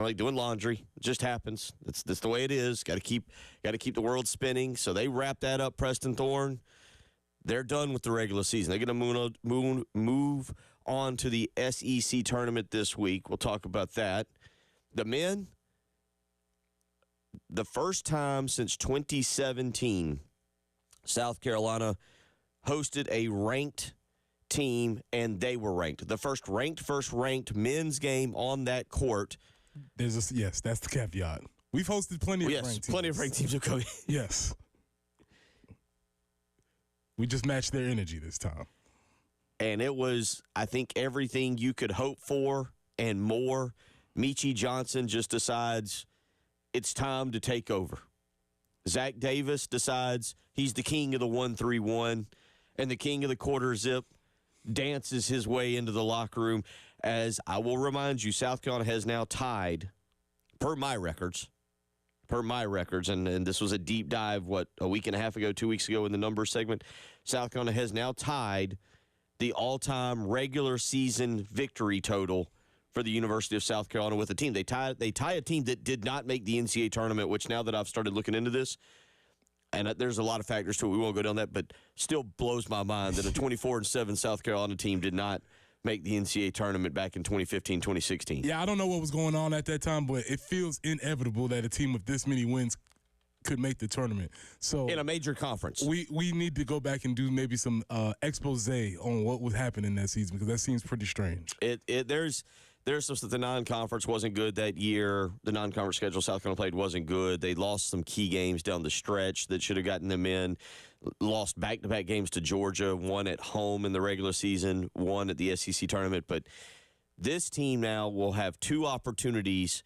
Like doing laundry. It just happens. That's the way it is. Got to keep the world spinning. So they wrap that up, Preston Thorne. They're done with the regular season. They're going to move on to the SEC tournament this week. We'll talk about that. The men, the first time since 2017, South Carolina hosted a ranked team, and they were ranked. The first ranked men's game on that court. Yes, that's the caveat. We've hosted plenty of ranked teams. Plenty of ranked teams have come. Yes. We just matched their energy this time. And it was, I think, everything you could hope for and more. Meechie Johnson just decides it's time to take over. Zach Davis decides he's the king of the 1-3-1 and the king of the quarter zip, dances his way into the locker room. As I will remind you, South Carolina has now tied, per my records, and this was a deep dive, a week and a half ago, 2 weeks ago in the numbers segment, South Carolina has now tied the all-time regular season victory total for the University of South Carolina with a team. They tie a team that did not make the NCAA tournament, which now that I've started looking into this, and there's a lot of factors to it, we won't go down that, but still blows my mind that a 24-7 South Carolina team did not make the NCAA tournament back in 2015, 2016. Yeah, I don't know what was going on at that time, but it feels inevitable that a team with this many wins could make the tournament. So in a major conference. We need to go back and do maybe some expose on what would happen in that season, because that seems pretty strange. There's some stuff. The non-conference wasn't good that year. The non-conference schedule South Carolina played wasn't good. They lost some key games down the stretch that should have gotten them in. Lost back-to-back games to Georgia, one at home in the regular season, one at the SEC tournament. But this team now will have two opportunities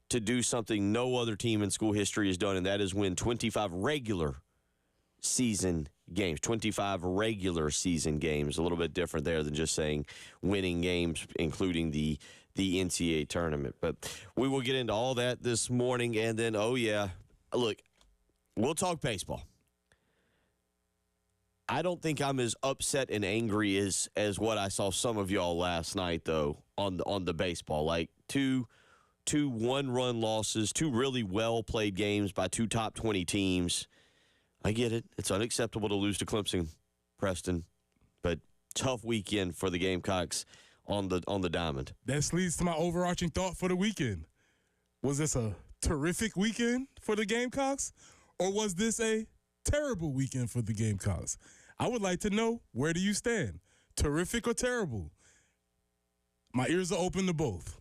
to do something no other team in school history has done, and that is win 25 regular season games. 25 regular season games. A little bit different there than just saying winning games, including the NCAA tournament. But we will get into all that this morning. And then, look, we'll talk baseball. I don't think I'm as upset and angry as what I saw some of y'all last night, though, on the baseball. Like two one-run losses, two really well-played games by two top 20 teams. I get it. It's unacceptable to lose to Clemson, Preston, but tough weekend for the Gamecocks on the diamond. That leads to my overarching thought for the weekend. Was this a terrific weekend for the Gamecocks, or was this a terrible weekend for the Gamecocks? I would like to know, where do you stand? Terrific or terrible? My ears are open to both.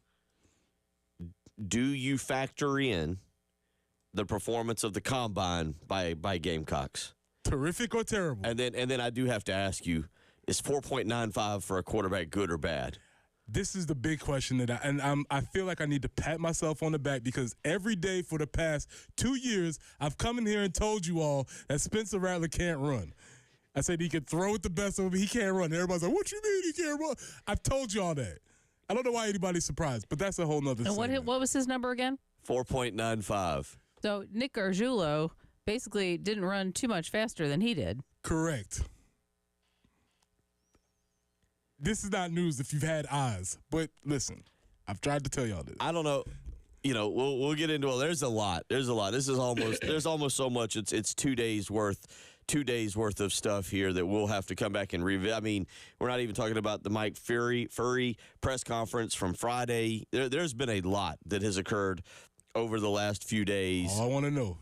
Do you factor in the performance of the combine by Gamecocks? Terrific or terrible? And then I do have to ask you, is 4.95 for a quarterback good or bad? This is the big question that I feel like I need to pat myself on the back, because every day for the past 2 years, I've come in here and told you all that Spencer Rattler can't run. I said he can throw it the best of him, he can't run. Everybody's like, what you mean he can't run? I've told you all that. I don't know why anybody's surprised, but that's a whole nother thing. And what was his number again? 4.95. So Nick Gargiulo basically didn't run too much faster than he did. Correct. This is not news if you've had eyes, but listen, I've tried to tell y'all this. I don't know. We'll get into it. There's a lot. This is almost there's almost so much. It's 2 days worth of stuff here that we'll have to come back and revisit. I mean, we're not even talking about the Mike Furry press conference from Friday. There's been a lot that has occurred over the last few days. All I want to know,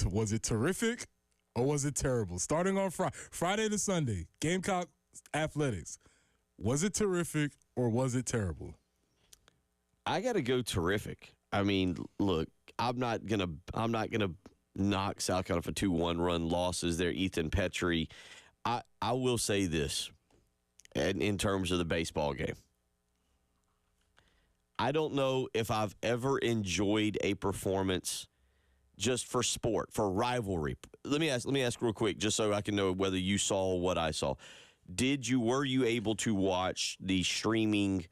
was it terrific or was it terrible? Starting on Friday to Sunday, Gamecock athletics. Was it terrific or was it terrible? I got to go terrific. I mean, look, I'm not gonna knock South Carolina for 2 one-run losses there. Ethan Petrie. I will say this, in terms of the baseball game. I don't know if I've ever enjoyed a performance just for sport, for rivalry. Let me ask real quick, just so I can know whether you saw what I saw. Were you able to watch the streaming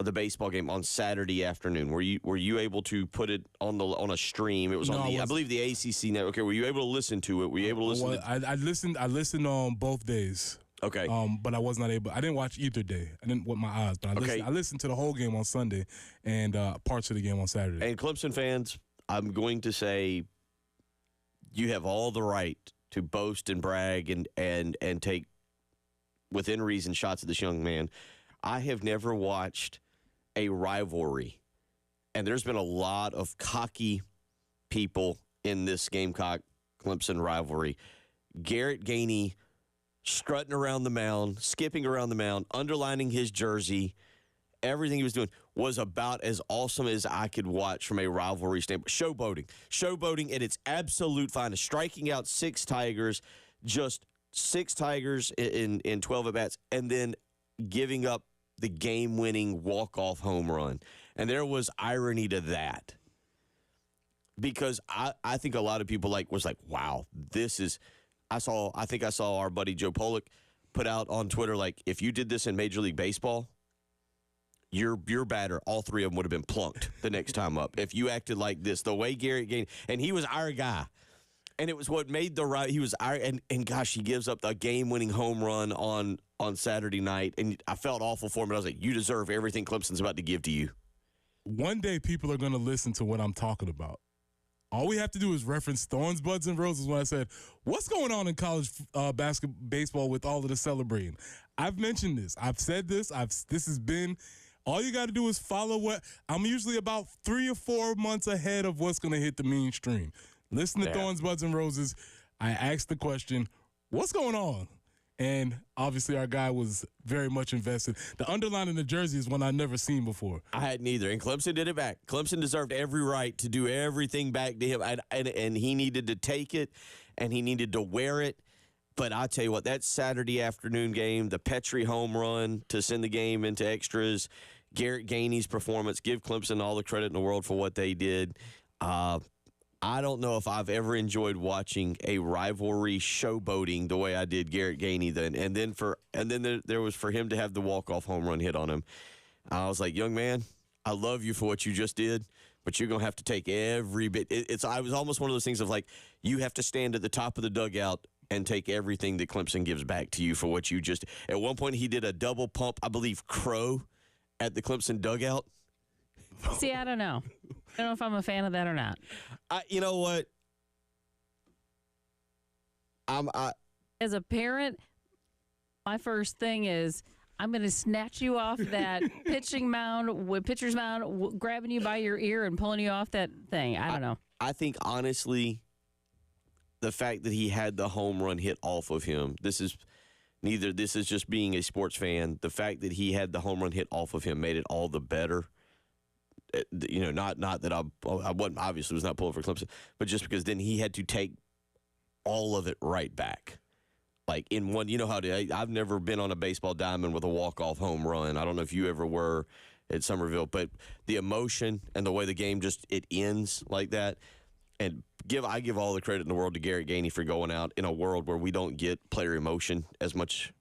the baseball game on Saturday afternoon? Were you able to put it on a stream? It was I believe the ACC network. Okay, were you able to listen to it? Were you able to listen? I listened on both days. Okay. But I was not able. I didn't watch either day. I didn't with my eyes, but I listened to the whole game on Sunday and parts of the game on Saturday. And Clemson fans, I'm going to say you have all the right to boast and brag and take within reason shots at this young man. I have never watched a rivalry, and there's been a lot of cocky people in this Gamecock-Clemson rivalry. Garrett Gainey strutting around the mound, skipping around the mound, underlining his jersey, everything he was doing was about as awesome as I could watch from a rivalry standpoint. Showboating at its absolute finest, striking out 6 Tigers, just 6 Tigers in 12 at-bats, and then giving up the game-winning walk-off home run. And there was irony to that. Because I think a lot of people was like, wow, this is – I think I saw our buddy Joe Pollock put out on Twitter, like, if you did this in Major League Baseball, your batter, all 3 of them would have been plunked the next time up. If you acted like this, the way Garrett Gainey – and he was our guy. And it was what made the right – he was our – and gosh, he gives up the game-winning home run on Saturday night. And I felt awful for him, but I was like, you deserve everything Clemson's about to give to you. One day people are going to listen to what I'm talking about. All we have to do is reference Thorns, Buds, and Roses when I said, what's going on in college baseball with all of the celebrating? I've mentioned this. I've said this. This has been – all you got to do is follow what – I'm usually about 3 or 4 months ahead of what's going to hit the mainstream. Listen to Thorns, Buds, and Roses. I asked the question, what's going on? And obviously our guy was very much invested. The underline in the jersey is one I've never seen before. I hadn't either, and Clemson did it back. Clemson deserved every right to do everything back to him, and he needed to take it, and he needed to wear it. But I tell you what, that Saturday afternoon game, the Petrie home run to send the game into extras, Garrett Gainey's performance, give Clemson all the credit in the world for what they did. I don't know if I've ever enjoyed watching a rivalry showboating the way I did Garrett Gainey then. And then there was for him to have the walk-off home run hit on him. I was like, young man, I love you for what you just did, but you're going to have to take every bit. I was almost one of those things of like, you have to stand at the top of the dugout and take everything that Clemson gives back to you for what you just. At one point, he did a double pump, I believe, crow at the Clemson dugout. See, I don't know. I don't know if I'm a fan of that or not. You know what? As a parent, my first thing is I'm going to snatch you off that pitcher's mound, grabbing you by your ear and pulling you off that thing. I don't know. I think, honestly, the fact that he had the home run hit off of him, this is just being a sports fan. The fact that he had the home run hit off of him made it all the better. Not that I wasn't, obviously was not pulling for Clemson, but just because then he had to take all of it right back. Like in one, I've never been on a baseball diamond with a walk-off home run. I don't know if you ever were at Summerville, but the emotion and the way the game it ends like that. And I give all the credit in the world to Garrett Gainey for going out in a world where we don't get player emotion as much.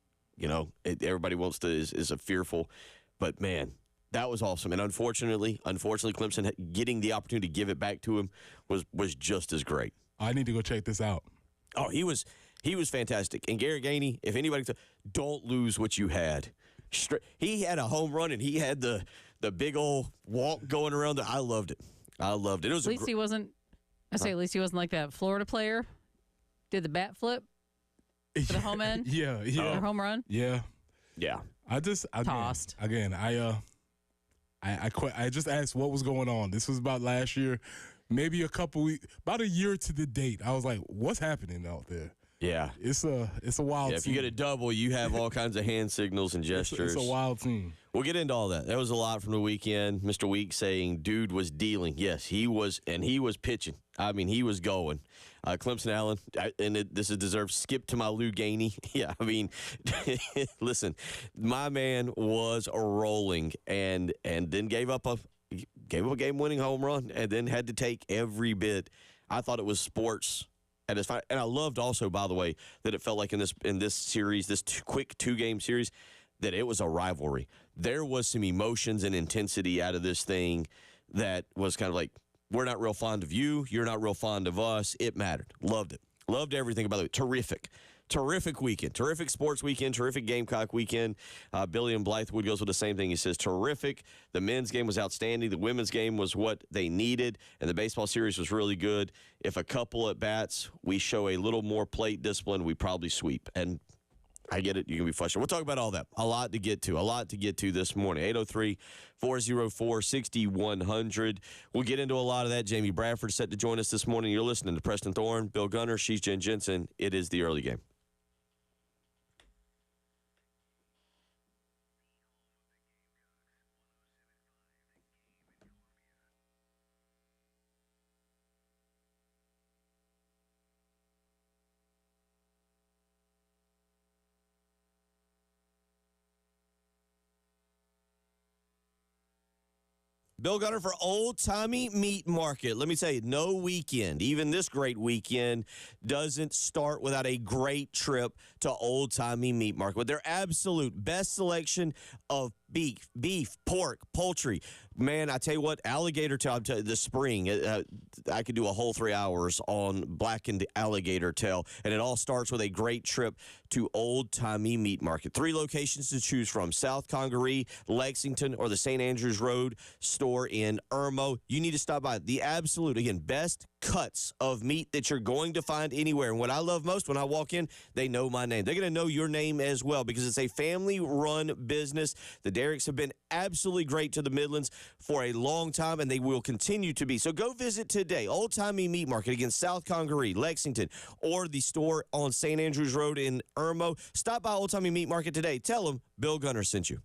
Everybody is a fearful, but man, that was awesome. And unfortunately, Clemson getting the opportunity to give it back to him was just as great. I need to go check this out. Oh, he was fantastic. And Garrett Gainey, if anybody don't lose what you had. He had a home run and he had the big old walk going around. I loved it. It was at least he wasn't like that Florida player did the bat flip for the home end. Yeah. Or home run. Yeah. I tossed again. I just asked what was going on. This was about last year, maybe a couple weeks, about a year to the date. I was like, what's happening out there? Yeah. It's a wild team. If you get a double, you have all kinds of hand signals and gestures. It's a wild team. We'll get into all that. That was a lot from the weekend. Mr. Weeks saying dude was dealing. Yes, he was, and he was pitching. I mean, he was going. Clemson Allen, this is deserved. Skip to my Lou Gainey. Yeah, I mean, listen, my man was rolling and then gave up a game-winning home run and then had to take every bit. I thought it was sports at its final. And I loved also, by the way, that it felt like in this series, this quick 2-game series, that it was a rivalry. There was some emotions and intensity out of this thing that was kind of like, we're not real fond of you. You're not real fond of us. It mattered. Loved it. Loved everything about it. Terrific. terrific weekend, terrific sports weekend, terrific Gamecock weekend. Billy and Blythewood goes with the same thing. He says, terrific. The men's game was outstanding. The women's game was what they needed, and the baseball series was really good. If a couple at bats, we show a little more plate discipline, we probably sweep. And I get it. You can be frustrated. We'll talk about all that. A lot to get to this morning. 803-404-6100. We'll get into a lot of that. Jamie Bradford set to join us this morning. You're listening to Preston Thorne, Bill Gunner, she's Jen Jensen. It is the early game. Bill Gunner for Old Timey Meat Market. Let me tell you, no weekend, even this great weekend, doesn't start without a great trip to Old Timey Meat Market with their absolute best selection of beef, pork, poultry. Man, I tell you what, alligator tail, the spring, I could do a whole 3 hours on blackened alligator tail, and it all starts with a great trip to Old Timey Meat Market. 3 locations to choose from: South Congaree, Lexington, or the St. Andrews Road store in Irmo. You need to stop by. The absolute, again, best cuts of meat that you're going to find anywhere. And what I love most, when I walk in, they know my name. They're going to know your name as well because it's a family-run business. The Derricks have been absolutely great to the Midlands for a long time, and they will continue to be. So go visit today. Old Timey Meat Market, again, South Congaree, Lexington, or the store on St. Andrews Road in Irmo. Stop by Old Timey Meat Market today. Tell them Bill Gunner sent you.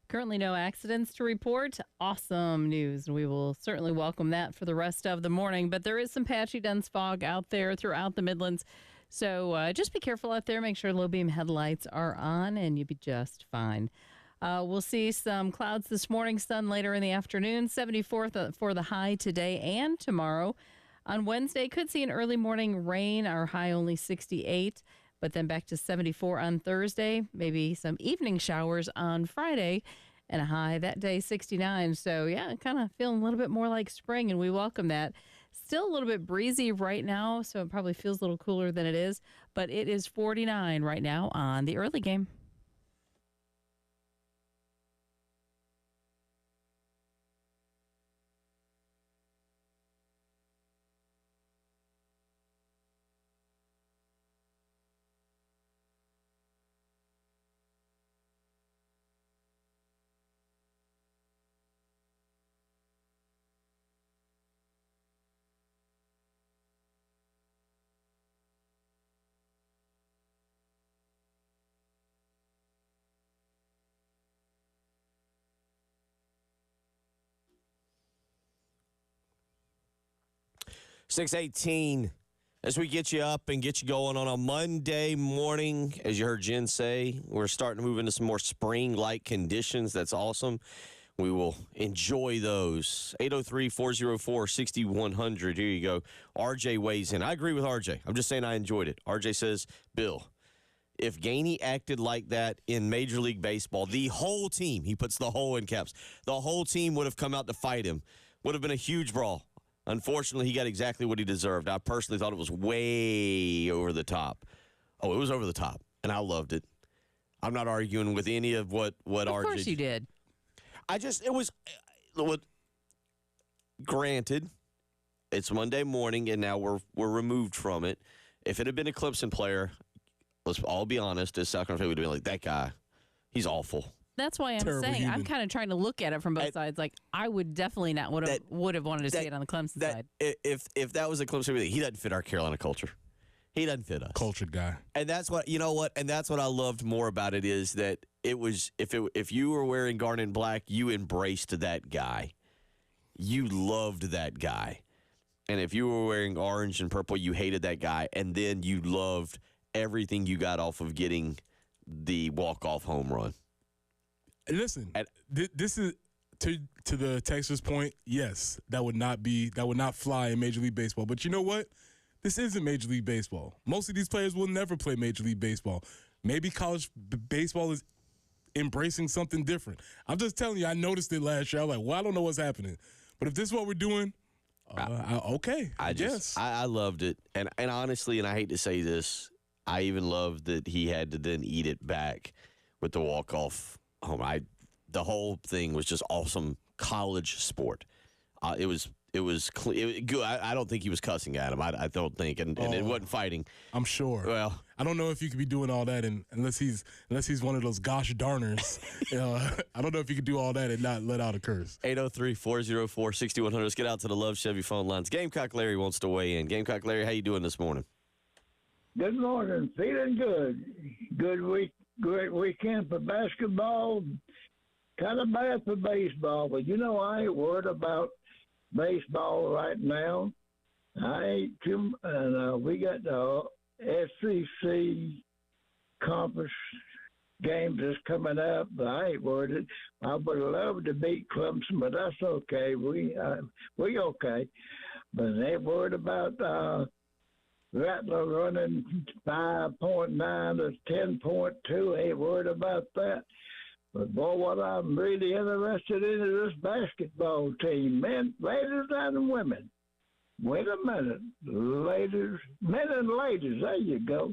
Currently, no accidents to report. Awesome news. We will certainly welcome that for the rest of the morning. But there is some patchy, dense fog out there throughout the Midlands. So just be careful out there. Make sure low beam headlights are on, and you'll be just fine. We'll see some clouds this morning, sun later in the afternoon. 74 for the high today and tomorrow. On Wednesday, could see an early morning rain. Our high only 68. But then back to 74 on Thursday, maybe some evening showers on Friday, and a high that day 69. So, yeah, kind of feeling a little bit more like spring, and we welcome that. Still a little bit breezy right now, so it probably feels a little cooler than it is. But it is 49 right now on the early game. .618 as we get you up and get you going on a Monday morning. As you heard Jen say, we're starting to move into some more spring-like conditions. That's awesome. We will enjoy those. 803-404-6100. Here you go. RJ weighs in. I agree with RJ. I'm just saying I enjoyed it. RJ says, Bill, if Gainey acted like that in Major League Baseball, the whole team, he puts the whole in caps, the whole team would have come out to fight him. Would have been a huge brawl. Unfortunately, he got exactly what he deserved. I personally thought it was way over the top. Oh, it was over the top, and I loved it. I'm not arguing with any of what RJ. Of course you did. Granted, it's Monday morning, and now we're removed from it. If it had been a Clemson player, let's all be honest, as South Carolina fan, we'd have been like, that guy, he's awful. That's why I'm Terrible saying human. I'm kind of trying to look at it from both sides. Like, I would definitely not would have wanted to see it on the Clemson side. If that was a Clemson, he doesn't fit our Carolina culture. He doesn't fit us. Cultured guy. And that's what and that's what I loved more about it is that it was if you were wearing garnet and black, you embraced that guy. You loved that guy. And if you were wearing orange and purple, you hated that guy. And then you loved everything you got off of getting the walk-off home run. Listen, this is to the Texas point. Yes, that would not fly in Major League Baseball. But you know what? This isn't Major League Baseball. Most of these players will never play Major League Baseball. Maybe college baseball is embracing something different. I'm just telling you, I noticed it last year. I was like, well, I don't know what's happening. But if this is what we're doing, okay. I loved it. And honestly, and I hate to say this, I even loved that he had to then eat it back with the walk-off home. The whole thing was just awesome college sport. It was good. I don't think he was cussing at him. I don't think, and it wasn't fighting. I'm sure. Well, I don't know if you could be doing all that, unless he's one of those gosh darners. I don't know if you could do all that and not let out a curse. 803-404-6100. Let's get out to the Love Chevy phone lines. Gamecock Larry wants to weigh in. Gamecock Larry, how you doing this morning? Good morning. Feeling good. Good week. Great weekend for basketball. Kind of bad for baseball, but I ain't worried about baseball right now. I ain't too, and we got the SEC conference games that's coming up, but I ain't worried. I would love to beat Clemson, but that's okay. We okay, but I ain't worried about Rattler running 5.9 to 10.2. Ain't worried about that. But, boy, what I'm really interested in is this basketball team, men, ladies and women. Wait a minute. Ladies, men and ladies, there you go.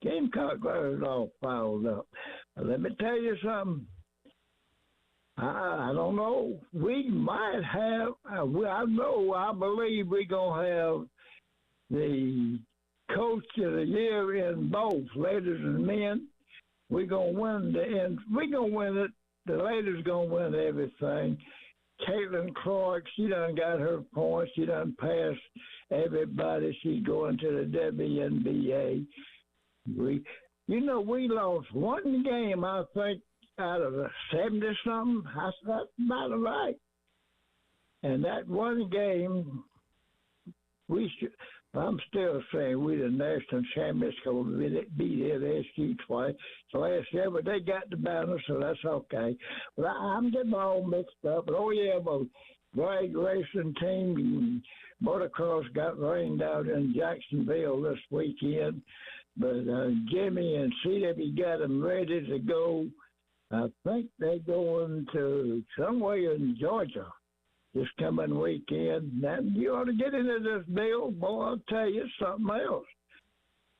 Gamecock Larry's all fouled up. Let me tell you something. I don't know. We might have, I believe we're going to have the coach of the year in both ladies and men. We're going to win we're going to win it. The ladies going to win everything. Caitlin Clark, she done got her points. She done passed everybody. She's going to the WNBA. We lost one game, I think, out of 70-something. That's about right. And that one game, I'm still saying we the national champions because we beat LSU twice. So last year, but they got the banner, so that's okay. But I'm getting all mixed up. But my drag racing team, motocross got rained out in Jacksonville this weekend. But Jimmy and CW got them ready to go. I think they're going to somewhere in Georgia this coming weekend. And you ought to get into this deal. Boy, I'll tell you something else.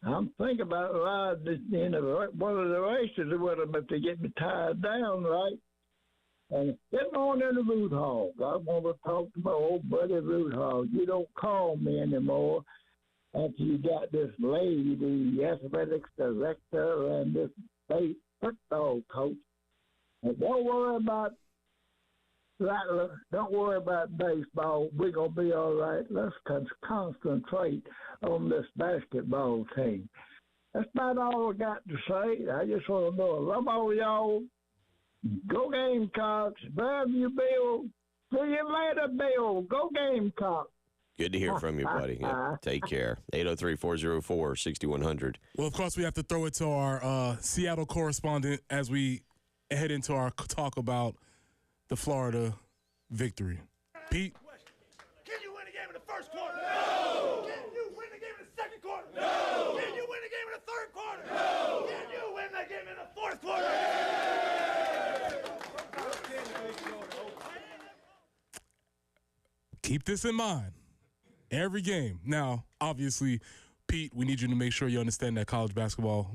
I'm thinking about riding in one of the races with them if they get me tied down right. And getting on in the Root Hog. I want to talk to my old buddy Root Hog. You don't call me anymore after you got this lady, the athletics director, and this state football coach. And don't worry about Rattler. Don't worry about baseball. We're going to be all right. Let's concentrate on this basketball team. That's about all I got to say. I just want to know I love all y'all. Go Gamecocks. Love you, Bill. See you later, Bill. Go Gamecocks. Good to hear from you, buddy. Yeah, take care. 803-404-6100. Well, of course, we have to throw it to our Seattle correspondent as we head into our talk about the Florida victory. Pete? Can you win a game in the first quarter? No! Can you win a game in the second quarter? No! Can you win a game in the third quarter? No! Can you win a game in the fourth quarter? Keep this in mind. Every game. Now, obviously, Pete, we need you to make sure you understand that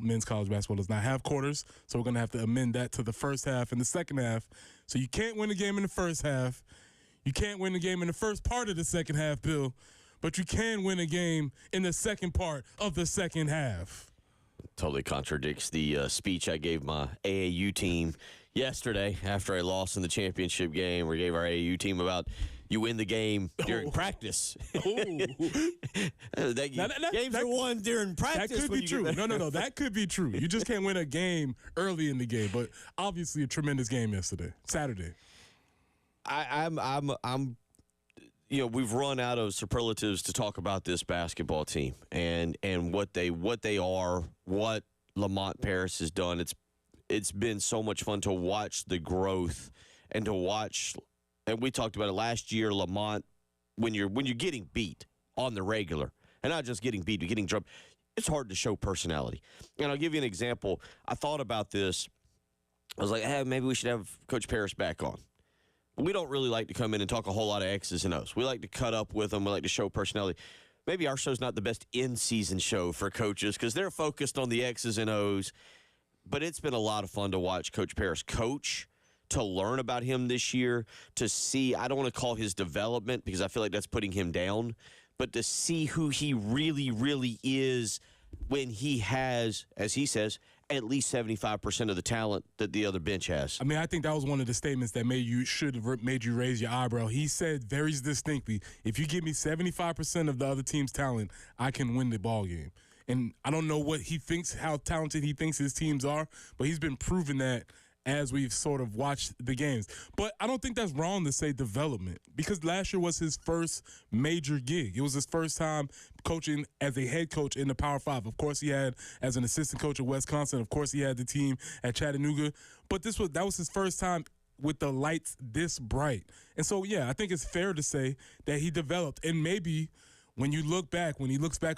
men's college basketball does not have quarters, so we're going to have to amend that to the first half and the second half. So you can't win a game in the first half. You can't win a game in the first part of the second half, Bill, but you can win a game in the second part of the second half. Totally contradicts the speech I gave my AAU team yesterday after I lost in the championship game. We gave our AAU team about you win the game during practice. Games are won during practice. That could be true. No. That could be true. You just can't win a game early in the game. But obviously, a tremendous game Saturday. We've run out of superlatives to talk about this basketball team and what they are, what Lamont Paris has done. It's been so much fun to watch the growth and to watch. And we talked about it last year, Lamont, when you're getting beat on the regular, and not just getting beat, but getting drubbed, it's hard to show personality. And I'll give you an example. I thought about this. I was like, hey, maybe we should have Coach Paris back on. But we don't really like to come in and talk a whole lot of X's and O's. We like to cut up with them. We like to show personality. Maybe our show's not the best in-season show for coaches because they're focused on the X's and O's. But it's been a lot of fun to watch Coach Paris coach, to learn about him this year, to see, I don't want to call his development because I feel like that's putting him down, but to see who he really, really is when he has, as he says, at least 75% of the talent that the other bench has. I mean, I think that was one of the statements that made you raise your eyebrow. He said very distinctly, if you give me 75% of the other team's talent, I can win the ball game. And I don't know how talented he thinks his teams are, but he's been proving that as we've sort of watched the games. But I don't think that's wrong to say development because last year was his first major gig. It was his first time coaching as a head coach in the Power Five. Of course, he had as an assistant coach at Wisconsin. Of course, he had the team at Chattanooga. But that was his first time with the lights this bright. And so, yeah, I think it's fair to say that he developed. And maybe when he looks back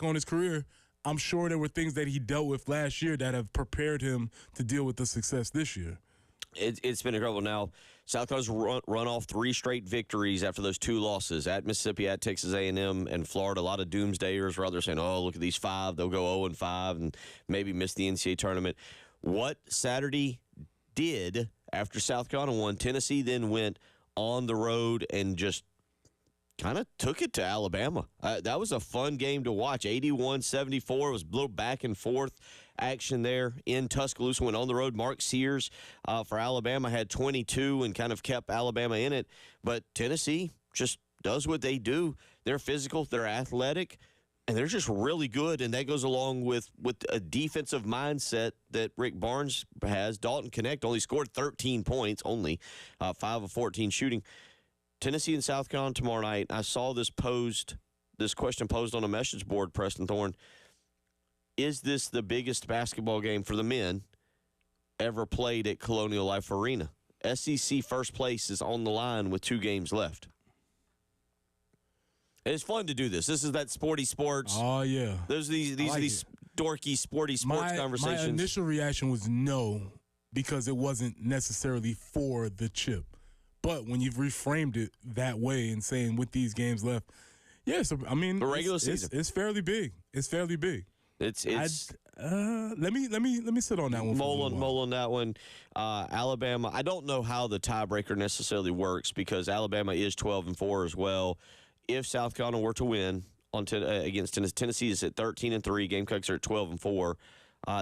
on his career, I'm sure there were things that he dealt with last year that have prepared him to deal with the success this year. It's been incredible. Now, South Carolina's run off 3 straight victories after those 2 losses at Mississippi, at Texas A&M, and Florida. A lot of doomsdayers were out there saying, oh, look at these 5. They'll go 0-5 and maybe miss the NCAA tournament. What Saturday did after South Carolina won, Tennessee then went on the road and just kind of took it to Alabama. That was a fun game to watch. 81-74. It was a little back and forth action there in Tuscaloosa. Went on the road. Mark Sears for Alabama had 22 and kind of kept Alabama in it. But Tennessee just does what they do. They're physical. They're athletic. And they're just really good, and that goes along with a defensive mindset that Rick Barnes has. Dalton Connect only scored 13 points, only 5 of 14 shooting. Tennessee and South Carolina tomorrow night. I saw this question posed on a message board, Preston Thorne. Is this the biggest basketball game for the men ever played at Colonial Life Arena? SEC first place is on the line with 2 games left. It's fun to do this. This is that sporty sports. Oh, yeah. These dorky, sporty sports conversations. My initial reaction was no, because it wasn't necessarily for the chip. But when you've reframed it that way and saying with these games left, yes, I mean, the regular season. It's fairly big. It's fairly big. It's let me sit on that one. Mull on that one. Alabama. I don't know how the tiebreaker necessarily works because Alabama is 12-4 as well. If South Carolina were to win against Tennessee is at 13-3, Gamecocks are at 12-4.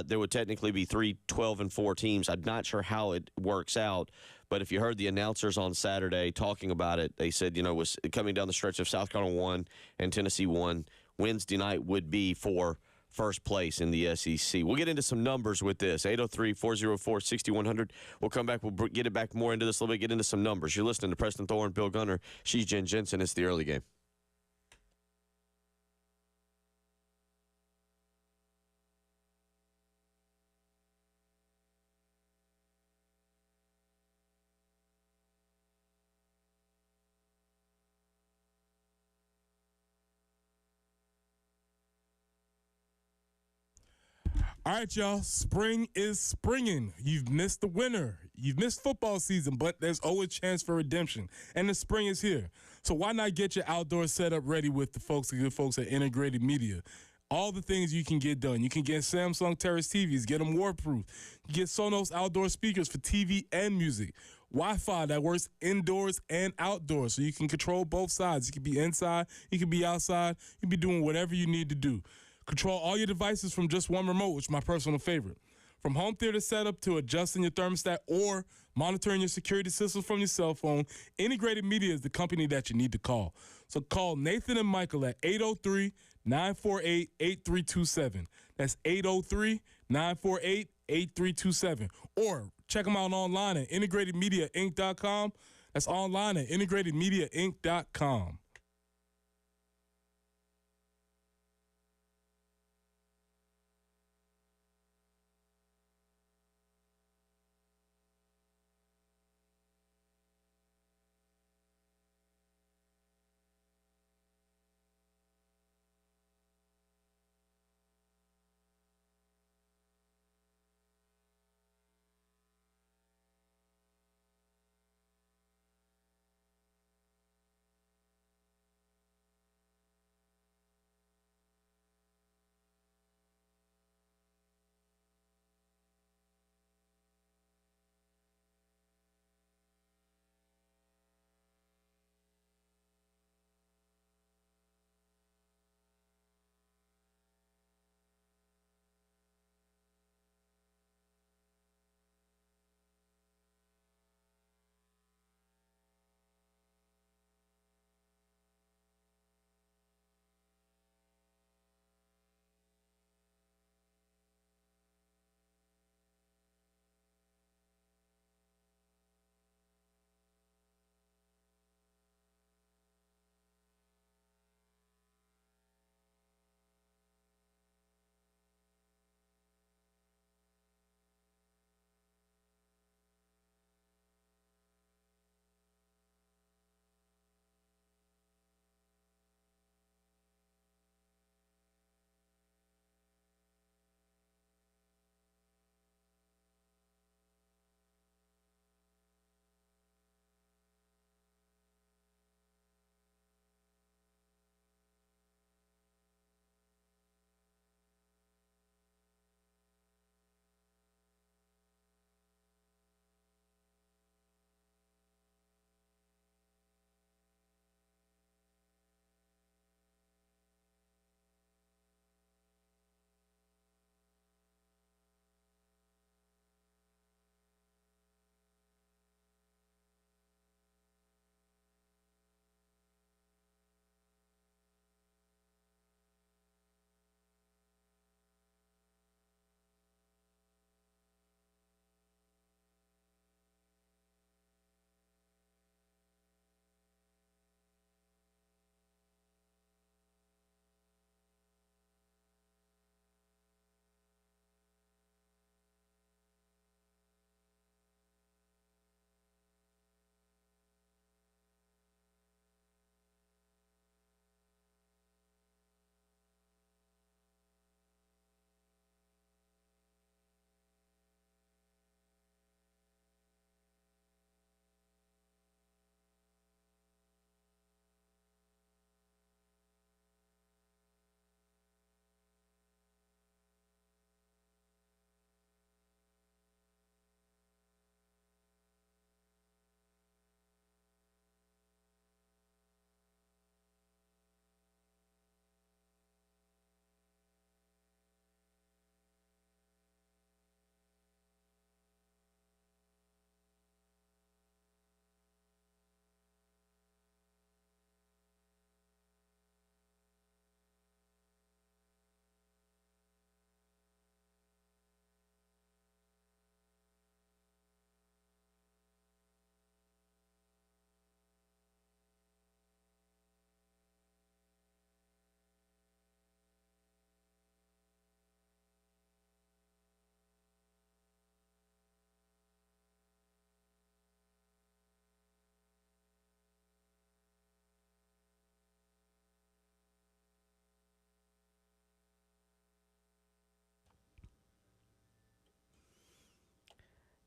There would technically be 3 12-4 teams. I'm not sure how it works out, but if you heard the announcers on Saturday talking about it, they said, was coming down the stretch of South Carolina won and Tennessee won. Wednesday night would be for first place in the SEC. We'll get into some numbers with this. 803-404-6100. We'll come back. We'll get it back more into this a little bit, get into some numbers. You're listening to Preston Thorne, Bill Gunner. She's Jen Jensen. It's the early game. All right, y'all. Spring is springing. You've missed the winter. You've missed football season, but there's always a chance for redemption. And the spring is here. So why not get your outdoor setup ready with the good folks at Integrated Media? All the things you can get done. You can get Samsung Terrace TVs, get them waterproof. You get Sonos outdoor speakers for TV and music. Wi-Fi that works indoors and outdoors, so you can control both sides. You can be inside, you can be outside, you can be doing whatever you need to do. Control all your devices from just one remote, which is my personal favorite. From home theater setup to adjusting your thermostat or monitoring your security systems from your cell phone, Integrated Media is the company that you need to call. So call Nathan and Michael at 803-948-8327. That's 803-948-8327. Or check them out online at integratedmediainc.com. That's online at integratedmediainc.com.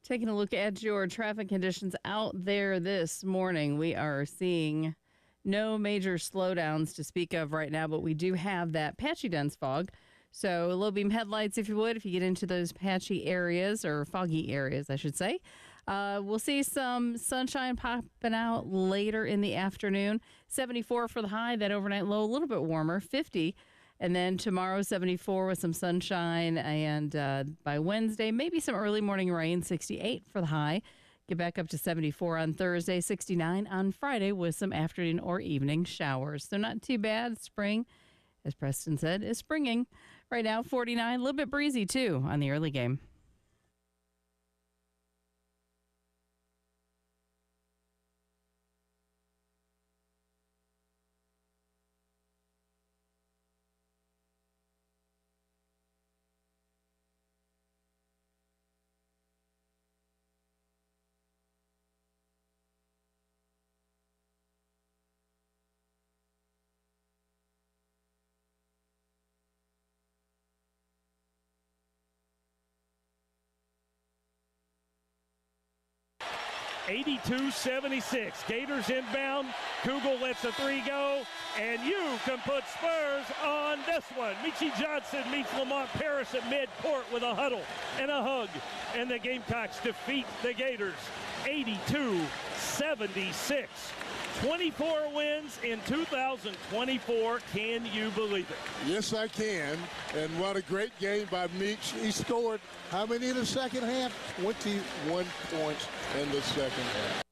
Taking a look at your traffic conditions out there this morning, we are seeing no major slowdowns to speak of right now, but we do have that patchy dense fog. So low beam headlights, if you would, if you get into those patchy areas, or foggy areas, I should say. We'll see some sunshine popping out later in the afternoon. 74 for the high, that overnight low, a little bit warmer, 50. And then tomorrow, 74 with some sunshine. And by Wednesday, maybe some early morning rain, 68 for the high. Get back up to 74 on Thursday, 69 on Friday with some afternoon or evening showers. So not too bad. Spring, as Preston said, is springing. Right now, 49, a little bit breezy, too, on the early game. (82-76). Gators inbound. Kugel lets a three go, and you can put Spurs on this one. Michi Johnson meets Lamont Paris at midcourt with a huddle and a hug, and the Gamecocks defeat the Gators 82-76. 24 wins in 2024. Can you believe it? Yes, I can. And what a great game by Meeks. He scored how many in the second half? 21 points in the second half.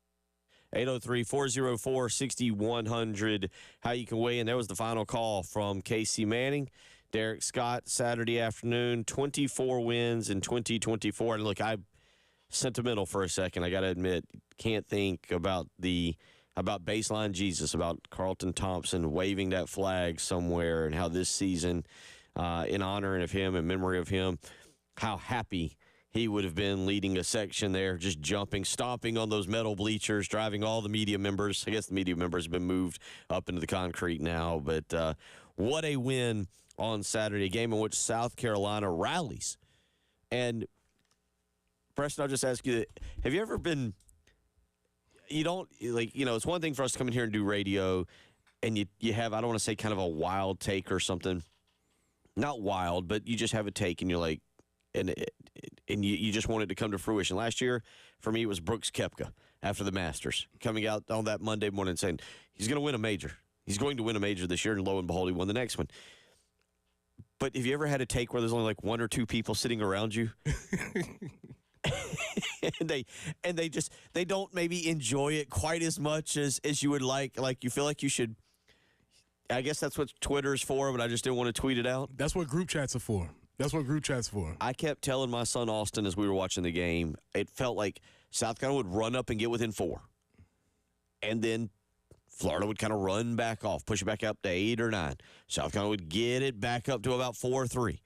803-404-6100. How you can weigh in. That was the final call from Casey Manning. Derek Scott, Saturday afternoon, 24 wins in 2024. And look, I'm sentimental for a second. I got to admit, can't think about Baseline Jesus, about Carlton Thompson waving that flag somewhere, and how this season, in honor of him, in memory of him, how happy he would have been leading a section there, just jumping, stomping on those metal bleachers, driving all the media members. I guess the media members have been moved up into the concrete now, but what a win on Saturday, a game in which South Carolina rallies. And, Preston, I'll just ask you, have you ever been – you don't, like, you know, it's one thing for us to come in here and do radio, and you have, I don't want to say kind of a wild take or something. Not wild, but you just have a take, and you're like, and you just want it to come to fruition. Last year, for me, it was Brooks Koepka after the Masters, coming out on that Monday morning saying he's going to win a major. He's going to win a major this year, and lo and behold, he won the next one. But have you ever had a take where there's only like one or two people sitting around you? and they don't maybe enjoy it quite as much as you would like you feel like you should. I guess that's what Twitter's for, but I just didn't want to tweet it out. That's what group chats are for. I kept telling my son Austin as we were watching the game, it felt like South Carolina would run up and get within 4, and then Florida would kind of run back off, push it back up to 8 or 9. South Carolina would get it back up to about 4-3.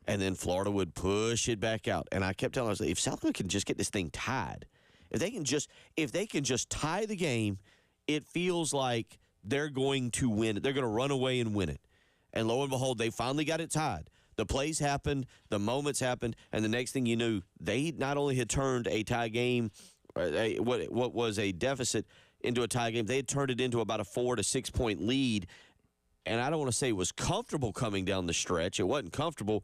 And then Florida would push it back out. And I kept telling myself, if South Carolina can just get this thing tied, if they can just tie the game, it feels like they're going to win it. They're going to run away and win it. And lo and behold, they finally got it tied. The plays happened, the moments happened, and the next thing you knew, they not only had turned a tie game, what was a deficit, into a tie game, they had turned it into about a 4 to 6 point lead. And I don't want to say it was comfortable coming down the stretch. It wasn't comfortable,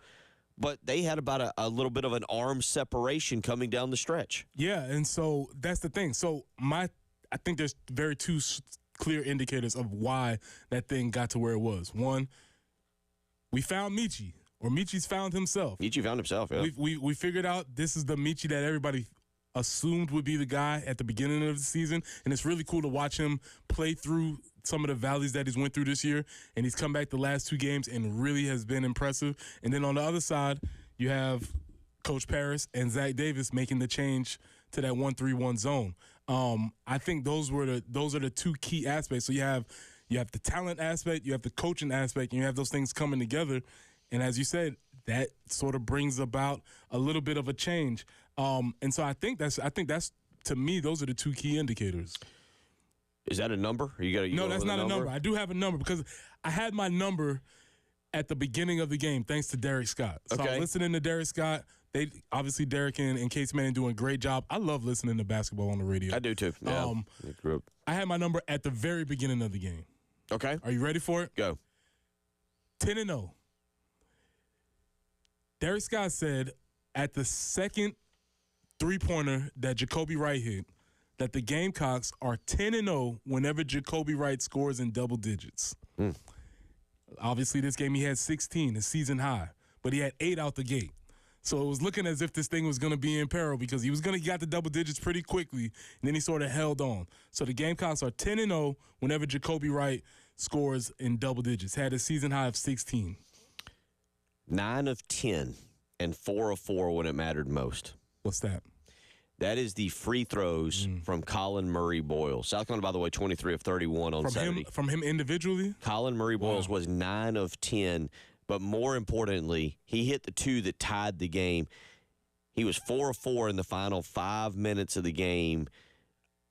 but they had about a little bit of an arm separation coming down the stretch. Yeah, and so that's the thing. So I think there's two clear indicators of why that thing got to where it was. One, we found Michi, or Michi's found himself. Michi found himself, yeah. We figured out this is the Michi that everybody assumed would be the guy at the beginning of the season, and it's really cool to watch him play through some of the valleys that he's went through this year, and he's come back the last 2 games and really has been impressive. And then on the other side, you have Coach Paris and Zach Davis making the change to that 1-3-1 zone. I think those are the 2 key aspects. So you have the talent aspect, you have the coaching aspect, and you have those things coming together. And as you said, that sort of brings about a little bit of a change. And so I think that's to me, those are the 2 key indicators. Is that a number? No, that's not a number. I do have a number because I had my number at the beginning of the game, thanks to Derek Scott. So okay. I'm listening to Derek Scott They obviously Derek and Case Manning doing a great job. I love listening to basketball on the radio. I do too. Yeah. I had my number at the very beginning of the game. Okay. Are you ready for it? Go. 10-0. Derek Scott said at the second three-pointer that Jacoby Wright hit that the Gamecocks are 10-0 whenever Jacoby Wright scores in double digits. Obviously, this game he had 16, his season high, but he had 8 out the gate. So it was looking as if this thing was going to be in peril because he got the double digits pretty quickly, and then he sort of held on. So the Gamecocks are 10-0 whenever Jacoby Wright scores in double digits. Had a season high of 16. 9 of 10 and 4 of 4 when it mattered most. What's that? That is the free throws from Colin Murray Boyles. South Carolina, by the way, 23 of 31 on Saturday. From him individually? Colin Murray Boyles was 9 of 10, but more importantly, he hit the 2 that tied the game. He was 4 of 4 in the final 5 minutes of the game.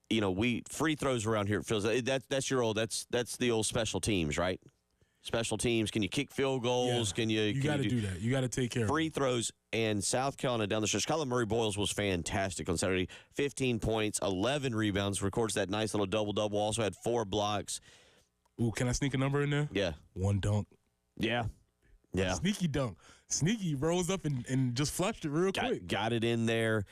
You know, free throws around here, it feels like that's the old special teams, right? Special teams. Can you kick field goals? Yeah. You got to do that. You got to take care of free throws. And South Carolina down the stretch. Colin Murray Boyles was fantastic on Saturday. 15 points, 11 rebounds, records that nice little double-double. Also had 4 blocks. Ooh, can I sneak a number in there? Yeah. 1 dunk. Yeah. Yeah. Sneaky dunk. Sneaky rose up and just flushed it real quick. Got it in there.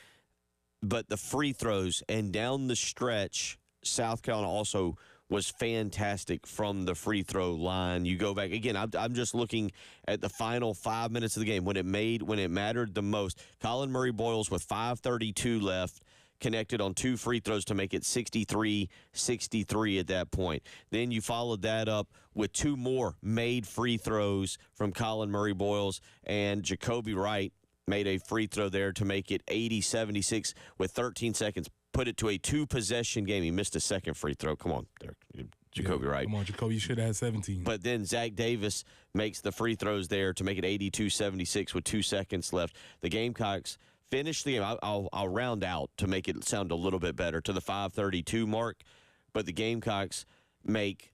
But the free throws and down the stretch, South Carolina also was fantastic from the free throw line. You go back again. I'm just looking at the final 5 minutes of the game when it mattered the most. Colin Murray Boyles with 5:32 left connected on 2 free throws to make it 63-63 at that point. Then you followed that up with 2 more made free throws from Colin Murray Boyles, and Jacoby Wright made a free throw there to make it 80-76 with 13 seconds. Put it to a 2-possession game. He missed a second free throw. Come on, Derek. Jacoby Wright. Come on, Jacoby. You should have had 17. But then Zach Davis makes the free throws there to make it 82-76 with 2 seconds left. The Gamecocks finish the game. I'll round out to make it sound a little bit better to the 5:32 mark. But the Gamecocks make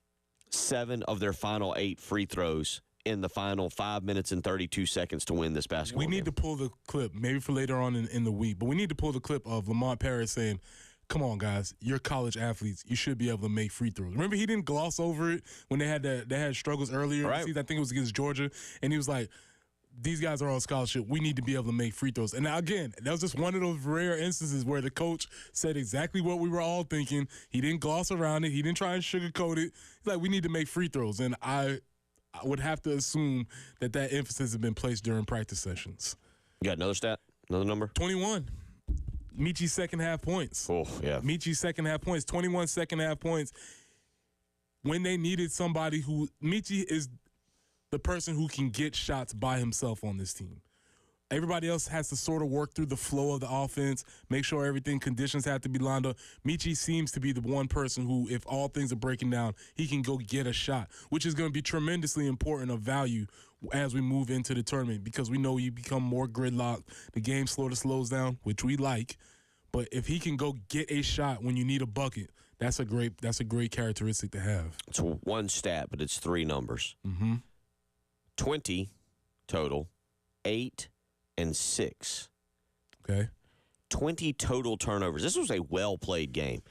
7 of their final 8 free throws in the final 5 minutes and 32 seconds to win this basketball game. We need to pull the clip, maybe for later on in the week, but we need to pull the clip of Lamont Paris saying, come on, guys, you're college athletes. You should be able to make free throws. Remember, he didn't gloss over it when they had struggles earlier. Right. I think it was against Georgia, and he was like, these guys are on scholarship. We need to be able to make free throws. And now, again, that was just one of those rare instances where the coach said exactly what we were all thinking. He didn't gloss around it. He didn't try and sugarcoat it. He's like, we need to make free throws. And I would have to assume that emphasis has been placed during practice sessions. You got another stat? Another number? 21. Michi's second half points. Oh, yeah. Michi's second half points. 21 second half points. When they needed somebody who – Michi is the person who can get shots by himself on this team. Everybody else has to sort of work through the flow of the offense, make sure conditions have to be lined up. Michi seems to be the one person who, if all things are breaking down, he can go get a shot, which is going to be tremendously important of value as we move into the tournament because we know you become more gridlocked. The game sort of slows down, which we like. But if he can go get a shot when you need a bucket, that's a great characteristic to have. It's one stat, but it's 3 numbers. 20 total, 8 and 6. Okay. 20 total turnovers. This was a well-played game.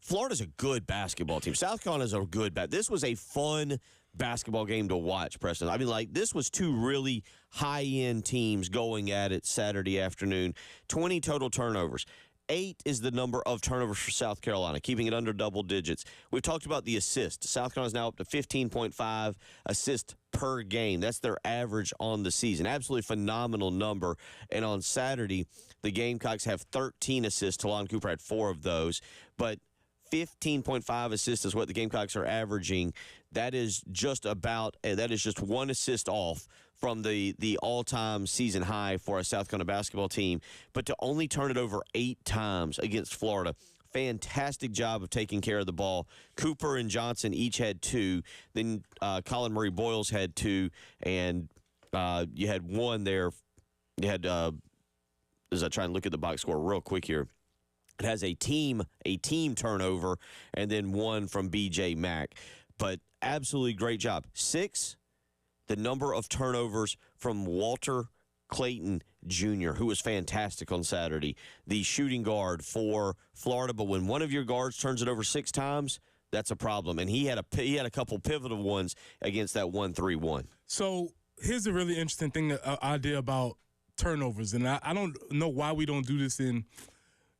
Florida's a good basketball team. South Carolina's a good This was a fun basketball game to watch, Preston. I mean, this was 2 really high-end teams going at it Saturday afternoon. 20 total turnovers. 8 is the number of turnovers for South Carolina, keeping it under double digits. We've talked about the assists. South Carolina's now up to 15.5 assists per game. That's their average on the season. Absolutely phenomenal number. And on Saturday, the Gamecocks have 13 assists. Talon Cooper had 4 of those. But 15.5 assists is what the Gamecocks are averaging. That is just 1 assist off from the all-time season high for a South Carolina basketball team. But to only turn it over 8 times against Florida, fantastic job of taking care of the ball. Cooper and Johnson each had 2. Then Colin Murray Boyles had 2. And you had 1 there. You had, as I try and look at the box score real quick here, it has a team turnover and then 1 from B.J. Mack. But absolutely great job. 6, the number of turnovers from Walter Clayton Jr., who was fantastic on Saturday, the shooting guard for Florida. But when one of your guards turns it over 6 times, that's a problem. And he had a couple pivotal ones against that 1-3-1. So here's a really interesting thing, idea about turnovers. And I don't know why we don't do this in,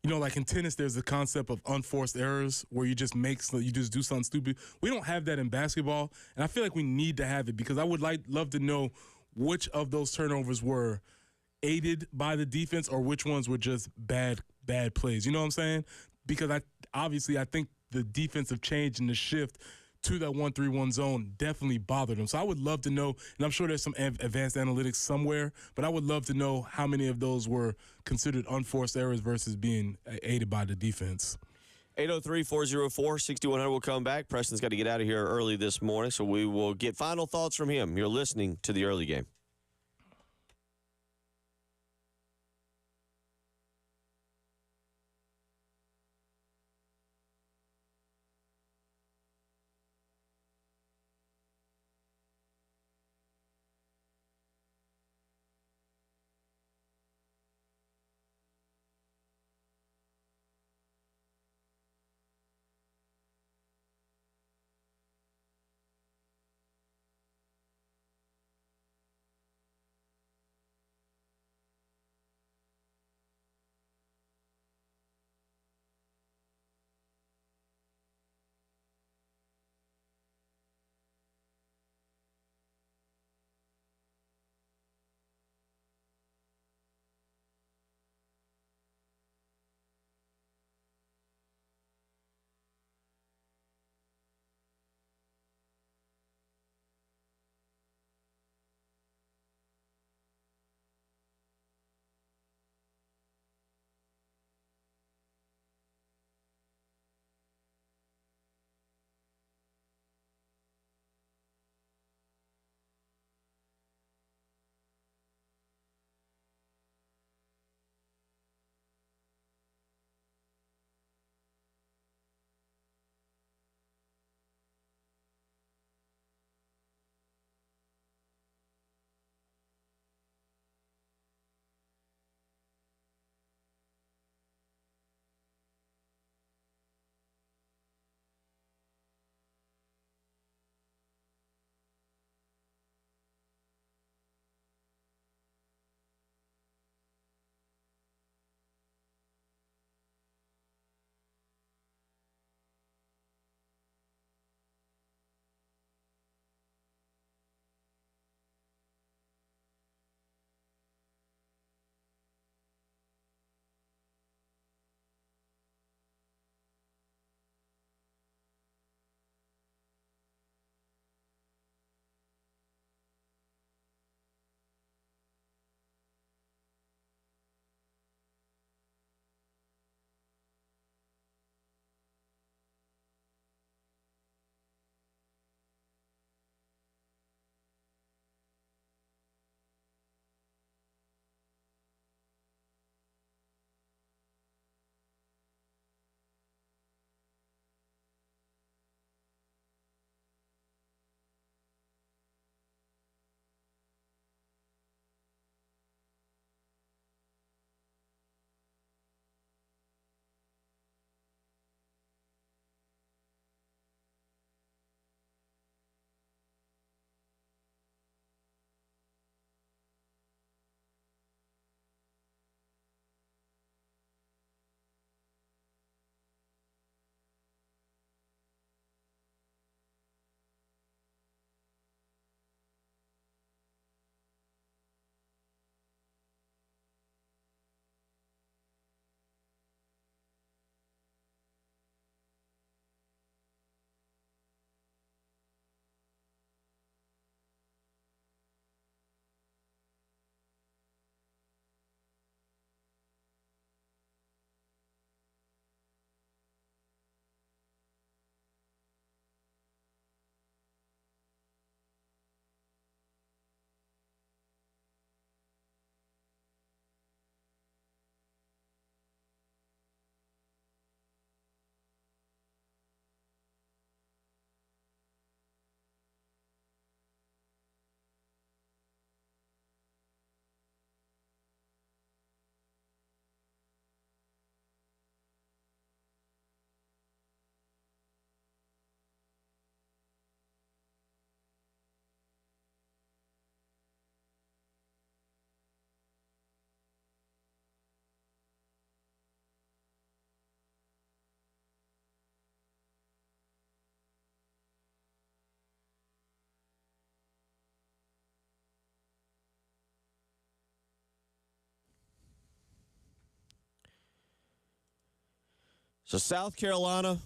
like in tennis, there's the concept of unforced errors where you just do something stupid. We don't have that in basketball. And I feel like we need to have it because I would love to know which of those turnovers were aided by the defense or which ones were just bad plays. You know what I'm saying? Because I think the defensive change and the shift to that 1-3-1 zone definitely bothered them. So I would love to know, and I'm sure there's some advanced analytics somewhere, but I would love to know how many of those were considered unforced errors versus being aided by the defense. 803-404-6100 will come back. Preston's got to get out of here early this morning, so we will get final thoughts from him. You're listening to the early game. So South Carolina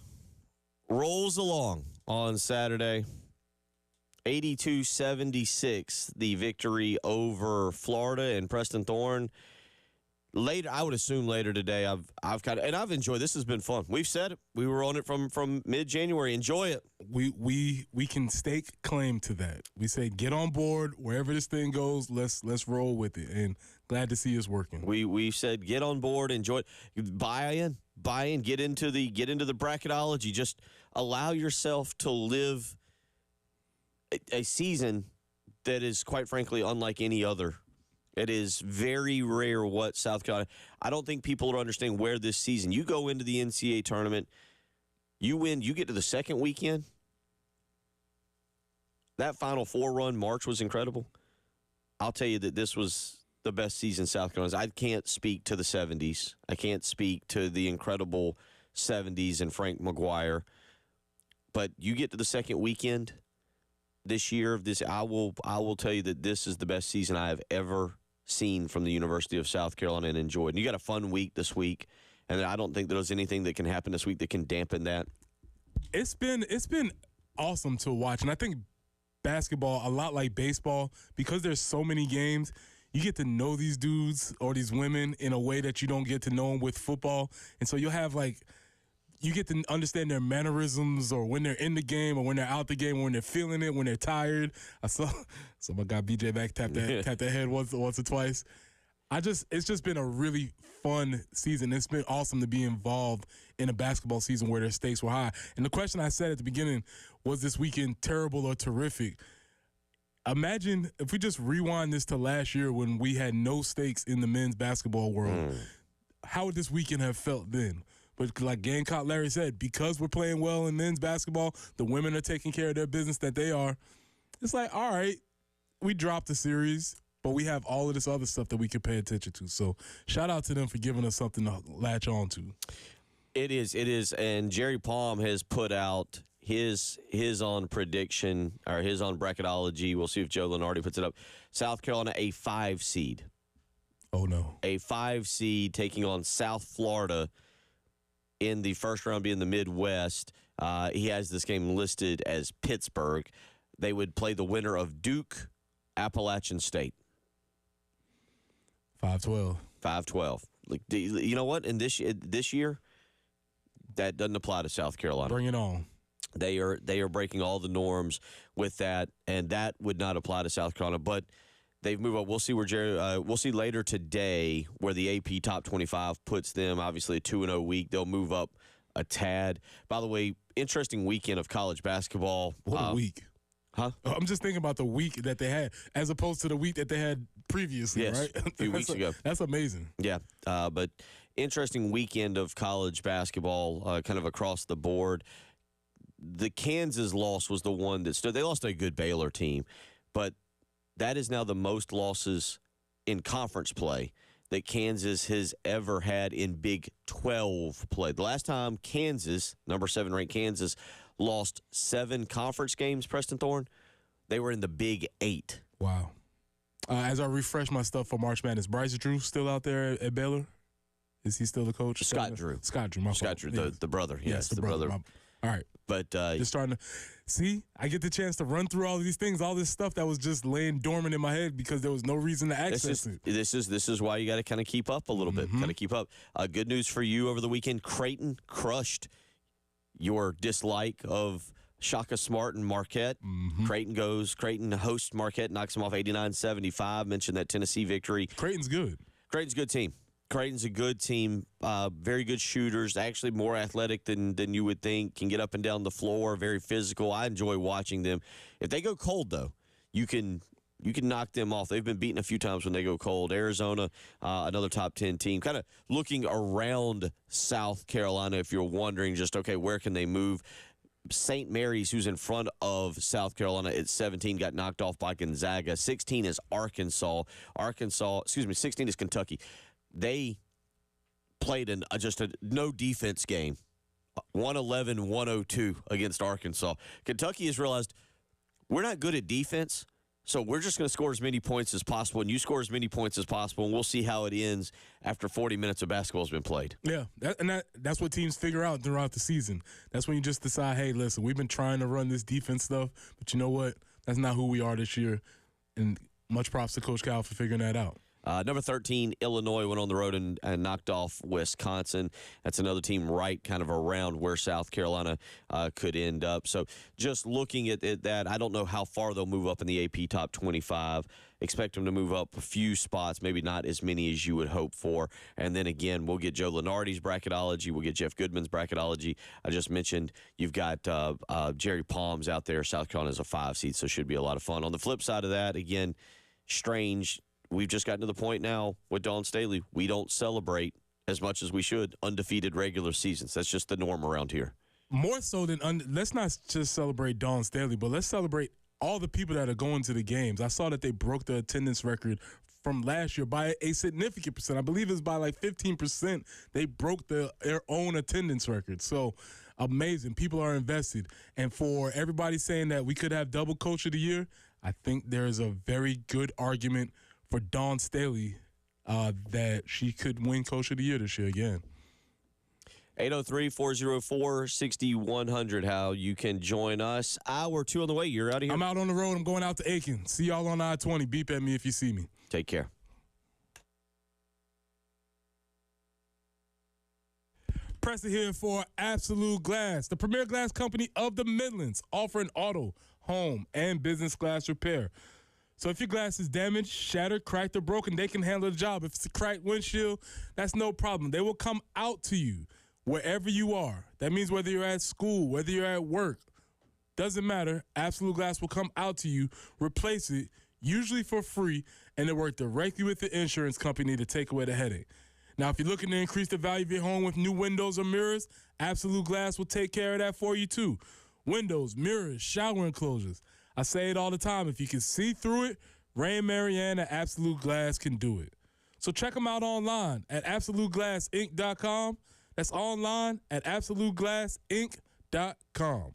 rolls along on Saturday. 82-76, the victory over Florida and Preston Thorne. Later, I would assume later today. I've enjoyed. This has been fun. We've said it. We were on it from mid-January. Enjoy it. We can stake claim to that. We say get on board wherever this thing goes. Let's roll with it. And glad to see it's working. We said get on board, enjoy it, buy in, get into the bracketology. Just allow yourself to live a season that is, quite frankly, unlike any other. It is very rare what South Carolina. I don't think people are understanding where this season. You go into the NCAA tournament, you win, you get to the second weekend. That Final Four run, March, was incredible. I'll tell you that this was the best season South Carolina's. I can't speak to the 70s. I can't speak to the incredible 70s and Frank McGuire. But you get to the second weekend this year of this, I will tell you that this is the best season I have ever seen from the University of South Carolina and enjoyed. And you got a fun week this week, and I don't think there's anything that can happen this week that can dampen that. It's been awesome to watch, and I think basketball, a lot like baseball, because there's so many games, you get to know these dudes or these women in a way that you don't get to know them with football. And so you'll have you get to understand their mannerisms, or when they're in the game, or when they're out the game, or when they're feeling it, when they're tired. I saw my guy BJ back tap that head once or twice. It's just been a really fun season. It's been awesome to be involved in a basketball season where their stakes were high. And the question I said at the beginning, was this weekend terrible or terrific? Imagine if we just rewind this to last year when we had no stakes in the men's basketball world. How would this weekend have felt then? But like Gamecock Larry said, because we're playing well in men's basketball, the women are taking care of their business that they are. It's like, all right, we dropped the series, but we have all of this other stuff that we can pay attention to. So shout out to them for giving us something to latch on to. It is. And Jerry Palm has put out his on prediction, or his on bracketology. We'll see if Joe Lenardi puts it up. South Carolina, a 5 seed. Oh, no. A 5 seed taking on South Florida in the first round, being the Midwest. He has this game listed as Pittsburgh. They would play the winner of Duke, Appalachian State. 5-12. 5-12. Like, you know what? In this year, that doesn't apply to South Carolina. Bring it on. They are breaking all the norms with that, and that would not apply to South Carolina. But they've moved on. We'll see where we'll see later today where the AP Top 25 puts them. Obviously, a 2-0 week. They'll move up a tad. By the way, interesting weekend of college basketball. What a week. Huh? I'm just thinking about the week that they had as opposed to the week that they had previously, yes, right? a few weeks ago. That's amazing. Yeah, but interesting weekend of college basketball kind of across the board. The Kansas loss was the one that stood. They lost to a good Baylor team, but that is now the most losses in conference play that Kansas has ever had in Big 12 play. The last time Kansas, number 7 ranked Kansas, lost 7 conference games, Preston Thorne, they were in the Big 8. Wow. As I refresh my stuff for March Madness, Bryce Drew still out there at Baylor? Is he still the coach? Scott Drew. Scott Drew, my Scott fault. Drew, the brother. Yes, the brother. All right. But just starting to see, I get the chance to run through all of these things, all this stuff that was just laying dormant in my head because there was no reason to access it. This is why you got to kind of keep up a little bit. Kind of keep up. Good news for you over the weekend. Creighton crushed your dislike of Shaka Smart and Marquette. Creighton hosts Marquette, knocks them off 89-75. Mentioned that Tennessee victory. Creighton's good. Creighton's a good team. Creighton's a good team, very good shooters, actually more athletic than you would think, can get up and down the floor, very physical. I enjoy watching them. If they go cold, though, you can knock them off. They've been beaten a few times when they go cold. Arizona, another top 10 team. Kind of looking around South Carolina, if you're wondering just, okay, where can they move? St. Mary's, who's in front of South Carolina at 17, got knocked off by Gonzaga. 16 is Arkansas. 16 is Kentucky. They played in just a no defense game, 111-102 against Arkansas. Kentucky has realized we're not good at defense, So we're just going to score as many points as possible, and you score as many points as possible, and we'll see how it ends after 40 minutes of basketball has been played. Yeah, that's what teams figure out throughout the season. That's when you just decide, hey, listen, we've been trying to run this defense stuff, but you know what? That's not who we are this year. And much props to Coach Cal for figuring that out. Number 13, Illinois went on the road and knocked off Wisconsin. That's another team right kind of around where South Carolina could end up. So just looking at that, I don't know how far they'll move up in the AP Top 25. Expect them to move up a few spots, maybe not as many as you would hope for. And then again, we'll get Joe Lunardi's bracketology. We'll get Jeff Goodman's bracketology. I just mentioned you've got Jerry Palms out there. South Carolina's a 5 seed, so it should be a lot of fun. On the flip side of that, again, strange. We've just gotten to the point now with Dawn Staley. We don't celebrate as much as we should undefeated regular seasons. That's just the norm around here. More so than let's not just celebrate Dawn Staley, but let's celebrate all the people that are going to the games. I saw that they broke the attendance record from last year by a significant percent. I believe it's by like 15%. They broke their own attendance record. So amazing. People are invested. And for everybody saying that we could have double Coach of the Year, I think there is a very good argument for Dawn Staley that she could win Coach of the Year this year again. 803-404-6100, how you can join us. Hour 2 on the way. You're out of here? I'm out on the road. I'm going out to Aiken. See y'all on I-20. Beep at me if you see me. Take care. Preston here for Absolute Glass, the premier glass company of the Midlands, offering auto, home, and business glass repair. So if your glass is damaged, shattered, cracked, or broken, they can handle the job. If it's a cracked windshield, that's no problem. They will come out to you wherever you are. That means whether you're at school, whether you're at work, doesn't matter. Absolute Glass will come out to you, replace it, usually for free, and they work directly with the insurance company to take away the headache. Now, if you're looking to increase the value of your home with new windows or mirrors, Absolute Glass will take care of that for you too. Windows, mirrors, shower enclosures. I say it all the time. If you can see through it, Ray and Marianne at Absolute Glass can do it. So check them out online at AbsoluteGlassInc.com. That's online at AbsoluteGlassInc.com.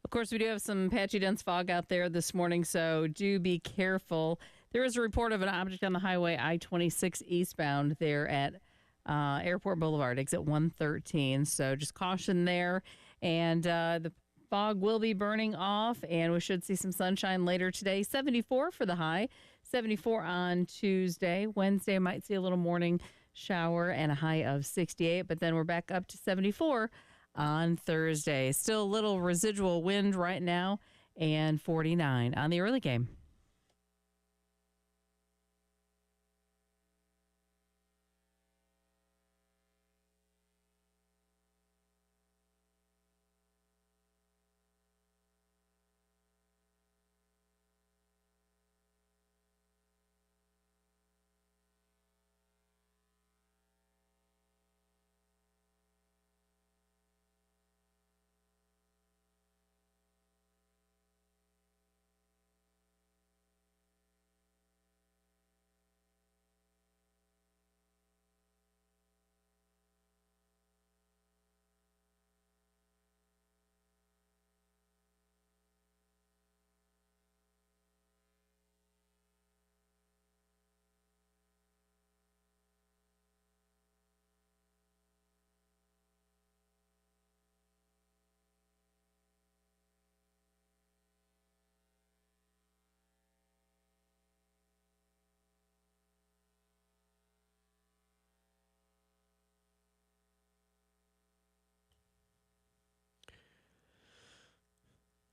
Of course, we do have some patchy dense fog out there this morning, so do be careful. There is a report of an object on the highway I-26 eastbound there at Airport Boulevard, exit 113. So just caution there. And the fog will be burning off, and we should see some sunshine later today. 74 for the high, 74 on Tuesday. Wednesday might see a little morning shower and a high of 68, but then we're back up to 74 on Thursday. Still a little residual wind right now, and 49 on the early game.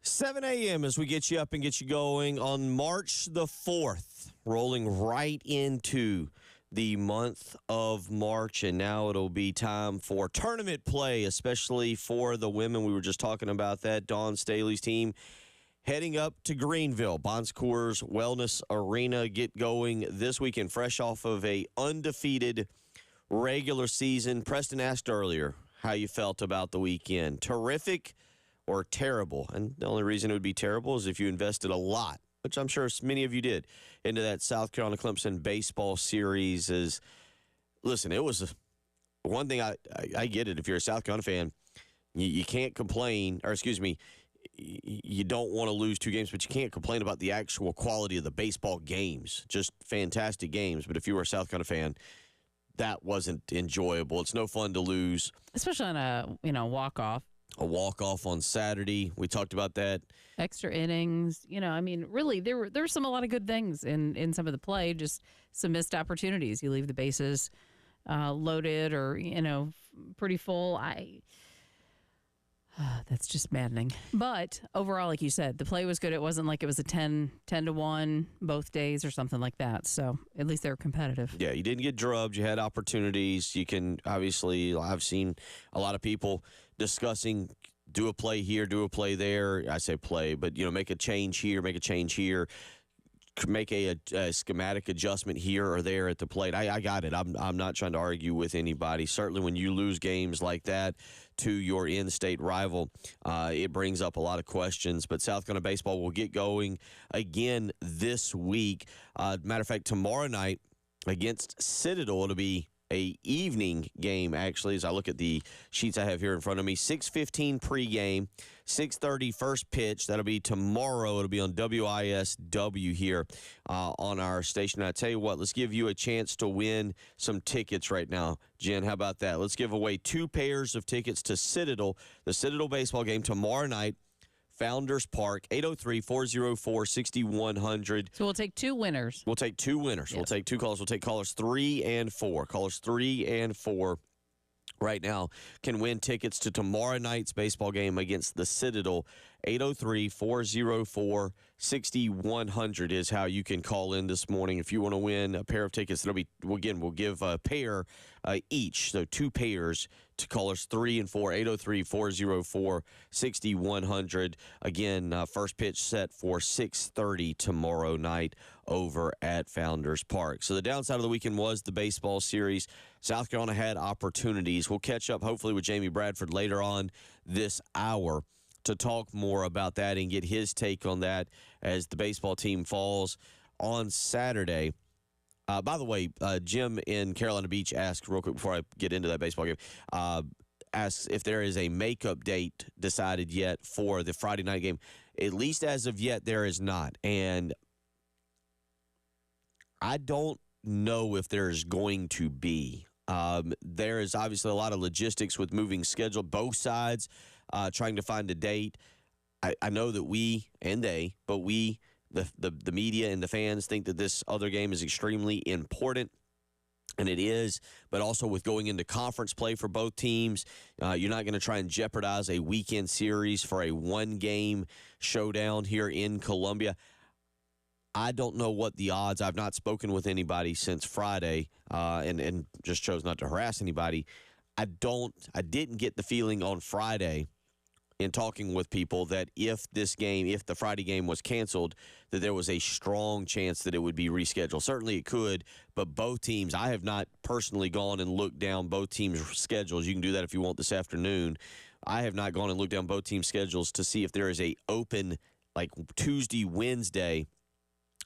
$7 a.m. as we get you up and get you going on March the 4th, rolling right into the month of March, and now it'll be time for tournament play, especially for the women. We were just talking about that. Dawn Staley's team heading up to Greenville. Bon Secours Wellness Arena get going this weekend, fresh off of a undefeated regular season. Preston asked earlier how you felt about the weekend. Terrific or terrible? And the only reason it would be terrible is if you invested a lot, which I'm sure many of you did, into that South Carolina Clemson baseball series. Listen, it was one thing. I get it. If you're a South Carolina fan, you can't complain, or excuse me, you don't want to lose 2 games, but you can't complain about the actual quality of the baseball games. Just fantastic games. But if you were a South Carolina fan, that wasn't enjoyable. It's no fun to lose, especially on a walk-off. A walk-off on Saturday. We talked about that. Extra innings. I mean, really, there were a lot of good things in some of the play, just some missed opportunities. You leave the bases loaded or, pretty full. That's just maddening. But overall, like you said, the play was good. It wasn't like it was a 10-1 both days or something like that. So at least they were competitive. Yeah, you didn't get drubbed. You had opportunities. You can obviously, I've seen a lot of people discussing do a play here, do a play there. I say play, but, make a change here, make a change here. Make a schematic adjustment here or there at the plate. I got it. I'm not trying to argue with anybody. Certainly when you lose games like that to your in-state rival, it brings up a lot of questions. But South Carolina baseball will get going again this week. Matter of fact, tomorrow night against Citadel, it'll be a evening game, actually, as I look at the sheets I have here in front of me. 6:15 pregame, 6:30 first pitch. That'll be tomorrow. It'll be on WISW here on our station. I tell you what, let's give you a chance to win some tickets right now. Jen, how about that? Let's give away 2 pairs of tickets to Citadel, the Citadel baseball game tomorrow night. Founders Park, 803-404-6100. So we'll take 2 winners. We'll take 2 winners. Yep. We'll take 2 callers. We'll take callers 3 and 4. Callers 3 and 4 right now can win tickets to tomorrow night's baseball game against the Citadel. 803-404-6100 is how you can call in this morning if you want to win a pair of tickets. We'll give a pair each, so 2 pairs to callers 3 and 4, 803-404-6100. Again, first pitch set for 6:30 tomorrow night over at Founders Park. So the downside of the weekend was the baseball series. South Carolina had opportunities. We'll catch up hopefully with Jamie Bradford later on this hour to talk more about that and get his take on that as the baseball team falls on Saturday. By the way, Jim in Carolina Beach asked real quick before I get into that baseball game, asks if there is a makeup date decided yet for the Friday night game. At least as of yet, there is not. And I don't know if there's going to be. There is obviously a lot of logistics with moving schedule, both sides trying to find a date. I know that we and they, but we, the media and the fans, think that this other game is extremely important. And it is, but also with going into conference play for both teams, you're not going to try and jeopardize a weekend series for a one-game showdown here in Columbia. I don't know what the odds. I've not spoken with anybody since Friday, and just chose not to harass anybody. I didn't get the feeling on Friday in talking with people that if the Friday game was canceled, that there was a strong chance that it would be rescheduled. Certainly it could, but both teams, I have not personally gone and looked down both teams' schedules. You can do that if you want this afternoon. I have not gone and looked down both teams' schedules to see if there is a open, like Tuesday, Wednesday,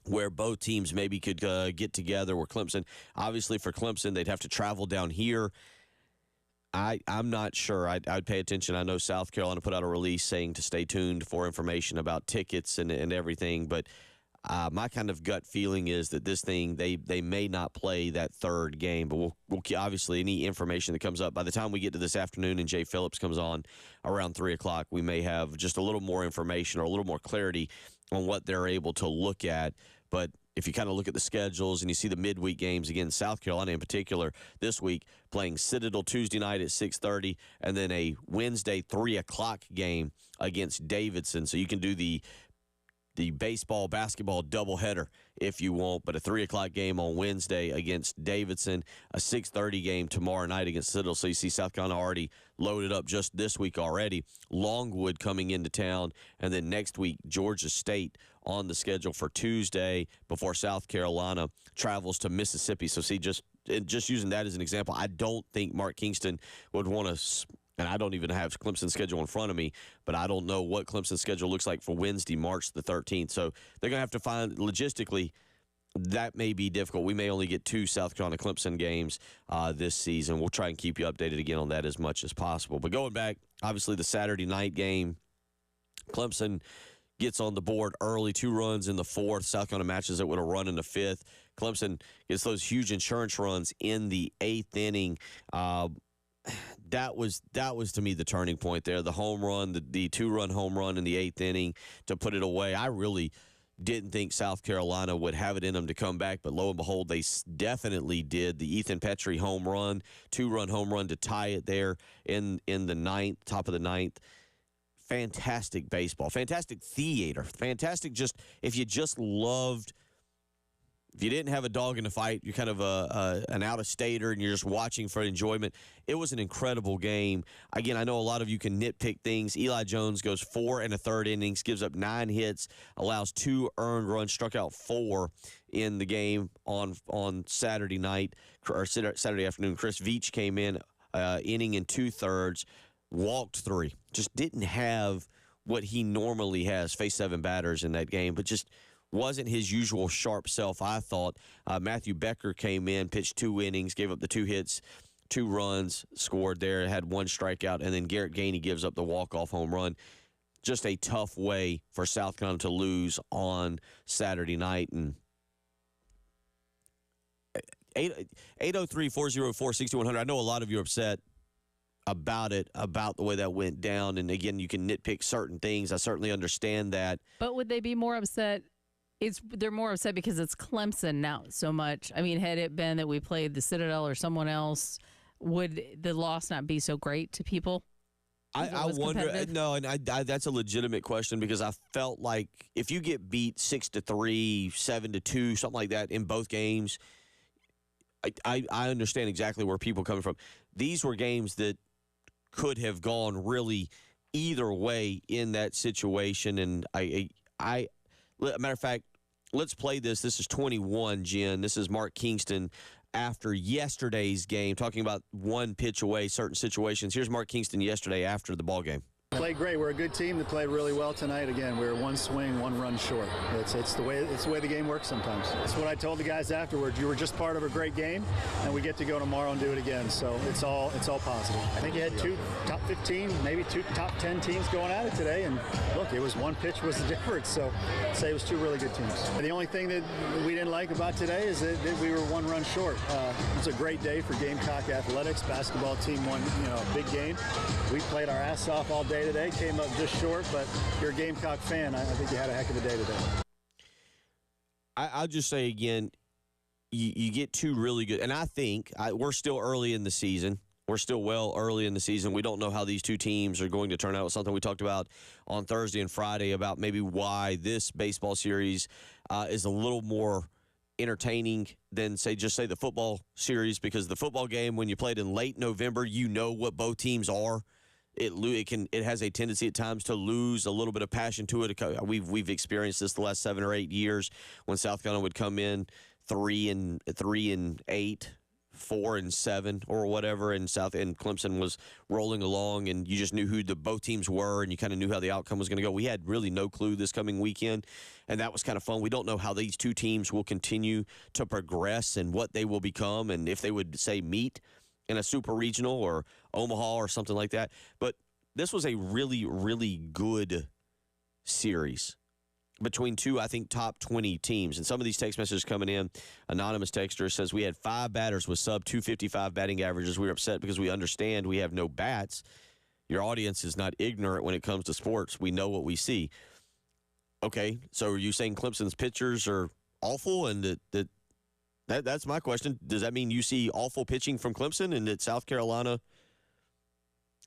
where both teams maybe could get together. Where Clemson, obviously for Clemson, they'd have to travel down here. I'm not sure. I'd pay attention. I know South Carolina put out a release saying to stay tuned for information about tickets and everything. But my kind of gut feeling is that this thing, they may not play that third game. But we'll obviously, any information that comes up, by the time we get to this afternoon and Jay Phillips comes on around 3 o'clock, we may have just a little more information or a little more clarity on what they're able to look at. But if you kind of look at the schedules and you see the midweek games, again, South Carolina in particular this week playing Citadel Tuesday night at 6:30 and then a Wednesday 3 o'clock game against Davidson. So you can do the baseball, basketball doubleheader if you want, but a 3 o'clock game on Wednesday against Davidson, a 6:30 game tomorrow night against Citadel. So you see South Carolina already loaded up just this week already. Longwood coming into town, and then next week Georgia State on the schedule for Tuesday before South Carolina travels to Mississippi. So see, just using that as an example, I don't think Mark Kingston would want to, and I don't even have Clemson's schedule in front of me, but I don't know what Clemson's schedule looks like for Wednesday, March the 13th. So they're going to have to find, logistically, that may be difficult. We may only get 2 South Carolina Clemson games this season. We'll try and keep you updated again on that as much as possible. But going back, obviously the Saturday night game, Clemson gets on the board early, 2 runs in the 4th. South Carolina matches it with a run in the 5th. Clemson gets those huge insurance runs in the 8th inning. That was to me the turning point there. The home run, the 2-run home run in the 8th inning to put it away. I really didn't think South Carolina would have it in them to come back, but lo and behold, they definitely did. The Ethan Petrie home run, 2-run home run to tie it there in the 9th, top of the 9th. Fantastic baseball, fantastic theater, fantastic just, if you didn't have a dog in the fight, you're kind of an out-of-stater and you're just watching for enjoyment. It was an incredible game. Again, I know a lot of you can nitpick things. Eli Jones goes 4 1/3 innings, gives up 9 hits, allows 2 earned runs, struck out 4 in the game on Saturday night, or Saturday afternoon. Chris Veach came in, inning and 2/3, walked 3. Just didn't have what he normally has, faced 7 batters in that game, but just wasn't his usual sharp self, I thought. Matthew Becker came in, pitched 2 innings, gave up the 2 hits, 2 runs, scored there, had 1 strikeout, and then Garrett Gainey gives up the walk-off home run. Just a tough way for South Carolina to lose on Saturday night. And 803-404-6100. I know a lot of you are upset about it, about the way that went down. And again, you can nitpick certain things. I certainly understand that. But would they be more upset? They're more upset because it's Clemson now so much. I mean, had it been that we played the Citadel or someone else, would the loss not be so great to people? I wonder. No, and I that's a legitimate question, because I felt like if you get beat 6-3, 7-2, something like that in both games, I understand exactly where people are coming from. These were games that could have gone really either way in that situation, and matter of fact, let's play this. This is 21, Jen. This is Mark Kingston after yesterday's game, talking about one pitch away, certain situations. Here's Mark Kingston yesterday after the ball game. Play played great. We're a good team that played really well tonight. Again, we were one swing, one run short. It's the way the game works sometimes. That's what I told the guys afterwards. You were just part of a great game, and we get to go tomorrow and do it again. So it's all positive. I think you had 2 top 15, maybe 2 top 10 teams going at it today, and look, it was one pitch was the difference. So I'd say it was 2 really good teams. And the only thing that we didn't like about today is that we were 1 run short. It was a great day for Gamecock athletics. Basketball team won, a big game. We played our ass off all day today, came up just short, but if you're a Gamecock fan, I think you had a heck of a day today. I'll just say again, you get 2 really good, and I think we're still early in the season. We're still well early in the season. We don't know how these 2 teams are going to turn out. It's something we talked about on Thursday and Friday about maybe why this baseball series is a little more entertaining than, say the football series, because the football game, when you played in late November, you know what both teams are. It has a tendency at times to lose a little bit of passion to it. We've experienced this the last 7 or 8 years when South Carolina would come in 3-8, 4-7, or whatever, and Clemson was rolling along, and you just knew who both teams were, and you kind of knew how the outcome was going to go. We had really no clue this coming weekend, and that was kind of fun. We don't know how these 2 teams will continue to progress and what they will become, and if they would say meet in a super regional or Omaha or something like that. But this was a really, really good series between 2, I think, top 20 teams. And some of these text messages coming in, anonymous texter says we had 5 batters with sub 255 batting averages. We were upset because we understand we have no bats. Your audience is not ignorant when it comes to sports. We know what we see. Okay, so are you saying Clemson's pitchers are awful? And that's my question. Does that mean you see awful pitching from Clemson and that South Carolina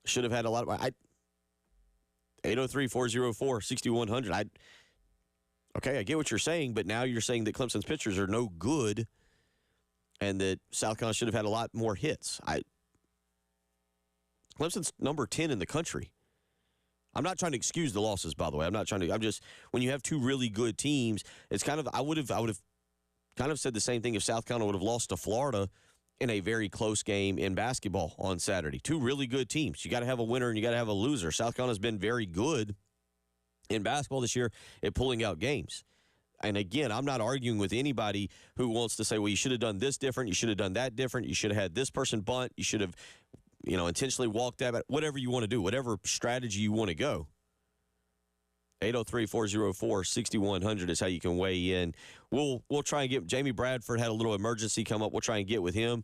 should have had a lot of 803-404-6100. Okay, I get what you're saying, but now you're saying that Clemson's pitchers are no good and that South Carolina should have had a lot more hits. Clemson's number 10 in the country. I'm not trying to excuse the losses, by the way. I'm just, when you have 2 really good teams, it's kind of, I would have kind of said the same thing if South Carolina would have lost to Florida in a very close game in basketball on Saturday. 2 really good teams. You got to have a winner and you got to have a loser. South Carolina's been very good in basketball this year at pulling out games. And again, I'm not arguing with anybody who wants to say, well, you should have done this different, you should have done that different, you should have had this person bunt, you should have, intentionally walked that, whatever you want to do, whatever strategy you want to go. 803-404-6100 is how you can weigh in. We'll try and get Jamie Bradford had a little emergency come up. We'll try and get with him.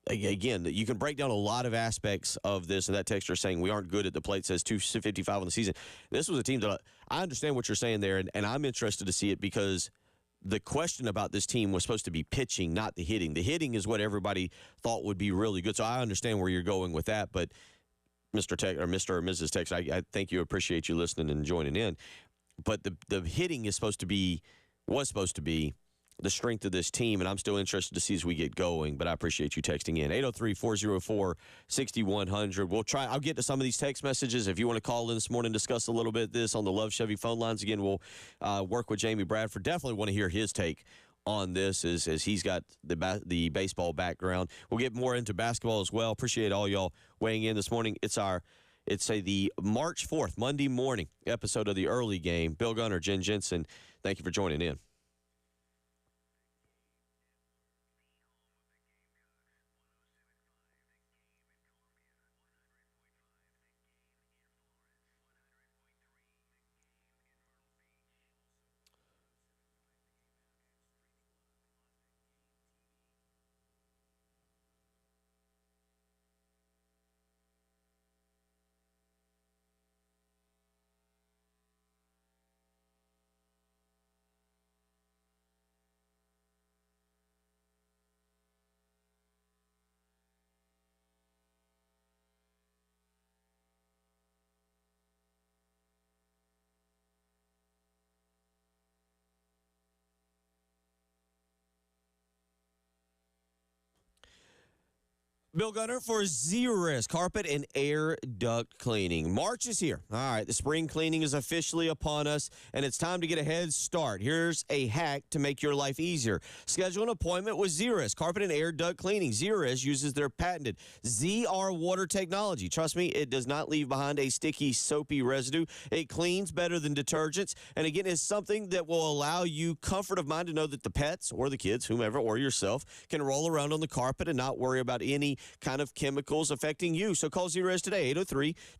Again, you can break down a lot of aspects of this, and that texter is saying we aren't good at the plate, says 255 on the season. This was a team that I understand what you're saying there, and I'm interested to see it because the question about this team was supposed to be pitching, not the hitting. The hitting is what everybody thought would be really good, so I understand where you're going with that, but Mr. or Mrs. Tex, I thank you, appreciate you listening and joining in. But the hitting was supposed to be the strength of this team, and I'm still interested to see as we get going, but I appreciate you texting in. 803-404-6100. I'll get to some of these text messages. If you want to call in this morning and discuss a little bit this on the Love Chevy phone lines, again, we'll work with Jamie Bradford. Definitely want to hear his take on this as he's got the baseball background. We'll get more into basketball as well. Appreciate all y'all weighing in this morning. It's the March 4th, Monday morning episode of the early game. Bill Gunner, Jen Jensen, thank you for joining in. Bill Gunner for Zerust Carpet and Air Duct Cleaning. March is here. All right, the spring cleaning is officially upon us, and it's time to get a head start. Here's a hack to make your life easier. Schedule an appointment with Zerust Carpet and Air Duct Cleaning. Zerust uses their patented ZR water technology. Trust me, it does not leave behind a sticky, soapy residue. It cleans better than detergents, and again, it's something that will allow you comfort of mind to know that the pets or the kids, whomever, or yourself can roll around on the carpet and not worry about any kind of chemicals affecting you. So call Zerust today,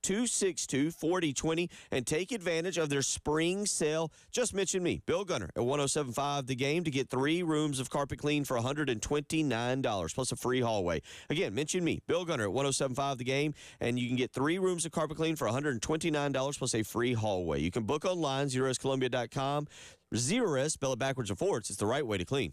803-262-4020, and take advantage of their spring sale. Just mention me, Bill Gunner, at 107.5 The Game to get 3 rooms of carpet clean for $129 plus a free hallway. Again, mention me, Bill Gunner, at 107.5 The Game, and you can get 3 rooms of carpet clean for $129 plus a free hallway. You can book online, ZerustColumbia.com. Zerust, spell it backwards and forwards. It's the right way to clean.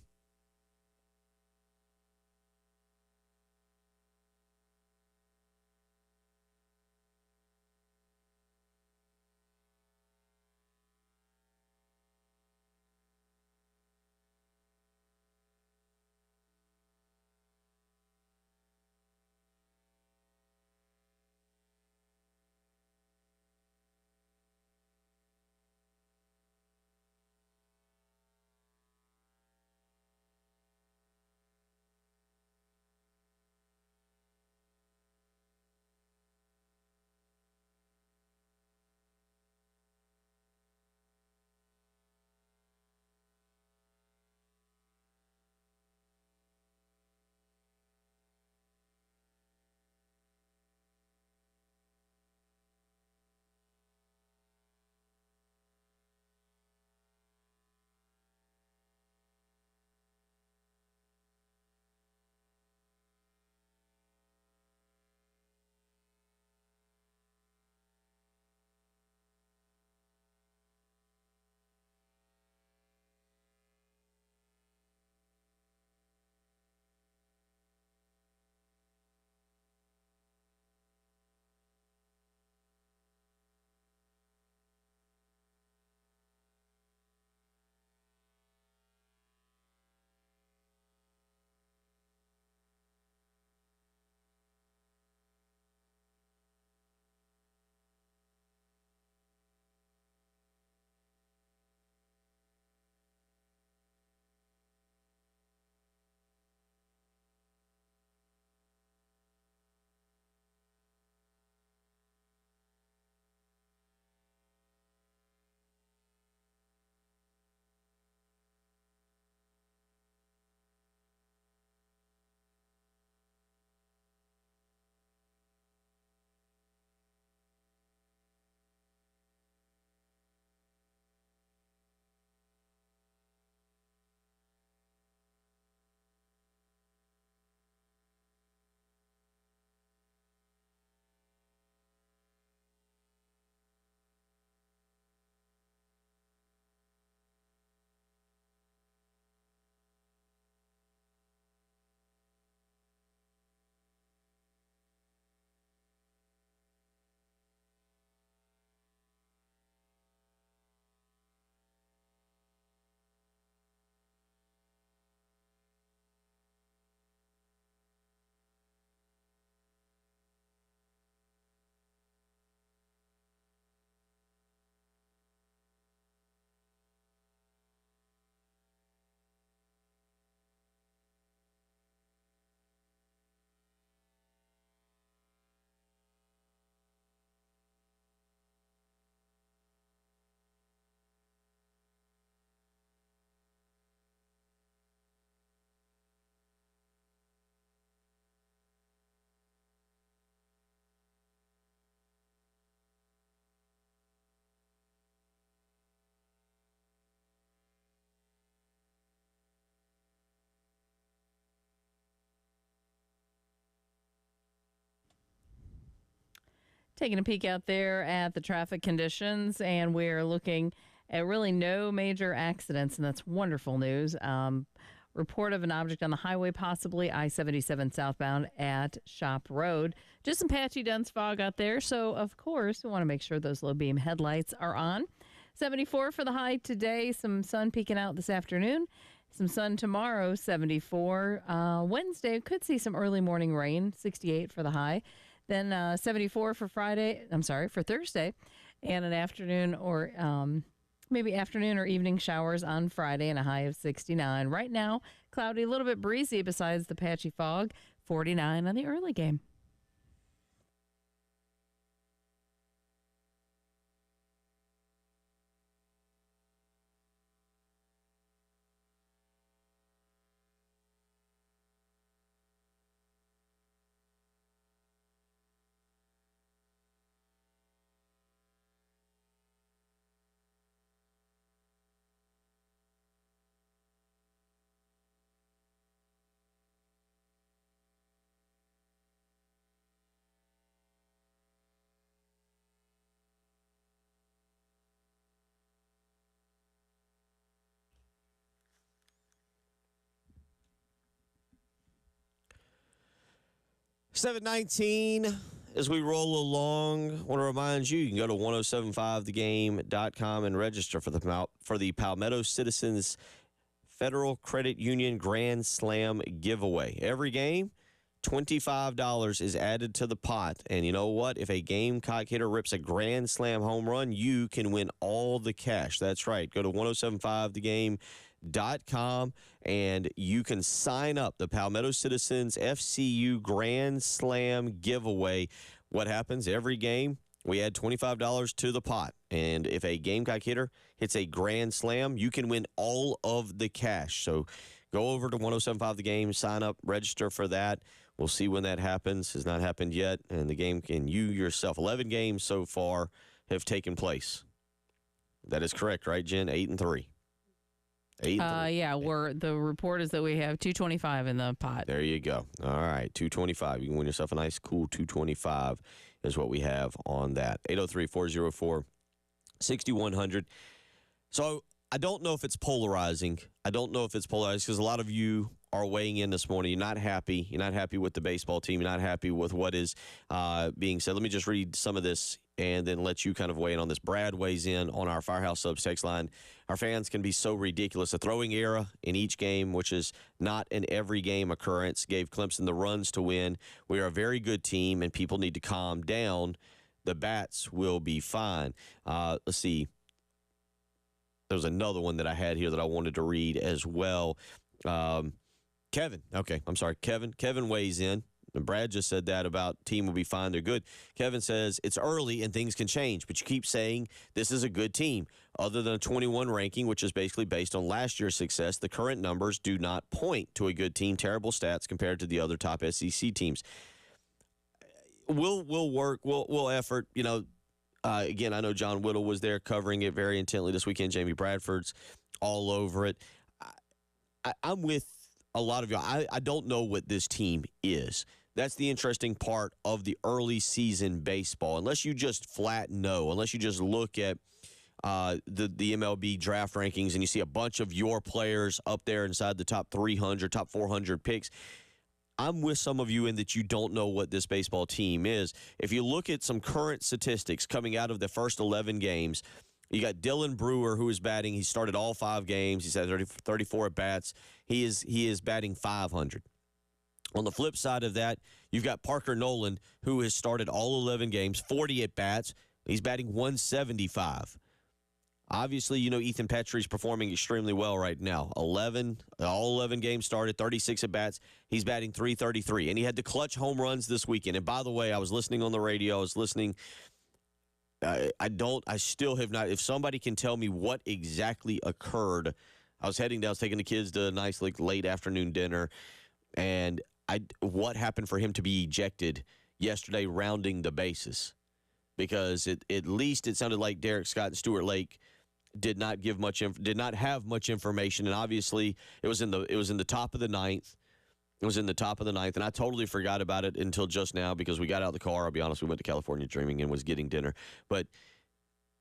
Taking a peek out there at the traffic conditions, and we're looking at really no major accidents, and that's wonderful news. Report of an object on the highway, possibly I-77 southbound at Shop Road. Just some patchy dense fog out there, so of course we want to make sure those low beam headlights are on. 74 for the high today, some sun peeking out this afternoon. Some sun tomorrow, 74. Wednesday, could see some early morning rain, 68 for the high. Then 74 for Thursday, and an afternoon or maybe afternoon or evening showers on Friday and a high of 69. Right now, cloudy, a little bit breezy besides the patchy fog, 49 on the early game. $7:19 as we roll along. I want to remind you, you can go to 1075thegame.com and register for the Palmetto Citizens Federal Credit Union Grand Slam giveaway. Every game, $25 is added to the pot. And you know what? If a Gamecock hitter rips a Grand Slam home run, you can win all the cash. That's right. Go to 1075thegame.com and you can sign up. The Palmetto Citizens FCU Grand Slam giveaway. What happens every game? We add $25 to the pot. And if a Gamecock hitter hits a Grand Slam, you can win all of the cash. So go over to 1075 The Game, sign up, register for that. We'll see when that happens. Has not happened yet. And the game can you yourself. 11 games so far have taken place. That is correct, right, Jen? 8-3. 8-3. Yeah, the report is that we have 225 in the pot. There you go. All right, 225. You can win yourself a nice, cool 225 is what we have on that. 803-404-6100. So I don't know if it's polarizing. Because a lot of you are weighing in this morning. You're not happy. You're not happy with the baseball team. You're not happy with what is being said. Let me just read some of this and then let you kind of weigh in on this. Brad weighs in on our Firehouse Subs text line. Our fans can be so ridiculous. A throwing error in each game, which is not an every game occurrence, gave Clemson the runs to win. We are a very good team, and people need to calm down. The bats will be fine. Let's see. There was another one that I had here that I wanted to read as well. Kevin. Okay, I'm sorry. Kevin weighs in. And Brad just said that about team will be fine. They're good. Kevin says it's early and things can change, but you keep saying this is a good team. Other than a 21 ranking, which is basically based on last year's success, the current numbers do not point to a good team. Terrible stats compared to the other top SEC teams. We'll work. We'll effort. You know, again, I know John Whittle was there covering it very intently this weekend. Jamie Bradford's all over it. I'm with a lot of y'all. I don't know what this team is. That's the interesting part of the early season baseball. Unless you just flat know, unless you just look at the MLB draft rankings and you see a bunch of your players up there inside the top 300, top 400 picks, I'm with some of you in that you don't know what this baseball team is. If you look at some current statistics coming out of the first 11 games, you got Dylan Brewer, who is batting. He started all 5 games. He's had 34 at-bats. He is batting .500. On the flip side of that, you've got Parker Nolan, who has started all 11 games, 40 at-bats. He's batting .175. Obviously, you know Ethan Petrie's performing extremely well right now. All 11 games started, 36 at-bats. He's batting .333. And he had the clutch home runs this weekend. And by the way, I was listening on the radio. I was listening. I still have not. If somebody can tell me what exactly occurred, I was heading down, I was taking the kids to a nice late afternoon dinner, and what happened for him to be ejected yesterday rounding the bases? Because at least it sounded like Derek Scott and Stuart Lake did not have much information, and obviously it was in the top of the ninth. It was in the top of the ninth, and I totally forgot about it until just now because we got out of the car. I'll be honest, we went to California Dreaming and was getting dinner. But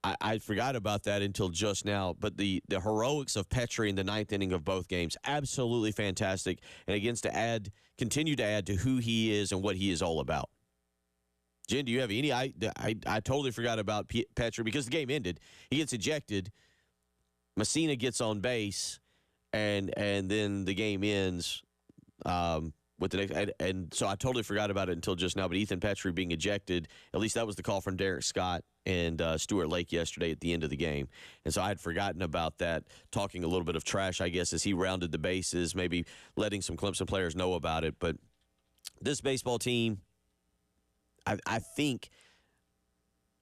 I forgot about that until just now. But the heroics of Petrie in the ninth inning of both games, absolutely fantastic. And again, continue to add to who he is and what he is all about. Jen, do you have any? I totally forgot about Petrie because the game ended. He gets ejected. Messina gets on base. and then the game ends with the next. And so I totally forgot about it until just now. But Ethan Petrie being ejected, at least that was the call from Derek Scott and Stuart Lake yesterday at the end of the game. And so I had forgotten about that, talking a little bit of trash, I guess, as he rounded the bases, maybe letting some Clemson players know about it. But this baseball team, I think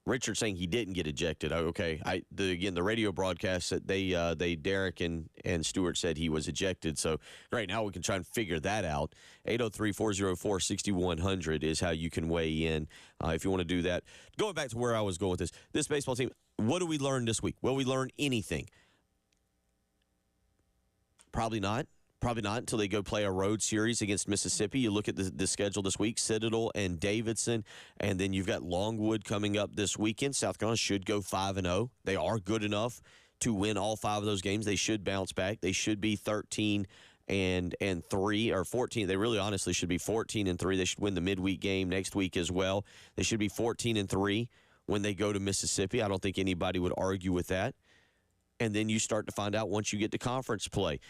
Richard saying he didn't get ejected. Okay, the radio broadcast that they Derek and Stewart said he was ejected. So right now we can try and figure that out. 803-404-6100 is how you can weigh in if you want to do that. Going back to where I was going with this baseball team, what do we learn this week? Will we learn anything? Probably not. Probably not until they go play a road series against Mississippi. You look at the schedule this week, Citadel and Davidson, and then you've got Longwood coming up this weekend. South Carolina should go 5-0. They are good enough to win all 5 of those games. They should bounce back. They should be 13-3 or 14. They really honestly should be 14-3. They should win the midweek game next week as well. They should be 14-3 when they go to Mississippi. I don't think anybody would argue with that. And then you start to find out once you get to conference play.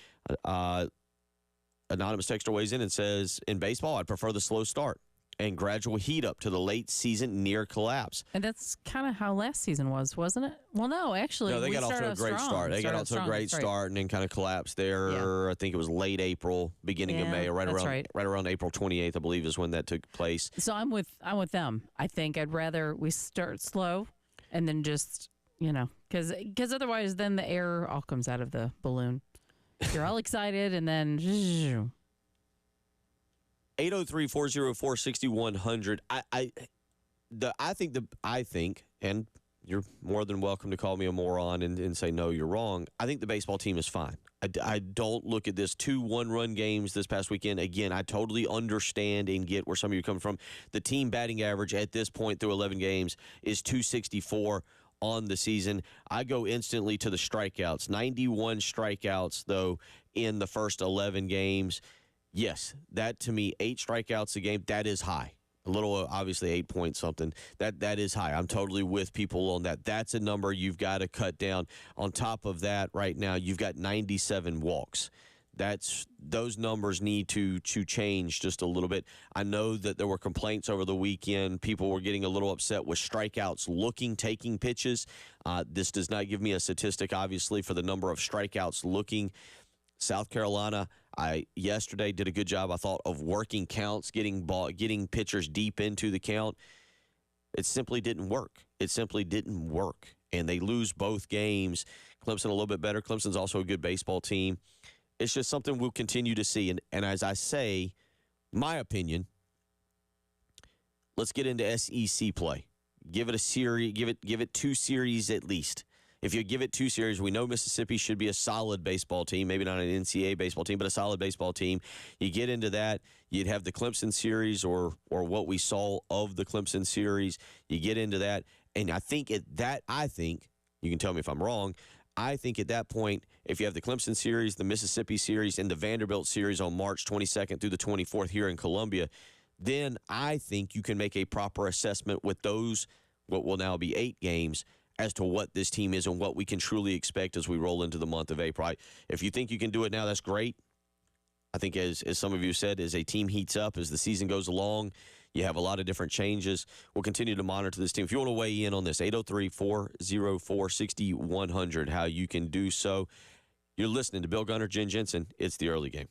Anonymous texter weighs in and says, in baseball, I'd prefer the slow start and gradual heat up to the late season near collapse. And that's kind of how last season was, wasn't it? Well, no, actually. No, they got off to a great start. They got off to a great start and then kind of collapsed there. Yeah. I think it was late April, beginning of May, or right around April 28th, I believe, is when that took place. So I'm with them. I think I'd rather we start slow and then just, because otherwise then the air all comes out of the balloon. You're all excited, and then 803-404-6100. I think, and you're more than welcome to call me a moron and say no, you're wrong. I think the baseball team is fine. I don't look at this 2 one-run games this past weekend. Again, I totally understand and get where some of you are coming from. The team batting average at this point through 11 games is .264 on the season. I go instantly to the strikeouts. 91 strikeouts, though, in the first 11 games. Yes, that to me, 8 strikeouts a game, that is high. A little, obviously, 8 point something. That is high. I'm totally with people on that. That's a number you've got to cut down. On top of that, right now, you've got 97 walks. Those numbers need to change just a little bit. I know that there were complaints over the weekend. People were getting a little upset with strikeouts taking pitches. This does not give me a statistic, obviously, for the number of strikeouts looking. South Carolina, yesterday did a good job, I thought, of working counts, getting pitchers deep into the count. It simply didn't work. And they lose both games. Clemson a little bit better. Clemson's also a good baseball team. It's just something we'll continue to see. And as I say, my opinion, let's get into SEC play. Give it a series. Give it 2 series at least. If you give it 2 series, we know Mississippi should be a solid baseball team, maybe not an NCAA baseball team, but a solid baseball team. You get into that, you'd have the Clemson series or what we saw of the Clemson series. You get into that, and I think you can tell me if I'm wrong, I think at that point, if you have the Clemson series, the Mississippi series, and the Vanderbilt series on March 22nd through the 24th here in Columbia, then I think you can make a proper assessment with those, what will now be 8 games, as to what this team is and what we can truly expect as we roll into the month of April. If you think you can do it now, that's great. I think as some of you said, as a team heats up, as the season goes along, you have a lot of different changes. We'll continue to monitor this team. If you want to weigh in on this, 803-404-6100, how you can do so. You're listening to Bill Gunner, Jen Jensen. It's the early game.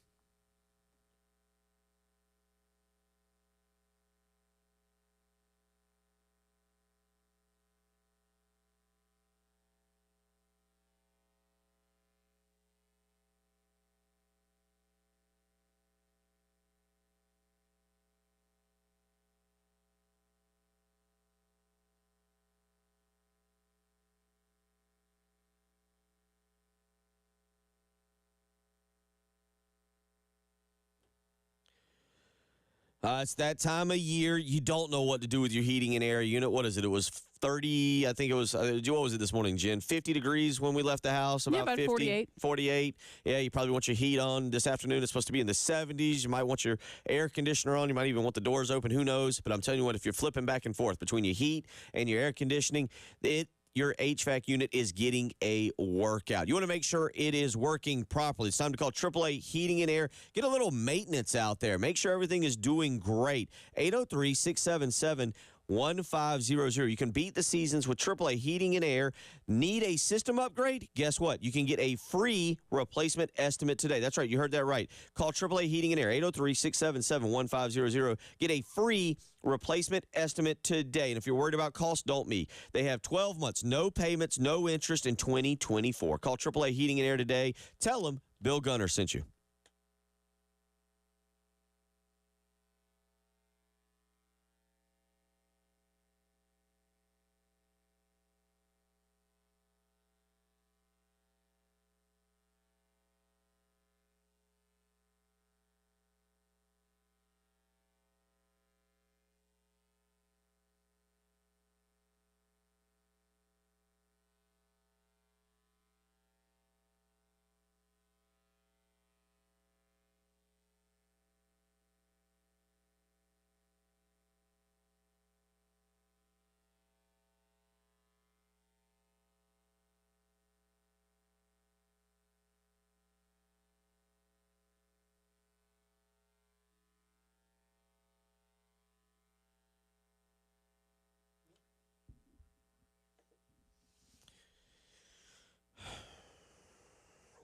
It's that time of year. You don't know what to do with your heating and air unit. What is it? It was 30, I think it was, what was it this morning, Jen? 50 degrees when we left the house? About 50? 48. 48. Yeah, you probably want your heat on this afternoon. It's supposed to be in the 70s. You might want your air conditioner on. You might even want the doors open. Who knows? But I'm telling you what, if you're flipping back and forth between your heat and your air conditioning, your HVAC unit is getting a workout. You want to make sure it is working properly. It's time to call AAA Heating and Air. Get a little maintenance out there. Make sure everything is doing great. 803-677-1500. You can beat the seasons with AAA Heating and Air. Need a system upgrade? Guess what? You can get a free replacement estimate today. That's right. You heard that right. Call AAA Heating and Air, 803-677-1500. Get a free replacement estimate today. And if you're worried about cost, don't me. They have 12 months, no payments, no interest in 2024. Call AAA Heating and Air today. Tell them Bill Gunner sent you.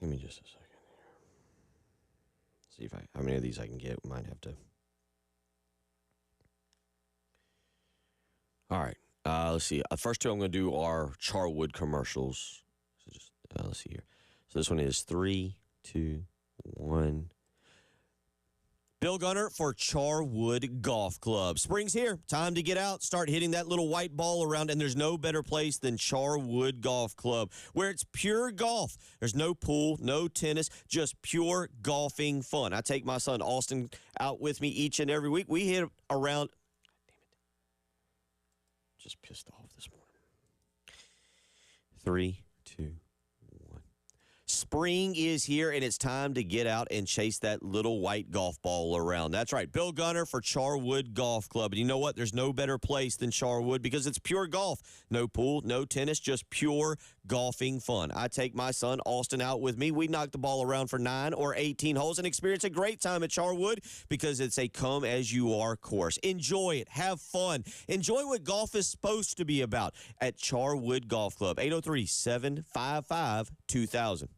Give me just a second here. See if how many of these I can get. We might have to. All right. Let's see. First two I'm going to do are Charwood commercials. So just let's see here. So this one is 3, 2, 1. Bill Gunner for Charwood Golf Club. Spring's here. Time to get out. Start hitting that little white ball around. And there's no better place than Charwood Golf Club, where it's pure golf. There's no pool, no tennis, just pure golfing fun. I take my son Austin out with me each and every week. We hit around. Damn it. Just pissed off this morning. 3, 2, 1. Spring is here, and it's time to get out and chase that little white golf ball around. That's right. Bill Gunner for Charwood Golf Club. And you know what? There's no better place than Charwood because it's pure golf. No pool, no tennis, just pure golfing fun. I take my son Austin out with me. We knock the ball around for 9 or 18 holes and experience a great time at Charwood because it's a come-as-you-are course. Enjoy it. Have fun. Enjoy what golf is supposed to be about at Charwood Golf Club. 803-755-2000.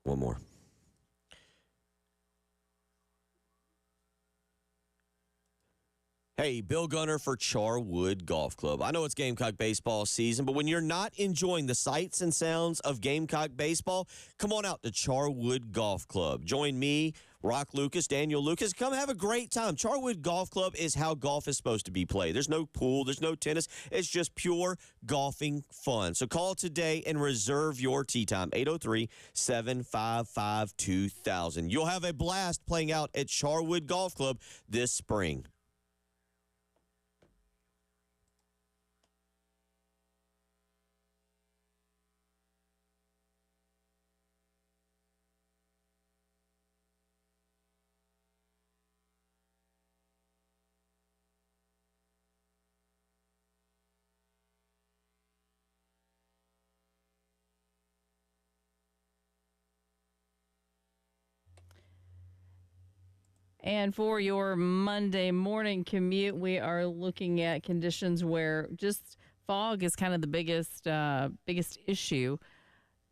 One more. Hey, Bill Gunner for Charwood Golf Club. I know it's Gamecock baseball season, but when you're not enjoying the sights and sounds of Gamecock baseball, come on out to Charwood Golf Club. Join me, Rock Lucas, Daniel Lucas. Come have a great time. Charwood Golf Club is how golf is supposed to be played. There's no pool. There's no tennis. It's just pure golfing fun. So call today and reserve your tee time, 803-755-2000. You'll have a blast playing out at Charwood Golf Club this spring. And for your Monday morning commute, we are looking at conditions where just fog is kind of the biggest issue.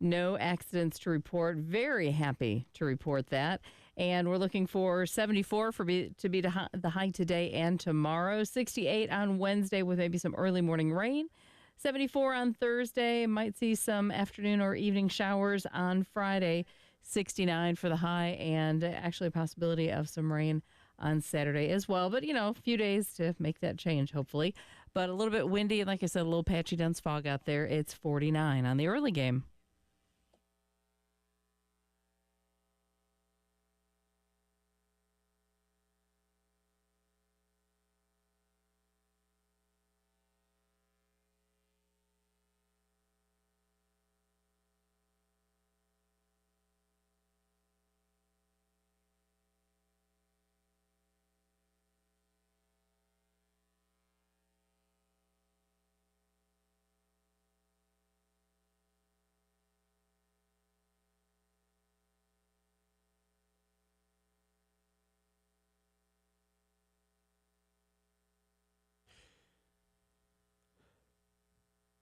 No accidents to report. Very happy to report that. And we're looking for 74 to be the high today and tomorrow. 68 on Wednesday with maybe some early morning rain. 74 on Thursday. Might see some afternoon or evening showers on Friday. 69 for the high, and actually a possibility of some rain on Saturday as well. But, a few days to make that change, hopefully. But a little bit windy, and like I said, a little patchy, dense fog out there. It's 49 on the early game.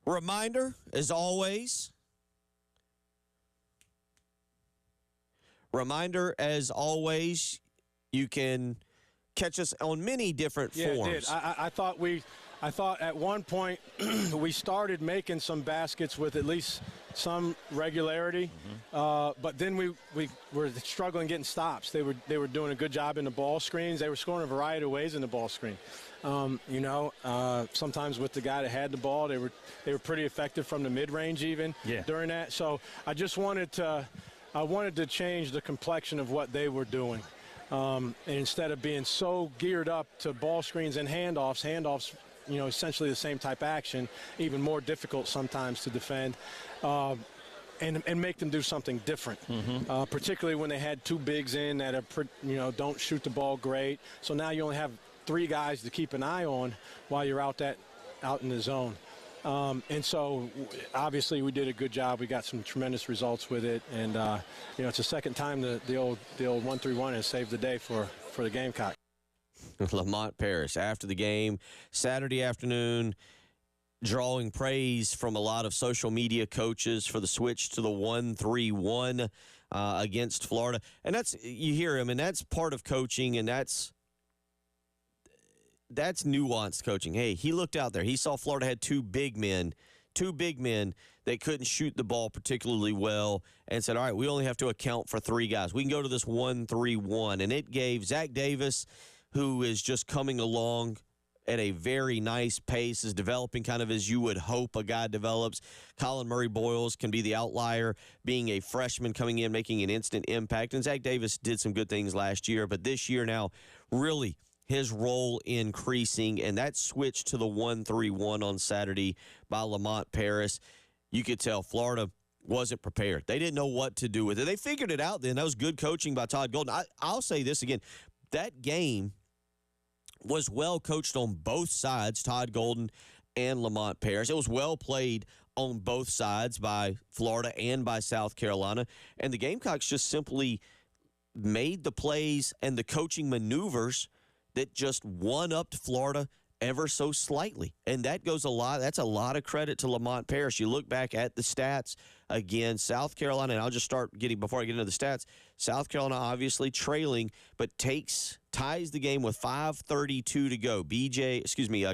Reminder, as always, you can catch us on many different forms. I thought at one point we started making some baskets with at least some regularity, but then we were struggling getting stops. They were doing a good job in the ball screens. They were scoring a variety of ways in the ball screen. Sometimes with the guy that had the ball, they were pretty effective from the mid-range even during that. So I just wanted to change the complexion of what they were doing. And instead of being so geared up to ball screens and handoffs, essentially the same type action, even more difficult sometimes to defend, and make them do something different, particularly when they had two bigs in that are, don't shoot the ball great. So now you only have three guys to keep an eye on while you're out in the zone. And so, obviously, we did a good job. We got some tremendous results with it, and it's the second time the old 1-3-1 has saved the day for the Gamecock. Lamont Paris, after the game, Saturday afternoon, drawing praise from a lot of social media coaches for the switch to the 1-3-1 against Florida. And you hear him, and that's part of coaching, and that's nuanced coaching. Hey, he looked out there. He saw Florida had two big men that couldn't shoot the ball particularly well, and said, all right, we only have to account for three guys. We can go to this 1-3-1. And it gave Zach Davis, who is just coming along at a very nice pace, is developing kind of as you would hope a guy develops. Colin Murray-Boyles can be the outlier, being a freshman coming in, making an instant impact. And Zach Davis did some good things last year, but this year now really his role increasing, and that switch to the 1-3-1 on Saturday by Lamont Paris, you could tell Florida wasn't prepared. They didn't know what to do with it. They figured it out then. That was good coaching by Todd Golden. I'll say this again. That game was well coached on both sides, Todd Golden and Lamont Paris. It was well played on both sides by Florida and by South Carolina, and the Gamecocks just simply made the plays and the coaching maneuvers that just one-upped Florida ever so slightly. And that's a lot of credit to Lamont Paris. You look back at the stats again, South Carolina, and I'll just before I get into the stats, South Carolina obviously trailing, but ties the game with 5:32 to go.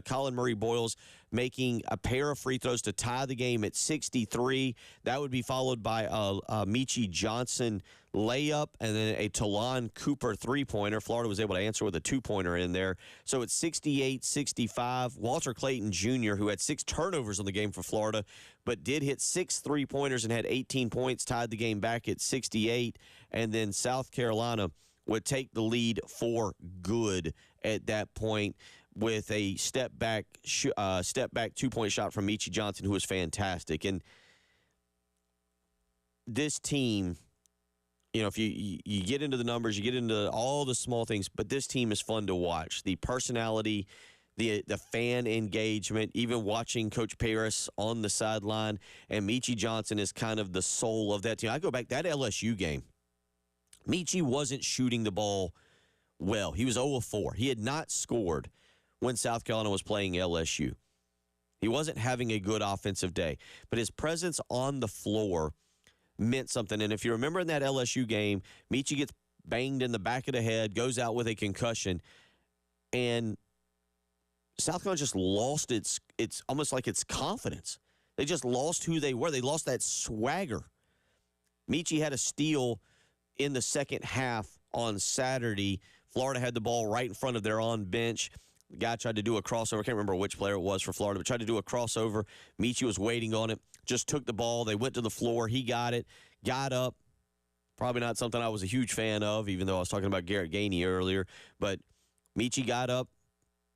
Colin Murray-Boyles making a pair of free throws to tie the game at 63. That would be followed by a Meechie Johnson layup and then a Talon Cooper three-pointer. Florida was able to answer with a two-pointer in there. So it's 68-65. Walter Clayton Jr., who had 6 turnovers on the game for Florida, but did hit 6 three-pointers and had 18 points, tied the game back at 68. And then South Carolina would take the lead for good at that point with a step back 2-point shot from Meechie Johnson, who was fantastic. And this team, if you get into the numbers, you get into all the small things, but this team is fun to watch. The personality, the fan engagement, even watching Coach Paris on the sideline, and Meechie Johnson is kind of the soul of that team. I go back, that LSU game, Meechie wasn't shooting the ball well. He was 0 of 4. He had not scored when South Carolina was playing LSU. He wasn't having a good offensive day, but his presence on the floor meant something. And if you remember in that LSU game, Meechie gets banged in the back of the head, goes out with a concussion, and South Carolina just lost it's almost like its confidence. They just lost who they were. They lost that swagger. Meechie had a steal in the second half on Saturday. Florida had the ball right in front of their own bench. The guy tried to do a crossover. I can't remember which player it was for Florida, but tried to do a crossover. Meechie was waiting on it, just took the ball. They went to the floor. He got it, got up. Probably not something I was a huge fan of, even though I was talking about Garrett Gainey earlier. But Meechie got up,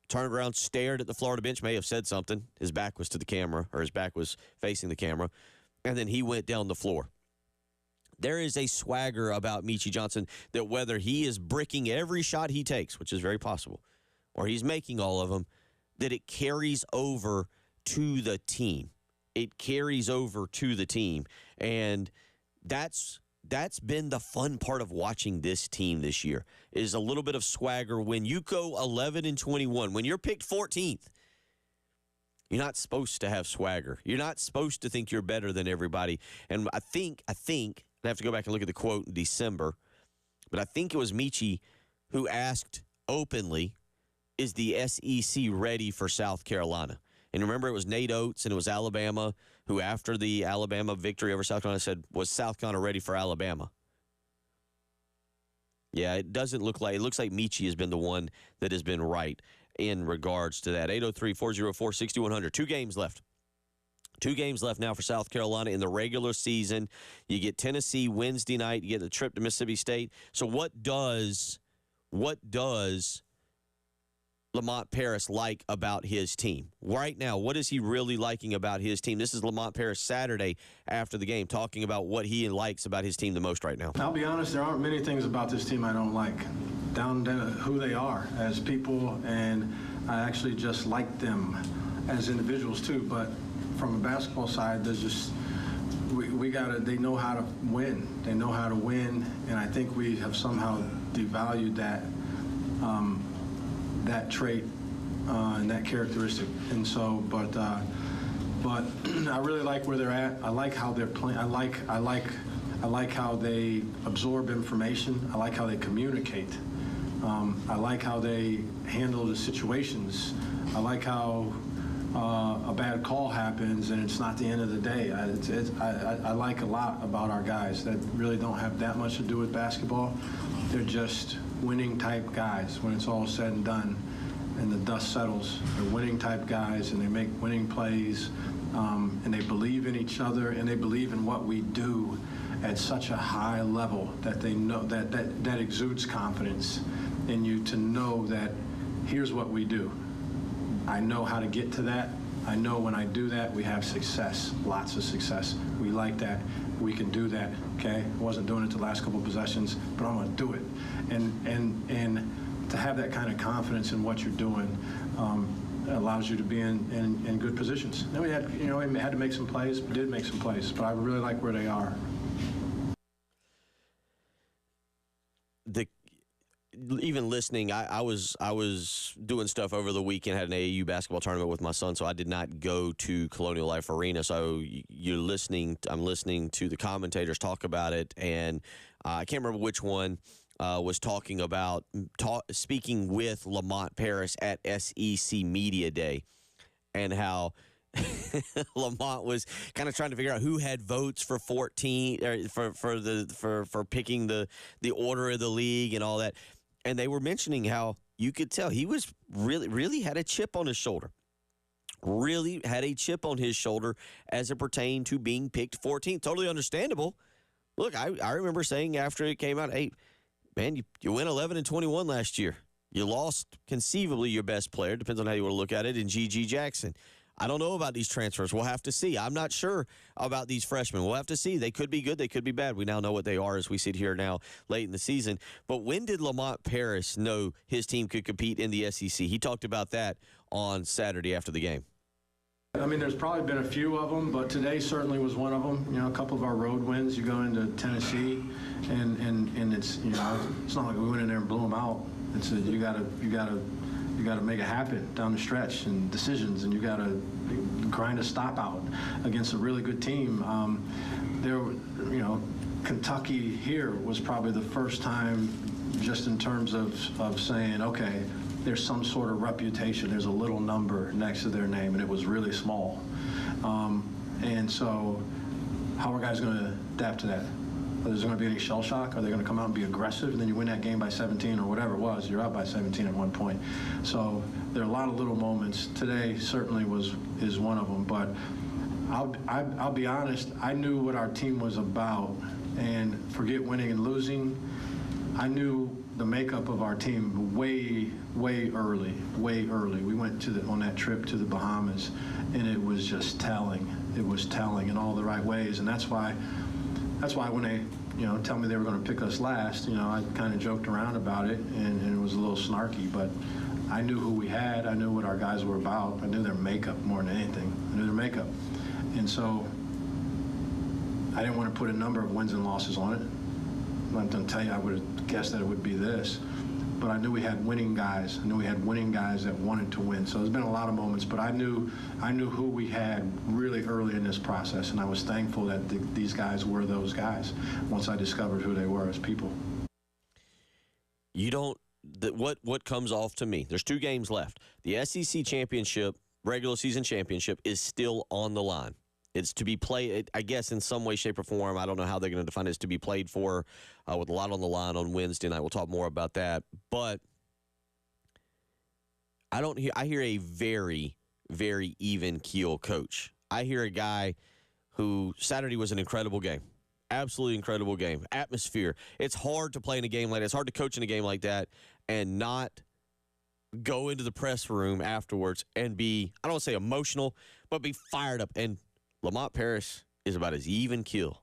turned around, stared at the Florida bench, may have said something. His back was to the camera, or his back was facing the camera. And then he went down the floor. There is a swagger about Meechie Johnson that whether he is bricking every shot he takes, which is very possible, or he's making all of them, that it carries over to the team. It carries over to the team. And that's been the fun part of watching this team this year, is a little bit of swagger. When you go 11-21, when you're picked 14th, You're not supposed to have swagger. You're not supposed to think you're better than everybody. And I think I have to go back and look at the quote in December, but I think it was Michie who asked openly, is the SEC ready for South Carolina? And remember, it was Nate Oates and it was Alabama who, after the Alabama victory over South Carolina, said, was South Carolina ready for Alabama? Yeah, it doesn't look like – it looks like Michie has been the one that has been right in regards to that. 803-404-6100. 2 games left. 2 games left now for South Carolina in the regular season. You get Tennessee Wednesday night. You get the trip to Mississippi State. So what does Lamont Paris like about his team? Right now, what is he really liking about his team? This is Lamont Paris Saturday after the game, talking about what he likes about his team the most right now. I'll be honest, there aren't many things about this team I don't like, down to who they are as people, and I actually just like them as individuals too. But from a basketball side, there's just they know how to win. They know how to win, and I think we have somehow devalued that that trait and that characteristic. And so, but I really like where they're at. I like how they're playing. I like how they absorb information. I like how they communicate. I like how they handle the situations. I like how a bad call happens and it's not the end of the day. I like a lot about our guys that really don't have that much to do with basketball. They're just winning type guys when it's all said and done and the dust settles. They're winning type guys and they make winning plays and they believe in each other and they believe in what we do at such a high level that they know that exudes confidence in you to know that here's what we do. I know how to get to that. I know when I do that, we have success, lots of success. We like that. We can do that, okay? I wasn't doing it the last couple of possessions, but I'm going to do it. And to have that kind of confidence in what you're doing allows you to be in good positions. Then we had, we had to make some plays, did make some plays, but I really like where they are. Even listening, I was doing stuff over the weekend, had an AAU basketball tournament with my son, so I did not go to Colonial Life Arena. So I'm listening to the commentators talk about it, and I can't remember which one was talking about speaking with Lamont Paris at SEC Media Day, and how Lamont was kind of trying to figure out who had votes for 14 for picking the order of the league and all that. And they were mentioning how you could tell he was really had a chip on his shoulder. Really had a chip on his shoulder as it pertained to being picked 14th. Totally understandable. Look, I remember saying after it came out, hey, man, you went 11-21 last year. You lost conceivably your best player, depends on how you want to look at it, in G.G. Jackson. I don't know about these transfers. We'll have to see. I'm not sure about these freshmen. We'll have to see. They could be good. They could be bad. We now know what they are as we sit here now late in the season. But when did Lamont Paris know his team could compete in the SEC? He talked about that on Saturday after the game. I mean, there's probably been a few of them, but today certainly was one of them. A couple of our road wins. You go into Tennessee, and it's it's not like we went in there and blew them out. It's you got to make it happen down the stretch and decisions, and you got to grind a stop out against a really good team. Kentucky here was probably the first time, just in terms of saying, okay, there's some sort of reputation. There's a little number next to their name, and it was really small. And so, how are guys going to adapt to that? Is there going to be any shell shock? Are they going to come out and be aggressive? And then you win that game by 17 or whatever it was. You're up by 17 at one point. So there are a lot of little moments. Today certainly is one of them. But I'll be honest. I knew what our team was about, and forget winning and losing. I knew the makeup of our team way early. We went on that trip to the Bahamas, and it was just telling. It was telling in all the right ways, and that's why when they, tell me they were going to pick us last, I kind of joked around about it, and it was a little snarky, but I knew who we had. I knew what our guys were about. I knew their makeup more than anything. I knew their makeup. And so I didn't want to put a number of wins and losses on it. I'm not going to tell you I would have guessed that it would be this. but I knew we had winning guys. I knew we had winning guys that wanted to win. So there's been a lot of moments, but I knew who we had really early in this process, and I was thankful that these guys were those guys once I discovered who they were as people. You don't what comes off to me, there's 2 games left. The SEC championship, regular season championship, is still on the line. It's to be played, I guess, in some way, shape, or form. I don't know how they're going to define it. It's to be played for with a lot on the line on Wednesday night. We'll talk more about that. But I hear a very, very even keel coach. I hear a guy who Saturday was an incredible game. Absolutely incredible game. Atmosphere. It's hard to play in a game like that. It's hard to coach in a game like that and not go into the press room afterwards and be, I don't want to say emotional, but be fired up. And Lamont Paris is about as even keel,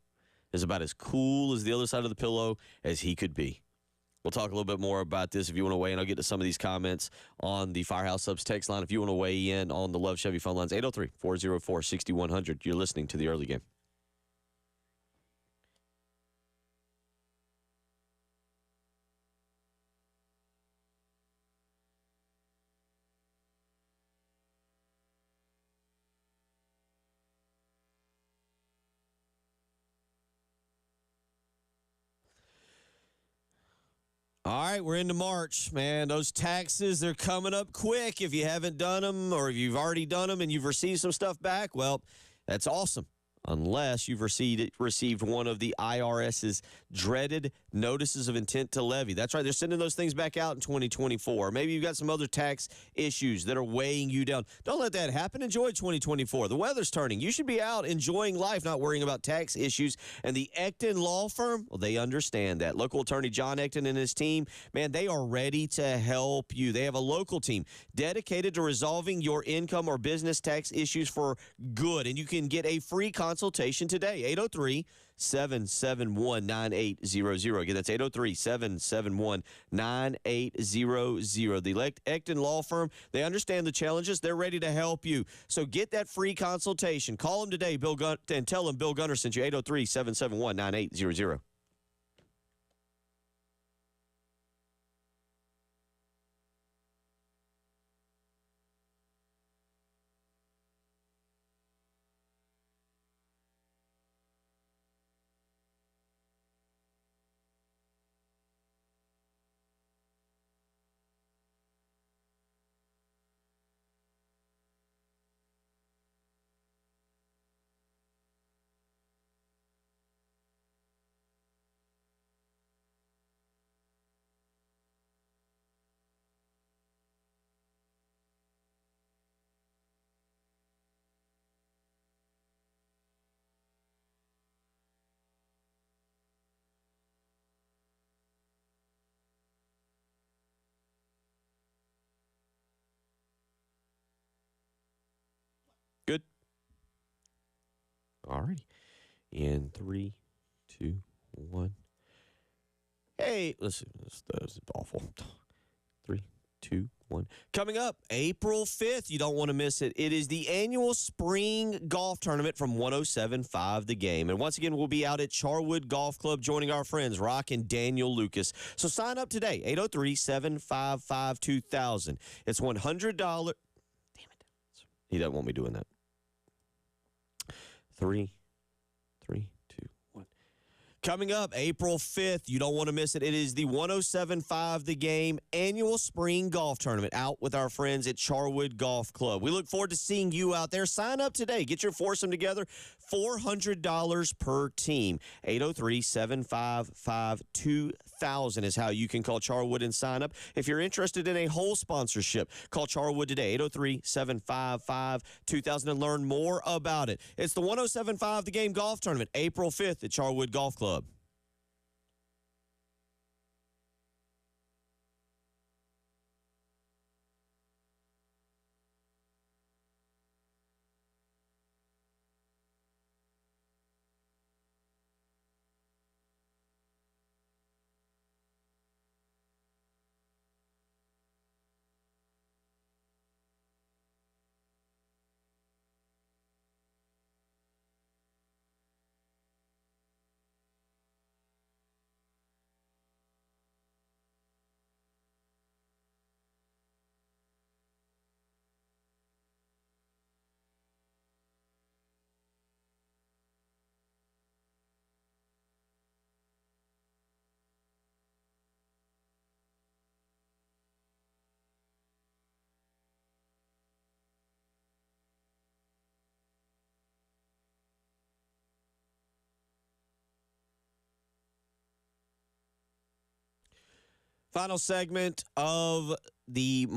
is about as cool as the other side of the pillow as he could be. We'll talk a little bit more about this if you want to weigh in. I'll get to some of these comments on the Firehouse Subs text line. If you want to weigh in on the Love Chevy phone lines, 803-404-6100. You're listening to the early game. All right, we're into March, man. Those taxes, they're coming up quick. If you haven't done them or if you've already done them and you've received some stuff back, well, that's awesome. Unless you've received one of the IRS's dreaded notices of intent to levy. That's right. They're sending those things back out in 2024. Maybe you've got some other tax issues that are weighing you down. Don't let that happen. Enjoy 2024. The weather's turning. You should be out enjoying life, not worrying about tax issues. And the Ecton Law Firm, well, they understand that. Local attorney John Ecton and his team, man, they are ready to help you. They have a local team dedicated to resolving your income or business tax issues for good. And you can get a free consultation today. 803-771-9800. Again, that's 803-771-9800. The Ecton Law Firm, they understand the challenges. They're ready to help you. So get that free consultation. Call them today, and tell them Bill Gunner sent you. 803-771-9800. Good. All righty. In 3, 2, 1. Hey, listen, that's awful. 3, 2, 1. Coming up, April 5th. You don't want to miss it. It is the annual spring golf tournament from 107.5 The Game. And once again, we'll be out at Charwood Golf Club joining our friends, Rock and Daniel Lucas. So sign up today, 803-755-2000. It's $100. Damn it. He doesn't want me doing that. 3, 2, 1. Coming up April 5th. You don't want to miss it. It is the 107.5 The Game annual spring golf tournament out with our friends at Charwood Golf Club. We look forward to seeing you out there. Sign up today. Get your foursome together. $400 per team. 803-755-2000 is how you can call Charwood and sign up. If you're interested in a whole sponsorship, call Charwood today. 803-755-2000 and learn more about it. It's the 107.5 The Game golf tournament, April 5th at Charwood Golf Club. Final segment of the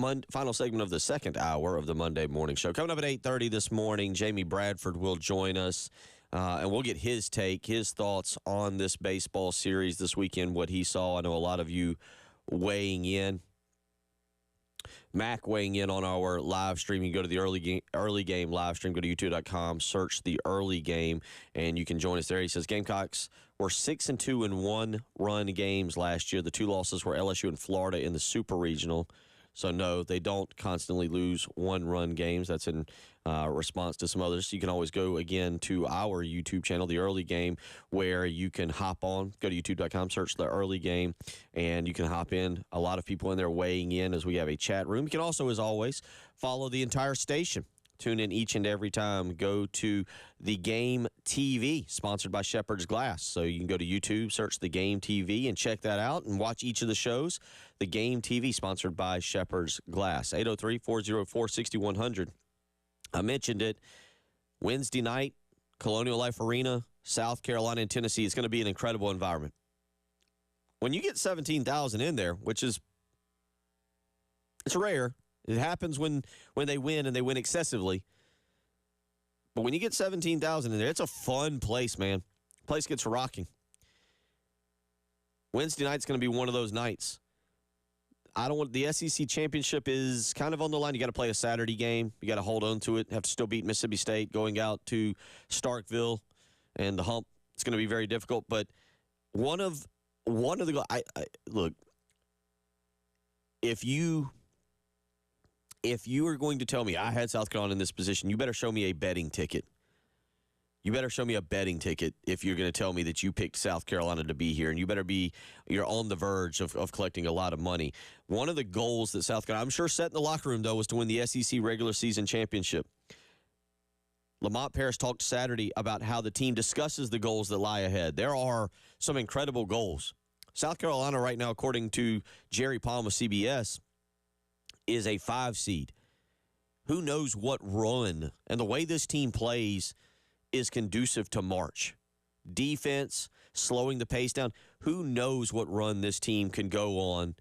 second hour of the Monday Morning Show. Coming up at 8:30 this morning, Jamie Bradford will join us, and we'll get his take, his thoughts on this baseball series this weekend, what he saw. I know a lot of you weighing in. Mac weighing in on our live stream. You can go to the early game live stream. Go to youtube.com, search the early game, and you can join us there. He says Gamecocks were 6-2 in one-run games last year. The two losses were LSU and Florida in the Super Regional. So, no, they don't constantly lose one-run games. That's in response to some others. You can always go, again, to our YouTube channel, The Early Game, where you can hop on. Go to youtube.com, search The Early Game, and you can hop in. A lot of people in there weighing in as we have a chat room. You can also, as always, follow the entire station. Tune in each and every time. Go to The Game TV, sponsored by Shepherd's Glass. So you can go to YouTube, search The Game TV, and check that out and watch each of the shows. The Game TV, sponsored by Shepherd's Glass. 803-404-6100. I mentioned it. Wednesday night, Colonial Life Arena, South Carolina and Tennessee. It's going to be an incredible environment. When you get 17,000 in there, which is it's rare. It happens when they win and they win excessively. But when you get 17,000 in there, it's a fun place, man. Place gets rocking. Wednesday night's going to be one of those nights. The SEC championship is kind of on the line. You got to play a Saturday game. You got to hold on to it. Have to still beat Mississippi State going out to Starkville and the hump. It's going to be very difficult. But one of the look, if you are going to tell me I had South Carolina in this position, you better show me a betting ticket. You better show me a betting ticket if you're going to tell me that you picked South Carolina to be here, and you're on the verge of collecting a lot of money. One of the goals that South Carolina, I'm sure set in the locker room, though, was to win the SEC regular season championship. Lamont Paris talked Saturday about how the team discusses the goals that lie ahead. There are some incredible goals. South Carolina right now, according to Jerry Palm of CBS, is a 5 seed. Who knows what run, and the way this team plays is conducive to March. Defense, slowing the pace down. Who knows what run this team can go on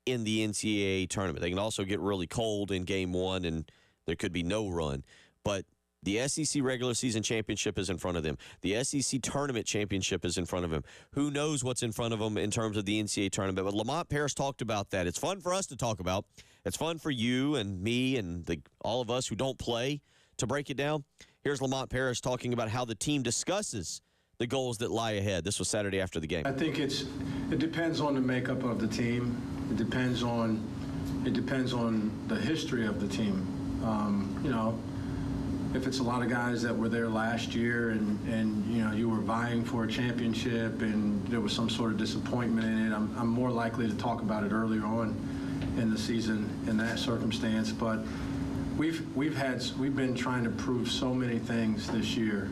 in the NCAA tournament. They can also get really cold in game one, and there could be no run. But the SEC regular season championship is in front of them. The SEC tournament championship is in front of them. Who knows what's in front of them in terms of the NCAA tournament. But Lamont Paris talked about that. It's fun for us to talk about. It's fun for you and me and all of us who don't play to break it down. Here's Lamont Paris talking about how the team discusses the goals that lie ahead. This was Saturday after the game. I think it depends on the makeup of the team. It depends on the history of the team. If it's a lot of guys that were there last year and you were vying for a championship and there was some sort of disappointment in it, I'm more likely to talk about it earlier on in the season in that circumstance. But we've been trying to prove so many things this year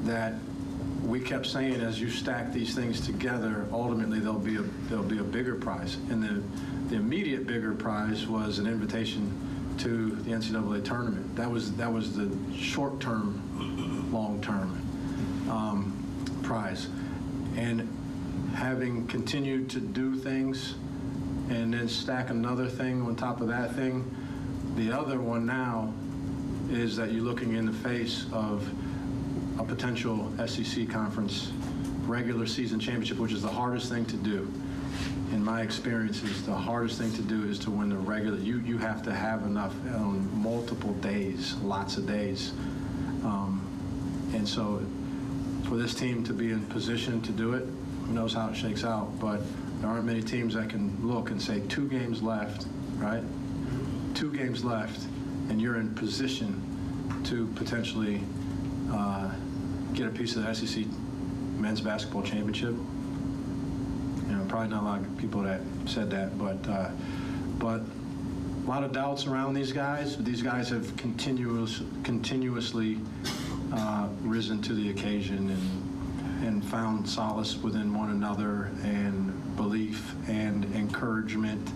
that we kept saying, as you stack these things together, ultimately there'll be a bigger prize. And the immediate bigger prize was an invitation to the NCAA tournament. That was the short-term, long-term prize. And having continued to do things and then stack another thing on top of that thing, the other one now is that you're looking in the face of a potential SEC conference regular season championship, which is the hardest thing to do. In my experiences, the hardest thing to do is to win the regular. You have to have enough on multiple days, lots of days. And so for this team to be in position to do it, who knows how it shakes out, but there aren't many teams that can look and say 2 games left, right? 2 games left, and you're in position to potentially get a piece of the SEC men's basketball championship. Probably not a lot of people that said that, but a lot of doubts around these guys. These guys have continuously risen to the occasion and found solace within one another and belief and encouragement,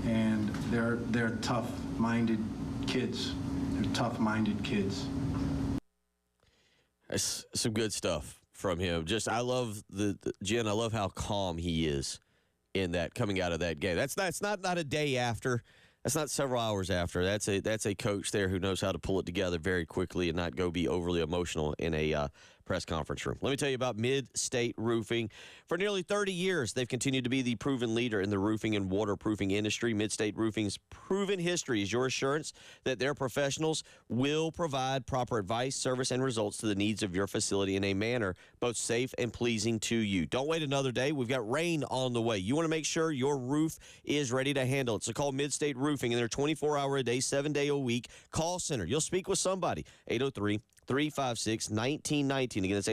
and they're tough-minded kids. They're tough-minded kids. That's some good stuff from him. I love Jen, I love how calm he is in that coming out of that game. That's not a day after. That's not several hours after. That's a coach there who knows how to pull it together very quickly and not go be overly emotional in a press conference room. Let me tell you about Mid-State Roofing. For nearly 30 years, they've continued to be the proven leader in the roofing and waterproofing industry. Mid-State Roofing's proven history is your assurance that their professionals will provide proper advice, service, and results to the needs of your facility in a manner both safe and pleasing to you. Don't wait another day. We've got rain on the way. You want to make sure your roof is ready to handle it. So call Mid-State Roofing in their 24-hour-a-day, 7-day-a-week call center. You'll speak with somebody. 803-356-1919. Again, it's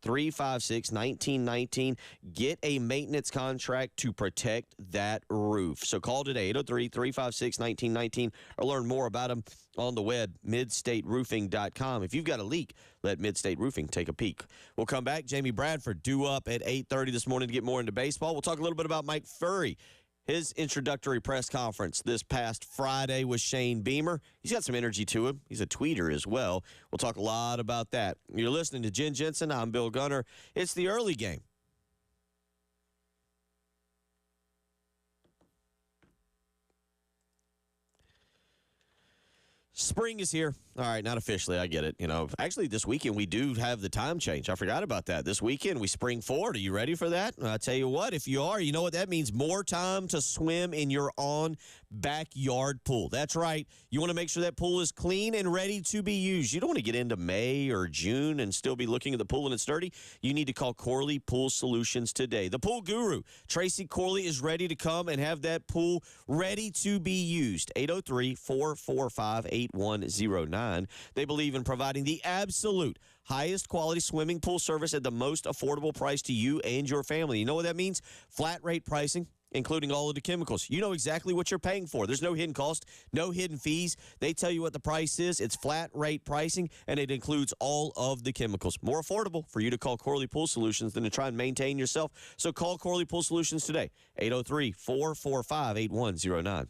803-356-1919. Get a maintenance contract to protect that roof. So call today, 803-356-1919, or learn more about them on the web, midstateroofing.com. If you've got a leak, let Mid-State Roofing take a peek. We'll come back. Jamie Bradford due up at 8:30 this morning to get more into baseball. We'll talk a little bit about Mike Furrey. His introductory press conference this past Friday with Shane Beamer. He's got some energy to him. He's a tweeter as well. We'll talk a lot about that. You're listening to Jen Jensen. I'm Bill Gunner. It's the early game. Spring is here. All right, not officially. I get it. Actually, this weekend we do have the time change. I forgot about that. This weekend we spring forward. Are you ready for that? I'll tell you what, if you are, you know what that means? More time to swim in your own backyard pool. That's right. You want to make sure that pool is clean and ready to be used. You don't want to get into May or June and still be looking at the pool and it's dirty. You need to call Corley Pool Solutions today. The pool guru, Tracy Corley, is ready to come and have that pool ready to be used. 803-445-8109. They believe in providing the absolute highest quality swimming pool service at the most affordable price to you and your family. You know what that means? Flat rate pricing, including all of the chemicals. You know exactly what you're paying for. There's no hidden cost, no hidden fees. They tell you what the price is. It's flat rate pricing, and it includes all of the chemicals. More affordable for you to call Corley Pool Solutions than to try and maintain yourself. So call Corley Pool Solutions today, 803-445-8109.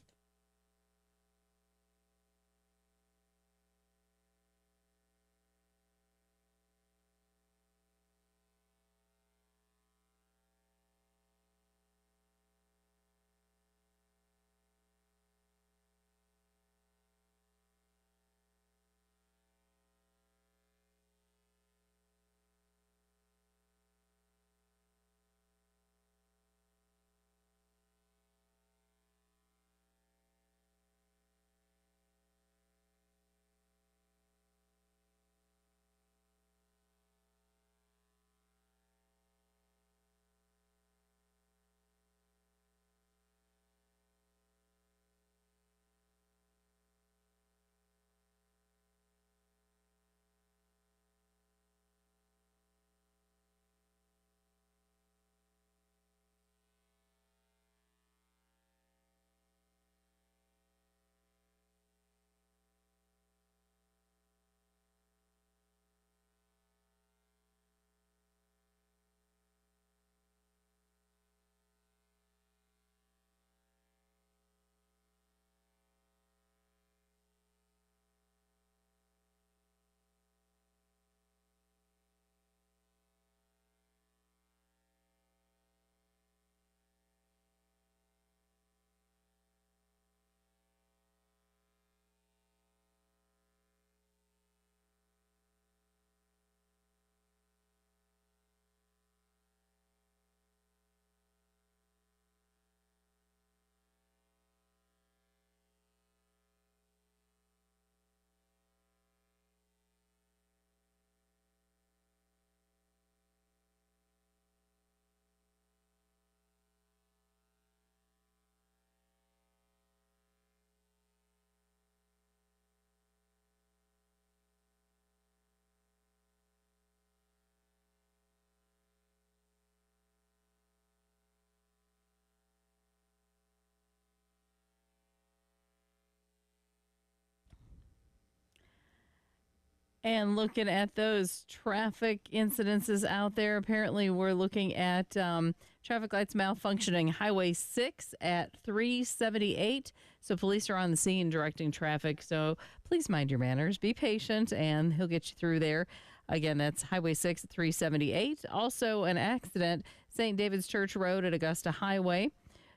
And looking at those traffic incidences out there, apparently we're looking at traffic lights malfunctioning. Highway 6 at 378. So police are on the scene directing traffic. So please mind your manners. Be patient, and he'll get you through there. Again, that's Highway 6 at 378. Also, an accident, St. David's Church Road at Augusta Highway.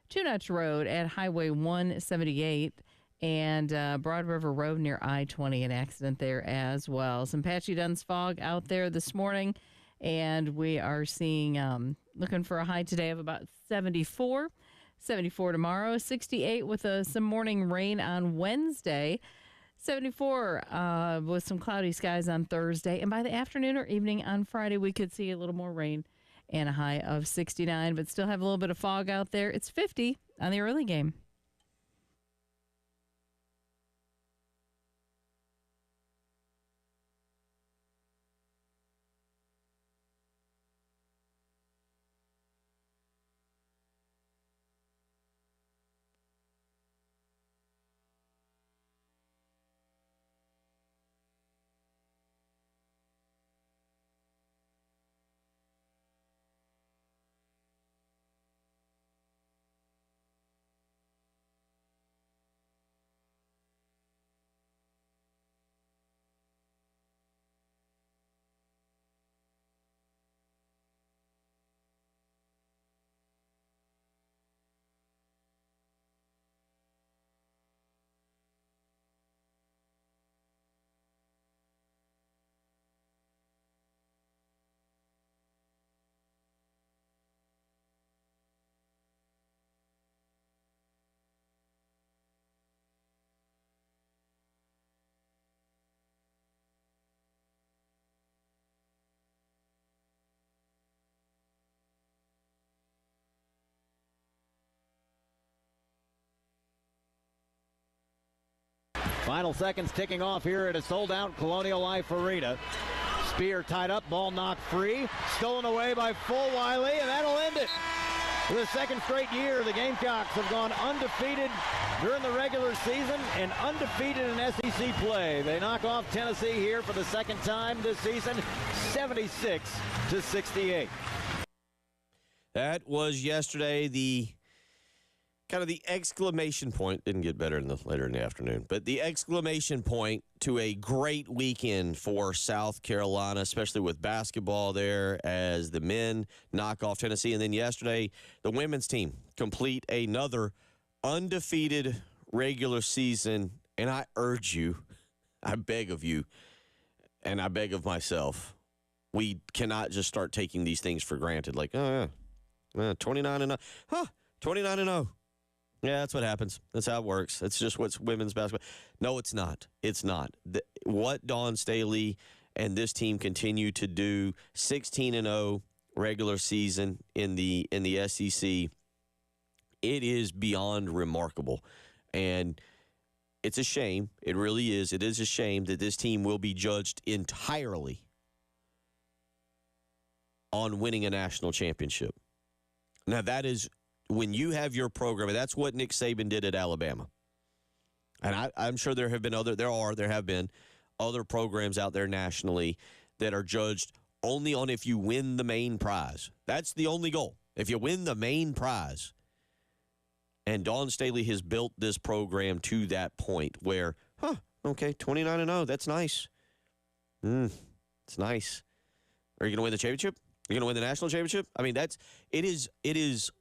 Two Notch Road at Highway 178. And Broad River Road near I-20, an accident there as well. Some patchy dunce fog out there this morning, and we are seeing, looking for a high today of about 74. 74 tomorrow, 68 with some morning rain on Wednesday. 74 with some cloudy skies on Thursday. And by the afternoon or evening on Friday, we could see a little more rain and a high of 69, but still have a little bit of fog out there. It's 50 on the early game. Final seconds ticking off here at a sold-out Colonial Life Arena. Spear tied up, ball knocked free, stolen away by Fulwiley, and that'll end it. For the second straight year, the Gamecocks have gone undefeated during the regular season and undefeated in SEC play. They knock off Tennessee here for the second time this season, 76-68. That was yesterday. The exclamation point didn't get better later in the afternoon, but the exclamation point to a great weekend for South Carolina, especially with basketball there as the men knock off Tennessee. And then yesterday, the women's team complete another undefeated regular season. And I urge you, I beg of you, and I beg of myself, we cannot just start taking these things for granted. Like, 29-0. 29-0. Yeah, that's what happens. That's how it works. It's just what's women's basketball. No, it's not. It's not. What Dawn Staley and this team continue to do, 16-0 regular season in the SEC, it is beyond remarkable. And it's a shame. It really is. It is a shame that this team will be judged entirely on winning a national championship. Now, that is when you have your program, and that's what Nick Saban did at Alabama. And I'm sure there have been other programs out there nationally that are judged only on if you win the main prize. That's the only goal. If you win the main prize. And Dawn Staley has built this program to that point where, 29-0, that's nice. It's nice. Are you going to win the championship? Are you going to win the national championship? I mean, it is.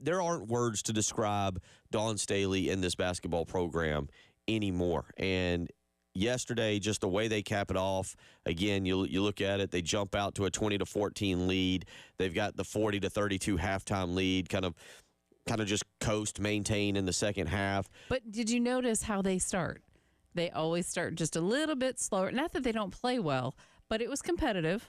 There aren't words to describe Dawn Staley in this basketball program anymore. And yesterday, just the way they cap it off, again, you look at it, they jump out to a 20-14 lead. They've got the 40-32 halftime lead, kind of just maintain in the second half. But did you notice how they start? They always start just a little bit slower. Not that they don't play well, but it was competitive.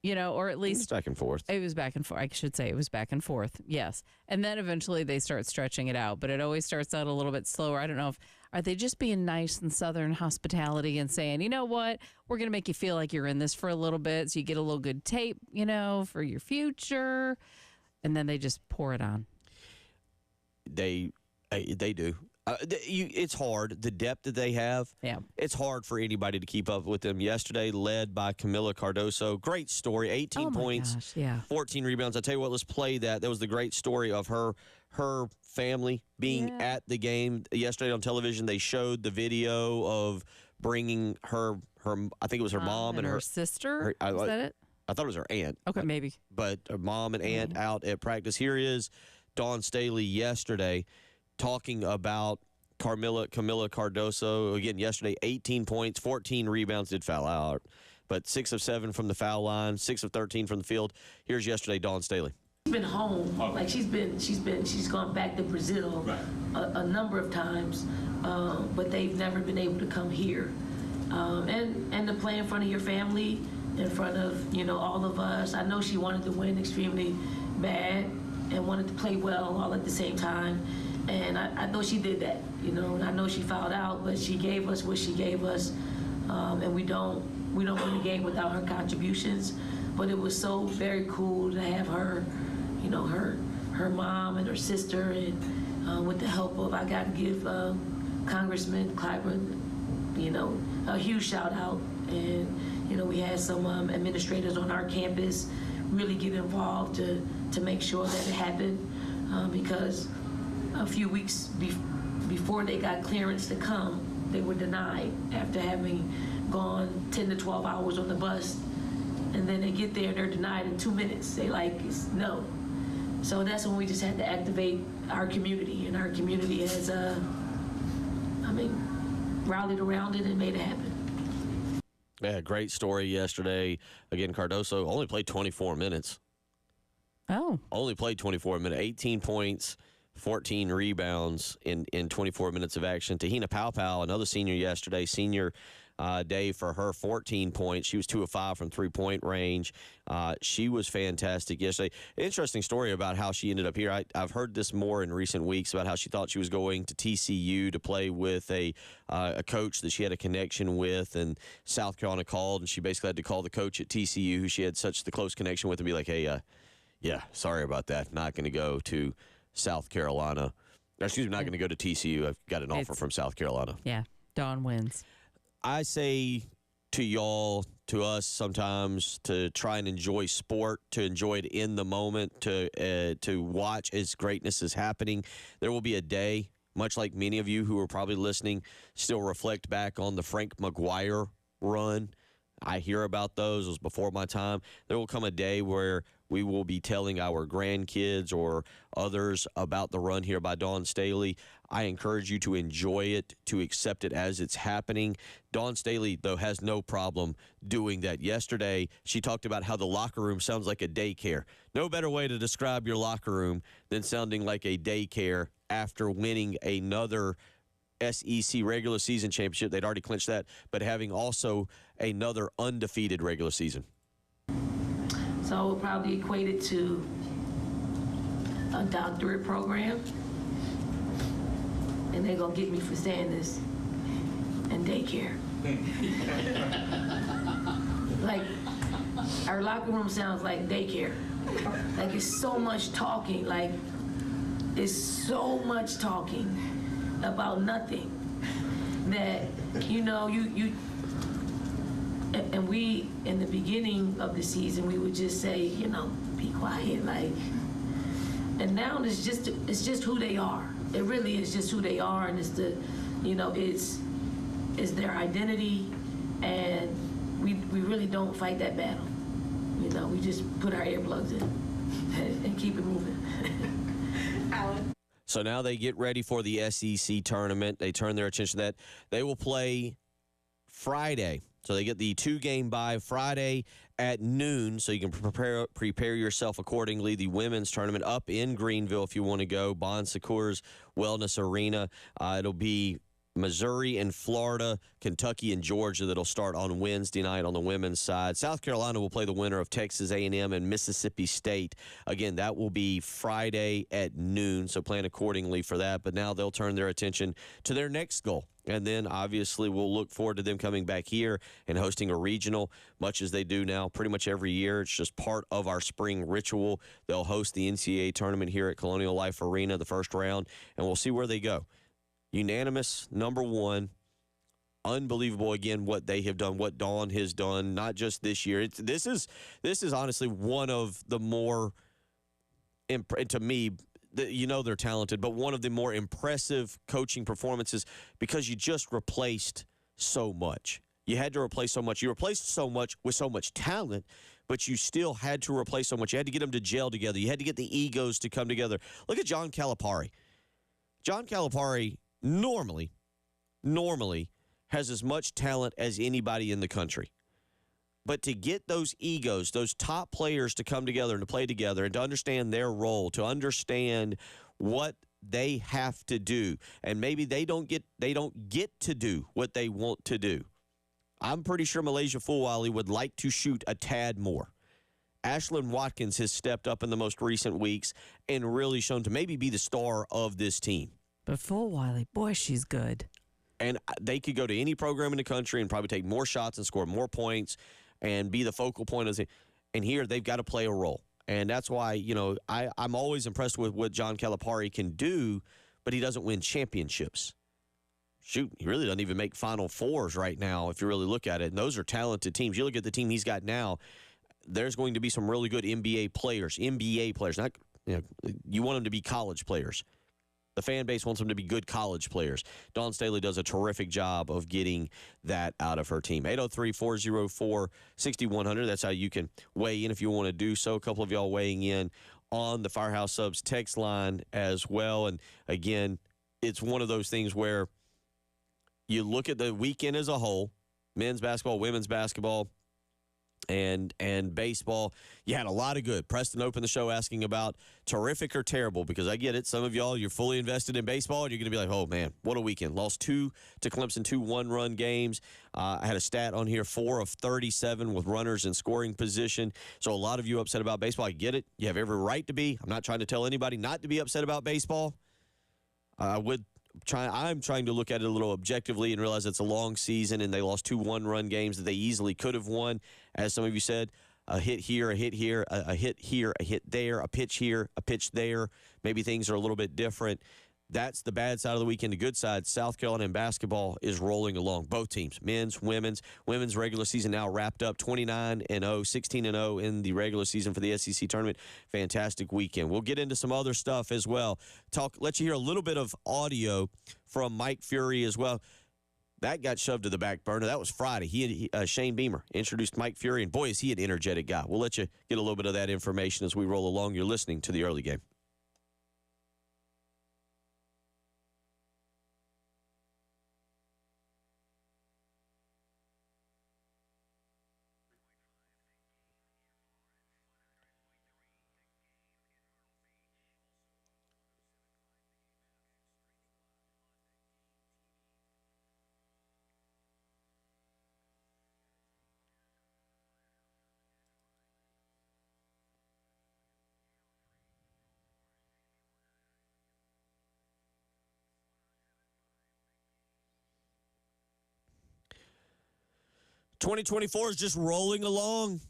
Or at least... It was back and forth. It was back and forth. I should say it was back and forth, yes. And then eventually they start stretching it out, but it always starts out a little bit slower. I don't know are they just being nice and Southern hospitality and saying, you know what, we're going to make you feel like you're in this for a little bit so you get a little good tape, for your future, and then they just pour it on. They do. It's hard. The depth that they have, it's hard for anybody to keep up with them. Yesterday, led by Camila Cardoso. Great story, 18 points, 14 rebounds. I tell you what, let's play that. That was the great story of her family being at the game. Yesterday on television, they showed the video of bringing her I think it was her mom and her sister. Was that it? I thought it was her aunt. Okay, maybe. But her mom and aunt out at practice. Here is Dawn Staley yesterday talking about Camila Cardoso. Again, yesterday, 18 points, 14 rebounds, did foul out. But 6 of 7 from the foul line, 6 of 13 from the field. Here's yesterday, Dawn Staley. She's been home. Like she's gone back to Brazil a number of times, but they've never been able to come here. And to play in front of your family, in front of all of us. I know she wanted to win extremely bad and wanted to play well all at the same time. And I know she did that, and I know she fouled out, but she gave us what she gave us, and we don't win the game without her contributions. But it was so very cool to have her, her mom and her sister, and with the help of, I got to give Congressman Clyburn, a huge shout out. And we had some administrators on our campus really get involved to make sure that it happened, because a few weeks before they got clearance to come, they were denied after having gone 10 to 12 hours on the bus. And then they get there and they're denied in 2 minutes. It's no. So that's when we just had to activate our community, and our community has, rallied around it and made it happen. Yeah, great story yesterday. Again, Cardoso only played 24 minutes. Oh. Only played 24 minutes, 18 points. 14 rebounds in 24 minutes of action. Tahina Paopao, another senior yesterday, senior day for her, 14 points. She was 2 of 5 from three-point range. She was fantastic yesterday. Interesting story about how she ended up here. I've heard this more in recent weeks about how she thought she was going to TCU to play with a coach that she had a connection with, and South Carolina called, and she basically had to call the coach at TCU, who she had such the close connection with, and be like, hey, sorry about that. Not going to go to South Carolina. Excuse me, not going to go to TCU. I've got an offer from South Carolina. Yeah, Dawn wins. I say to y'all, to us sometimes, to try and enjoy sport, to enjoy it in the moment, to watch as greatness is happening. There will be a day, much like many of you who are probably listening, still reflect back on the Frank McGuire run. I hear about those. It was before my time. There will come a day where we will be telling our grandkids or others about the run here by Dawn Staley. I encourage you to enjoy it, to accept it as it's happening. Dawn Staley, though, has no problem doing that. Yesterday, she talked about how the locker room sounds like a daycare. No better way to describe your locker room than sounding like a daycare after winning another SEC regular season championship. They'd already clinched that, but having also another undefeated regular season. So I would probably equate it to a doctorate program. And they're going to get me for saying this. And daycare. Like, our locker room sounds like daycare. Like, it's so much talking. Like, it's so much talking about nothing that, and we, in the beginning of the season, we would just say, be quiet, and now it's just who they are. It really is just who they are, and it's it's their identity, and we really don't fight that battle. We just put our earplugs in and keep it moving. Alan. So now they get ready for the SEC tournament. They turn their attention to that. They will play Friday. So they get the 2-game bye Friday at noon, so you can prepare yourself accordingly. The women's tournament up in Greenville if you want to go. Bon Secours Wellness Arena. It'll be Missouri and Florida, Kentucky and Georgia that'll start on Wednesday night on the women's side. South Carolina will play the winner of Texas A&M and Mississippi State. Again, that will be Friday at noon, so plan accordingly for that. But now they'll turn their attention to their next goal. And then, obviously, we'll look forward to them coming back here and hosting a regional, much as they do now pretty much every year. It's just part of our spring ritual. They'll host the NCAA tournament here at Colonial Life Arena, the first round, and we'll see where they go. unanimous number one. Unbelievable again what they have done, what Dawn has done, not just this year. This is honestly one of the more, to me, they're talented, but one of the more impressive coaching performances because you just replaced so much. You had to replace so much. You replaced so much with so much talent, but you still had to replace so much. You had to get them to gel together. You had to get the egos to come together. Look at John Calipari. John Calipari normally has as much talent as anybody in the country. But to get those egos, those top players to come together and to play together and to understand their role, to understand what they have to do, and maybe they don't get to do what they want to do. I'm pretty sure Malaysia Fulwiley would like to shoot a tad more. Ashlyn Watkins has stepped up in the most recent weeks and really shown to maybe be the star of this team. But Fulwiley, boy, she's good. And they could go to any program in the country and probably take more shots and score more points and be the focal point of it. And here they've got to play a role. And that's why, I'm always impressed with what John Calipari can do, but he doesn't win championships. Shoot, he really doesn't even make Final Fours right now if you really look at it. And those are talented teams. You look at the team he's got now, there's going to be some really good NBA players. Not, you want them to be college players. The fan base wants them to be good college players. Dawn Staley does a terrific job of getting that out of her team. 803-404-6100. That's how you can weigh in if you want to do so. A couple of y'all weighing in on the Firehouse Subs text line as well. And, again, it's one of those things where you look at the weekend as a whole, men's basketball, women's basketball, and baseball. You had a lot of good. Preston opened the show asking about terrific or terrible, because I get it. Some of y'all, you're fully invested in baseball, and you're going to be like, oh, man, what a weekend. Lost 2 to Clemson, 2 one-run games. I had a stat on here, 4 of 37 with runners in scoring position. So a lot of you upset about baseball. I get it. You have every right to be. I'm not trying to tell anybody not to be upset about baseball. I'm trying to look at it a little objectively and realize it's a long season and they lost 2 one-run games that they easily could have won. As some of you said, a hit here, a hit here, a hit here, a hit there, a pitch here, a pitch there. Maybe things are a little bit different. That's the bad side of the weekend. The good side, South Carolina in basketball is rolling along. Both teams, men's, women's. Women's regular season now wrapped up 29-0, 16-0 in the regular season for the SEC tournament. Fantastic weekend. We'll get into some other stuff as well. Let you hear a little bit of audio from Mike Fury as well. That got shoved to the back burner. That was Friday. Shane Beamer introduced Mike Fury, and boy, is he an energetic guy. We'll let you get a little bit of that information as we roll along. You're listening to the early game. '24 is just rolling along,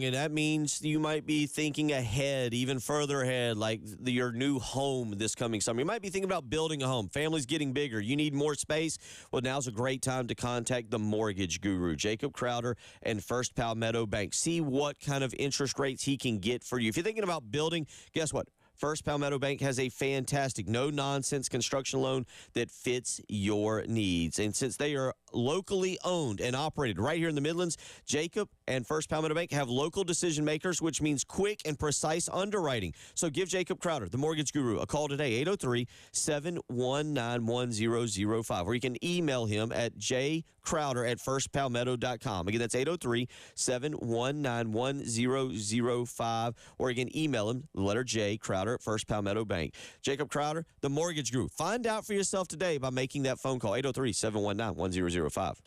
and that means you might be thinking ahead, even further ahead, like your new home this coming summer. You might be thinking about building a home. Family's getting bigger. You need more space. Well, now's a great time to contact the mortgage guru, Jacob Crowder and First Palmetto Bank. See what kind of interest rates he can get for you. If you're thinking about building, guess what? First Palmetto Bank has a fantastic, no-nonsense construction loan that fits your needs. And since they are locally owned and operated right here in the Midlands, Jacob and First Palmetto Bank have local decision makers, which means quick and precise underwriting. So give Jacob Crowder, the mortgage guru, a call today, 803-719-1005, or you can email him at jcrowder@firstpalmetto.com. Again, that's 803-719-1005, or you can email him, the letter J, Crowder at First Palmetto Bank. Jacob Crowder, the mortgage guru. Find out for yourself today by making that phone call, 803-719-1005.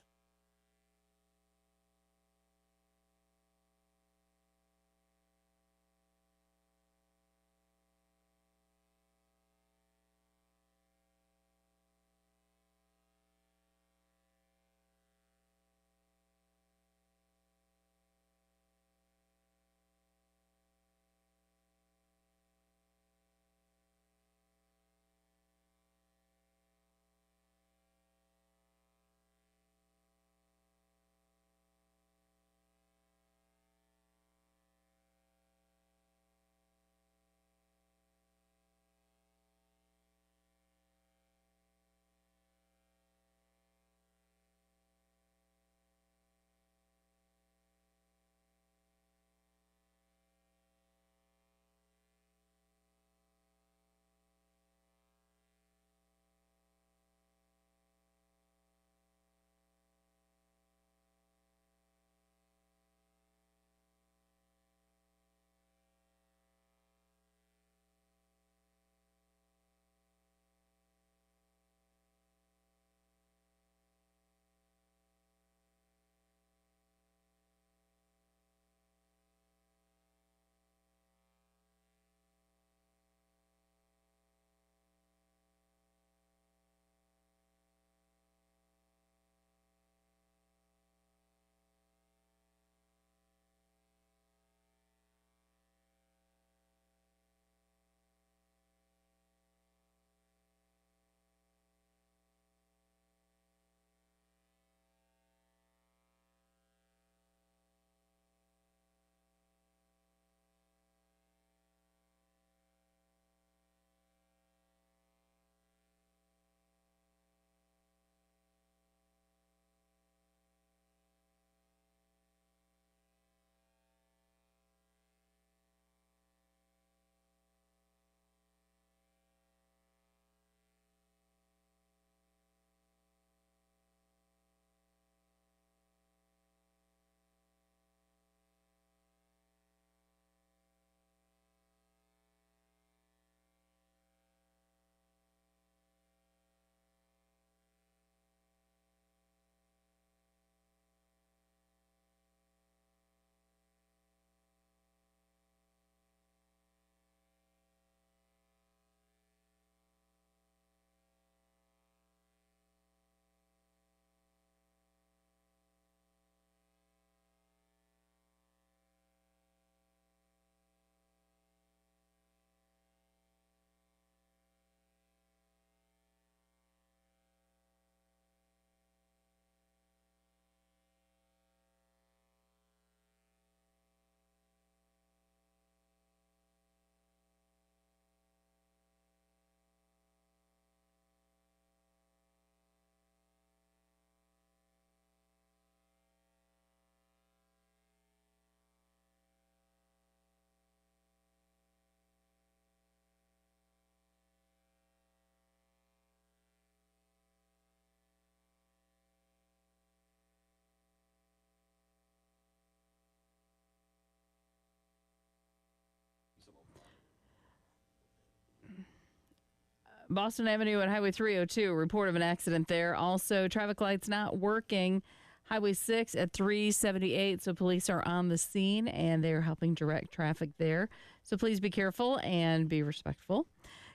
Boston Avenue and Highway 302, report of an accident there. Also, traffic lights not working. Highway 6 at 378, so police are on the scene, and they're helping direct traffic there. So please be careful and be respectful.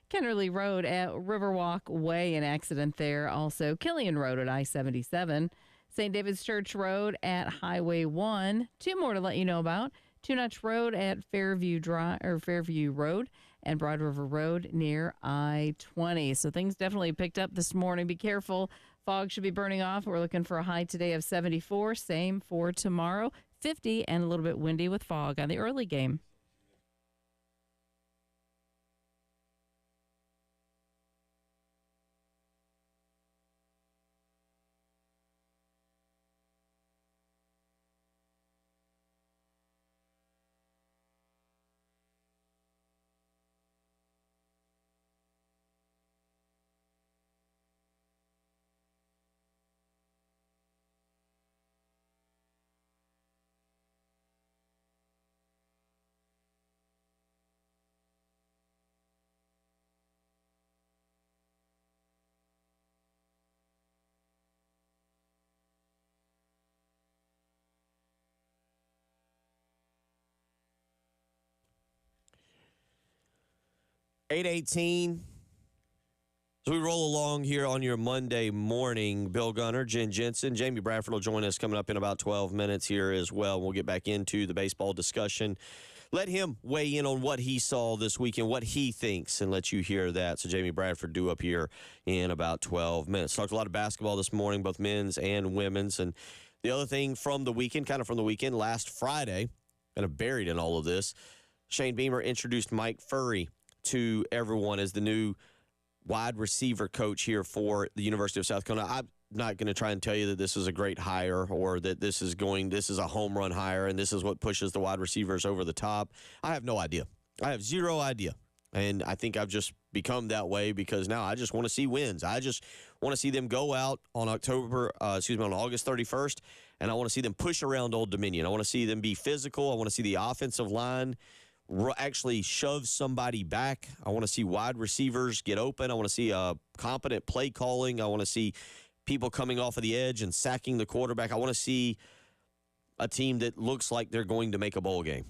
Kennerly Road at Riverwalk Way, an accident there. Also, Killian Road at I-77. St. David's Church Road at Highway 1. Two more to let you know about. Two Notch Road at Fairview Road and Broad River Road near I-20. So things definitely picked up this morning. Be careful. Fog should be burning off. We're looking for a high today of 74. Same for tomorrow. 50 and a little bit windy with fog on the early game. $8:18. As we roll along here on your Monday morning, Bill Gunner, Jen Jensen, Jamie Bradford will join us coming up in about 12 minutes here as well. We'll get back into the baseball discussion. Let him weigh in on what he saw this weekend, what he thinks, and let you hear that. So Jamie Bradford due up here in about 12 minutes. Talked a lot of basketball this morning, both men's and women's. And the other thing from the weekend, last Friday, kind of buried in all of this, Shane Beamer introduced Mike Furry to everyone as the new wide receiver coach here for the University of South Carolina. I'm not going to try and tell you that this is a great hire or that this is a home run hire and this is what pushes the wide receivers over the top. I have no idea. I have zero idea. And I think I've just become that way because now I just want to see wins. I just want to see them go out on August 31st, and I want to see them push around Old Dominion. I want to see them be physical. I want to see the offensive line actually shove somebody back. I want to see wide receivers get open. I want to see competent play calling. I want to see people coming off of the edge and sacking the quarterback. I want to see a team that looks like they're going to make a bowl game.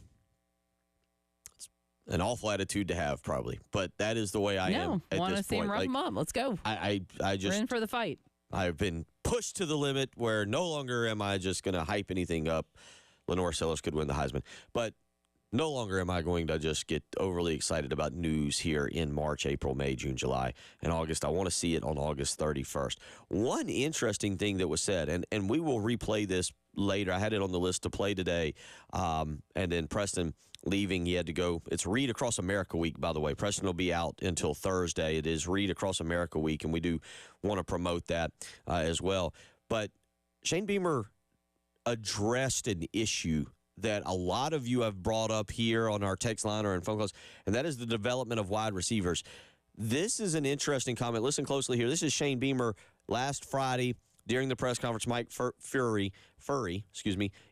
It's an awful attitude to have, probably, but that is the way I am at want to this see point. him rough him up. Let's go. I just we're in for the fight. I've been pushed to the limit where no longer am I just going to hype anything up. Lenore Sellers could win the Heisman, but no longer am I going to just get overly excited about news here in March, April, May, June, July, and August. I want to see it on August 31st. One interesting thing that was said, and we will replay this later. I had it on the list to play today, and then Preston leaving. He had to go. It's Read Across America Week, by the way. Preston will be out until Thursday. It is Read Across America Week, and we do want to promote that as well. But Shane Beamer addressed an issue that a lot of you have brought up here on our text line or in phone calls, and that is the development of wide receivers. This is an interesting comment. Listen closely here. This is Shane Beamer last Friday during the press conference, Mike Furry,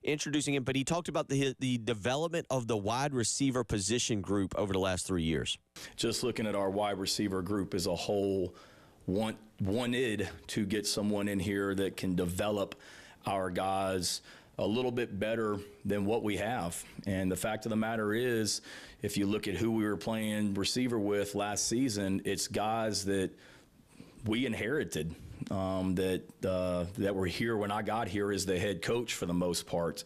introducing him, but he talked about the development of the wide receiver position group over the last 3 years. Just looking at our wide receiver group as a whole, wanted to get someone in here that can develop our guys a little bit better than what we have. And the fact of the matter is, if you look at who we were playing receiver with last season, it's guys that we inherited, that were here when I got here as the head coach for the most part,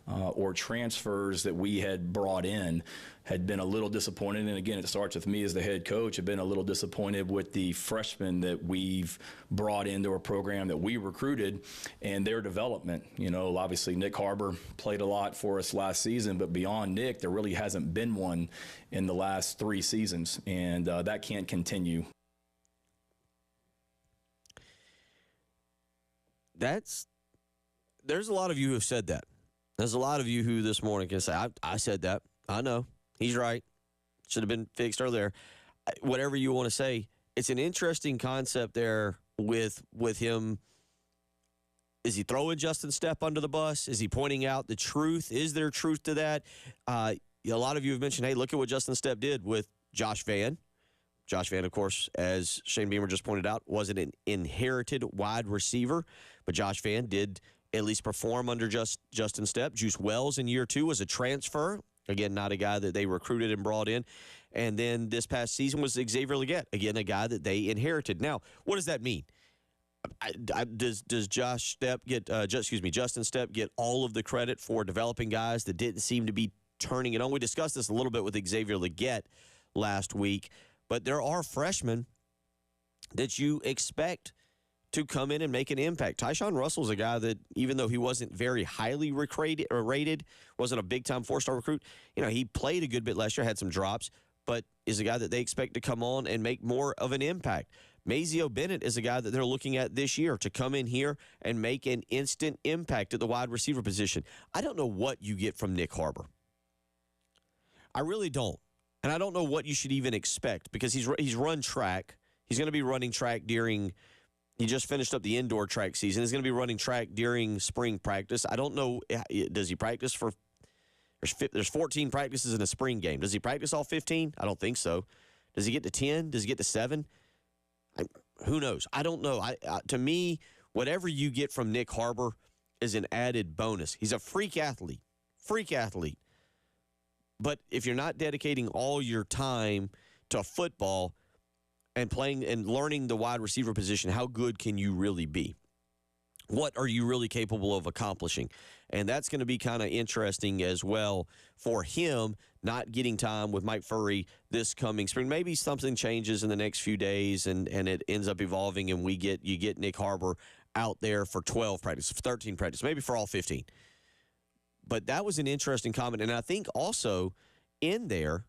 or transfers that we had brought in. Had been a little disappointed, and again, it starts with me as the head coach. I've been a little disappointed with the freshmen that we've brought into a program that we recruited and their development. You know, obviously Nick Harbor played a lot for us last season, but beyond Nick, there really hasn't been one in the last 3 seasons, and that can't continue. There's a lot of you who have said that. There's a lot of you who this morning can say, I said that. I know. He's right. Should have been fixed earlier. Whatever you want to say, it's an interesting concept there with him. Is he throwing Justin Stepp under the bus? Is he pointing out the truth? Is there truth to that? A lot of you have mentioned, hey, look at what Justin Stepp did with Josh Vann. Josh Vann, of course, as Shane Beamer just pointed out, wasn't an inherited wide receiver, but Josh Vann did at least perform under Justin Stepp. Juice Wells in year 2 was a transfer. Again, not a guy that they recruited and brought in. And then this past season was Xavier Legette. Again, a guy that they inherited. Now, what does that mean? Does Justin Stepp get all of the credit for developing guys that didn't seem to be turning it on? We discussed this a little bit with Xavier Legette last week, but there are freshmen that you expect to come in and make an impact. Tyshawn Russell's a guy that, even though he wasn't very highly rated, wasn't a big-time 4-star recruit, he played a good bit last year, had some drops, but is a guy that they expect to come on and make more of an impact. Mazeo Bennett is a guy that they're looking at this year to come in here and make an instant impact at the wide receiver position. I don't know what you get from Nick Harbor. I really don't. And I don't know what you should even expect, because he's run track. He's going to be running track during – he just finished up the indoor track season. He's going to be running track during spring practice. I don't know, does he practice for – there's 14 practices in a spring game. Does he practice all 15? I don't think so. Does he get to 10? Does he get to 7? Who knows? I don't know. To me, whatever you get from Nick Harbor is an added bonus. He's a freak athlete. But if you're not dedicating all your time to football and playing and learning the wide receiver position, how good can you really be? What are you really capable of accomplishing? And that's going to be kind of interesting as well for him, not getting time with Mike Furrey this coming spring. Maybe something changes in the next few days and it ends up evolving, and you get Nick Harbor out there for 12 practice, 13 practice, maybe for all 15. But that was an interesting comment. And I think also in there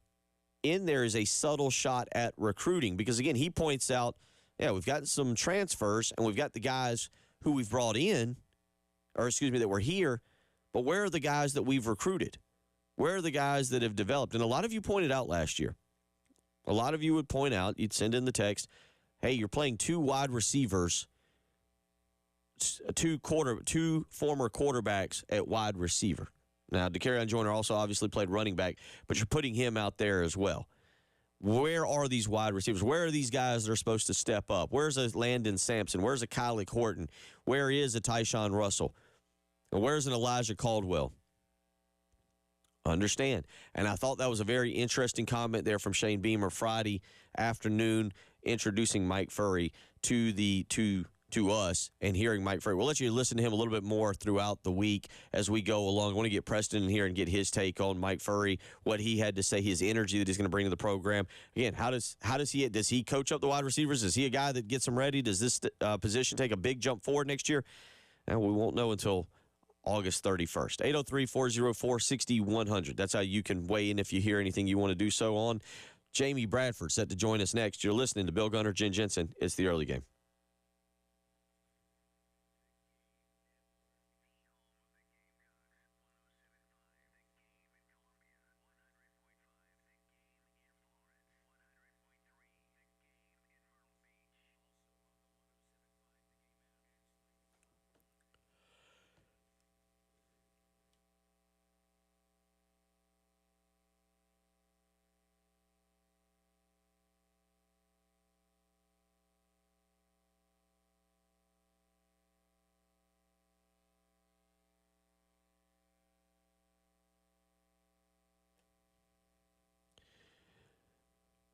is a subtle shot at recruiting, because, again, he points out, we've got some transfers and we've got the guys who we've brought in, that were here, but where are the guys that we've recruited? Where are the guys that have developed? And a lot of you pointed out last year. A lot of you would point out, you'd send in the text, hey, you're playing 2 wide receivers, 2 former quarterbacks at wide receiver. Now, Dakereon Joyner also obviously played running back, but you're putting him out there as well. Where are these wide receivers? Where are these guys that are supposed to step up? Where's a Landon Sampson? Where's a Kylie Horton? Where is a Tyshawn Russell? And where's an Elijah Caldwell? Understand. And I thought that was a very interesting comment there from Shane Beamer Friday afternoon, introducing Mike Furrey to us and hearing Mike Furrey. We'll let you listen to him a little bit more throughout the week as we go along. I want to get Preston in here and get his take on Mike Furrey, what he had to say, his energy that he's going to bring to the program. Again, does he coach up the wide receivers? Is he a guy that gets them ready? Does this position take a big jump forward next year? And we won't know until August 31st. 803-404-6100. That's how you can weigh in if you hear anything you want to do so on. Jamie Bradford set to join us next. You're listening to Bill Gunner, Jen Jensen. It's the early game.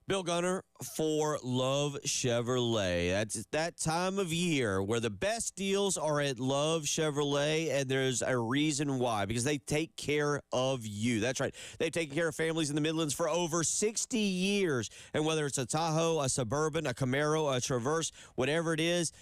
Bill Gunner for Love Chevrolet. That's that time of year where the best deals are at Love Chevrolet, and there's a reason why, because they take care of you. That's right. They've taken care of families in the Midlands for over 60 years, and whether it's a Tahoe, a Suburban, a Camaro, a Traverse, whatever it is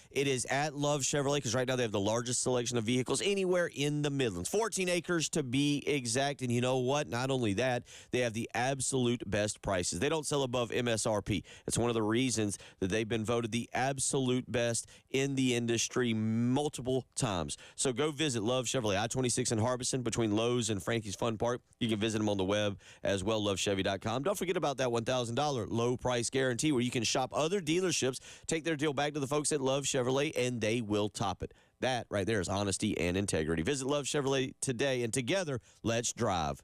at Love Chevrolet, because right now they have the largest selection of vehicles anywhere in the Midlands. 14 acres to be exact, and you know what? Not only that, they have the absolute best prices. They don't sell above MSRP. It's one of the reasons that they've been voted the absolute best in the industry multiple times. So go visit Love Chevrolet, I-26 in Harbison between Lowe's and Frankie's Fun Park. You can visit them on the web as well, lovechevy.com. Don't forget about that $1,000 low price guarantee where you can shop other dealerships, take their deal back to the folks at Love Chevrolet, and they will top it. That right there is honesty and integrity. Visit Love Chevrolet today, and together, let's drive.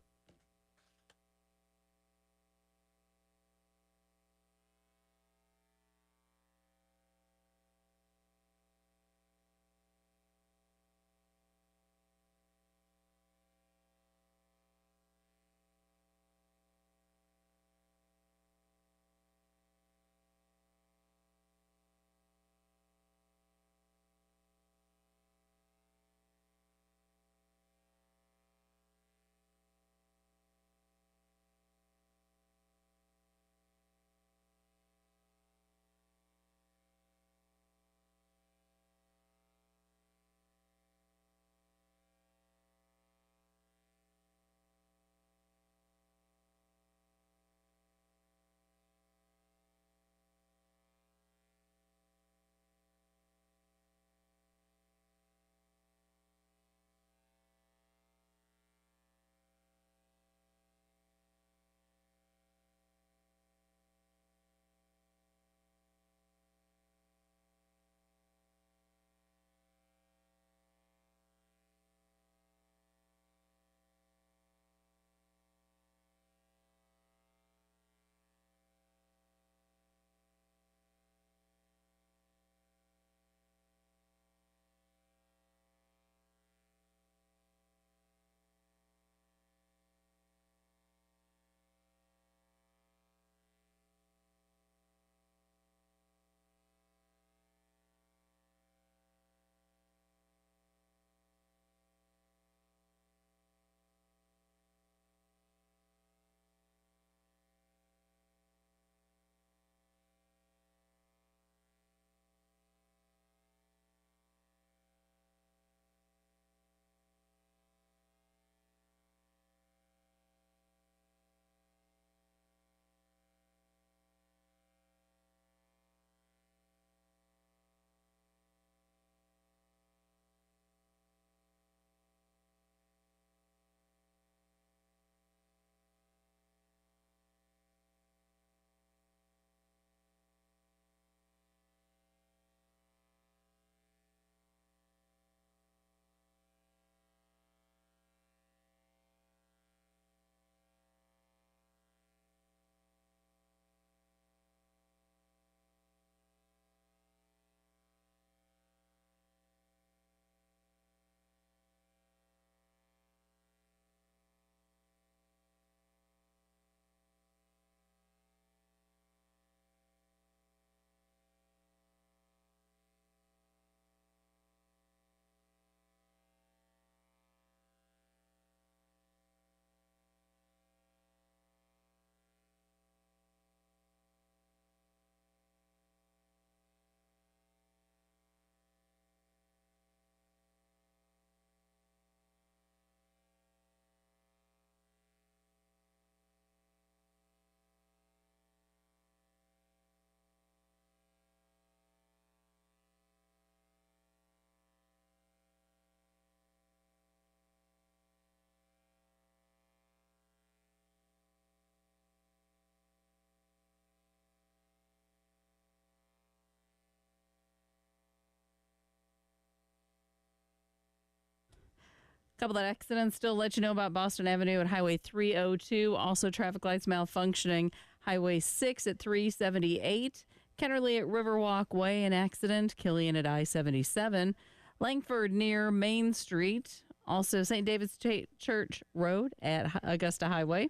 Couple of accidents still let you know about Boston Avenue at Highway 302. Also, traffic lights malfunctioning. Highway 6 at 378. Kennerly at Riverwalk Way, an accident. Killian at I-77. Langford near Main Street. Also, St. David's Church Road at Augusta Highway.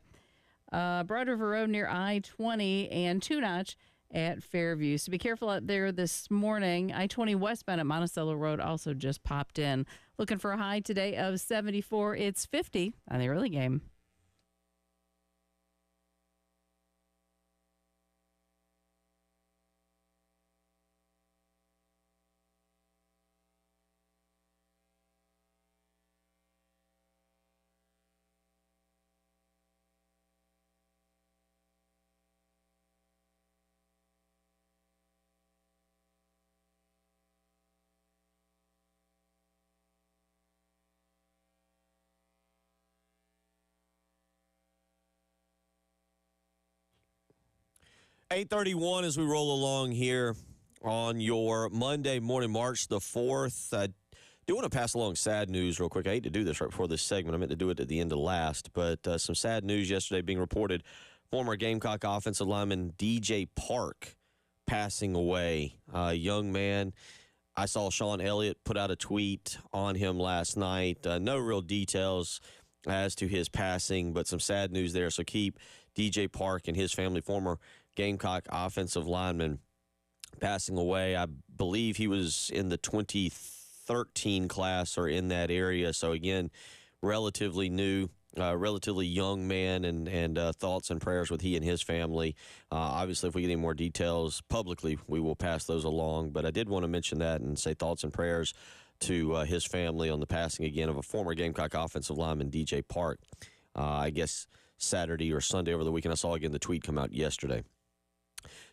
Broad River Road near I-20 and Two Notch at Fairview. So be careful out there this morning. I-20 westbound at Monticello Road also just popped in. Looking for a high today of 74. It's 50 on the early game. .31 as we roll along here on your Monday morning, March the 4th. I do want to pass along sad news real quick. I hate to do this right before this segment. I meant to do it at the end of last, but some sad news yesterday being reported. Former Gamecock offensive lineman DJ Park passing away. A young man. I saw Sean Elliott put out a tweet on him last night. No real details as to his passing, but some sad news there. So keep DJ Park and his family, former Gamecock offensive lineman, passing away. I believe he was in the 2013 class or in that area. So, again, relatively new, relatively young man, and thoughts and prayers with he and his family. Obviously, if we get any more details publicly, we will pass those along. But I did want to mention that and say thoughts and prayers to his family on the passing, again, of a former Gamecock offensive lineman, DJ Park. I guess Saturday or Sunday over the weekend. I saw, again, the tweet come out yesterday.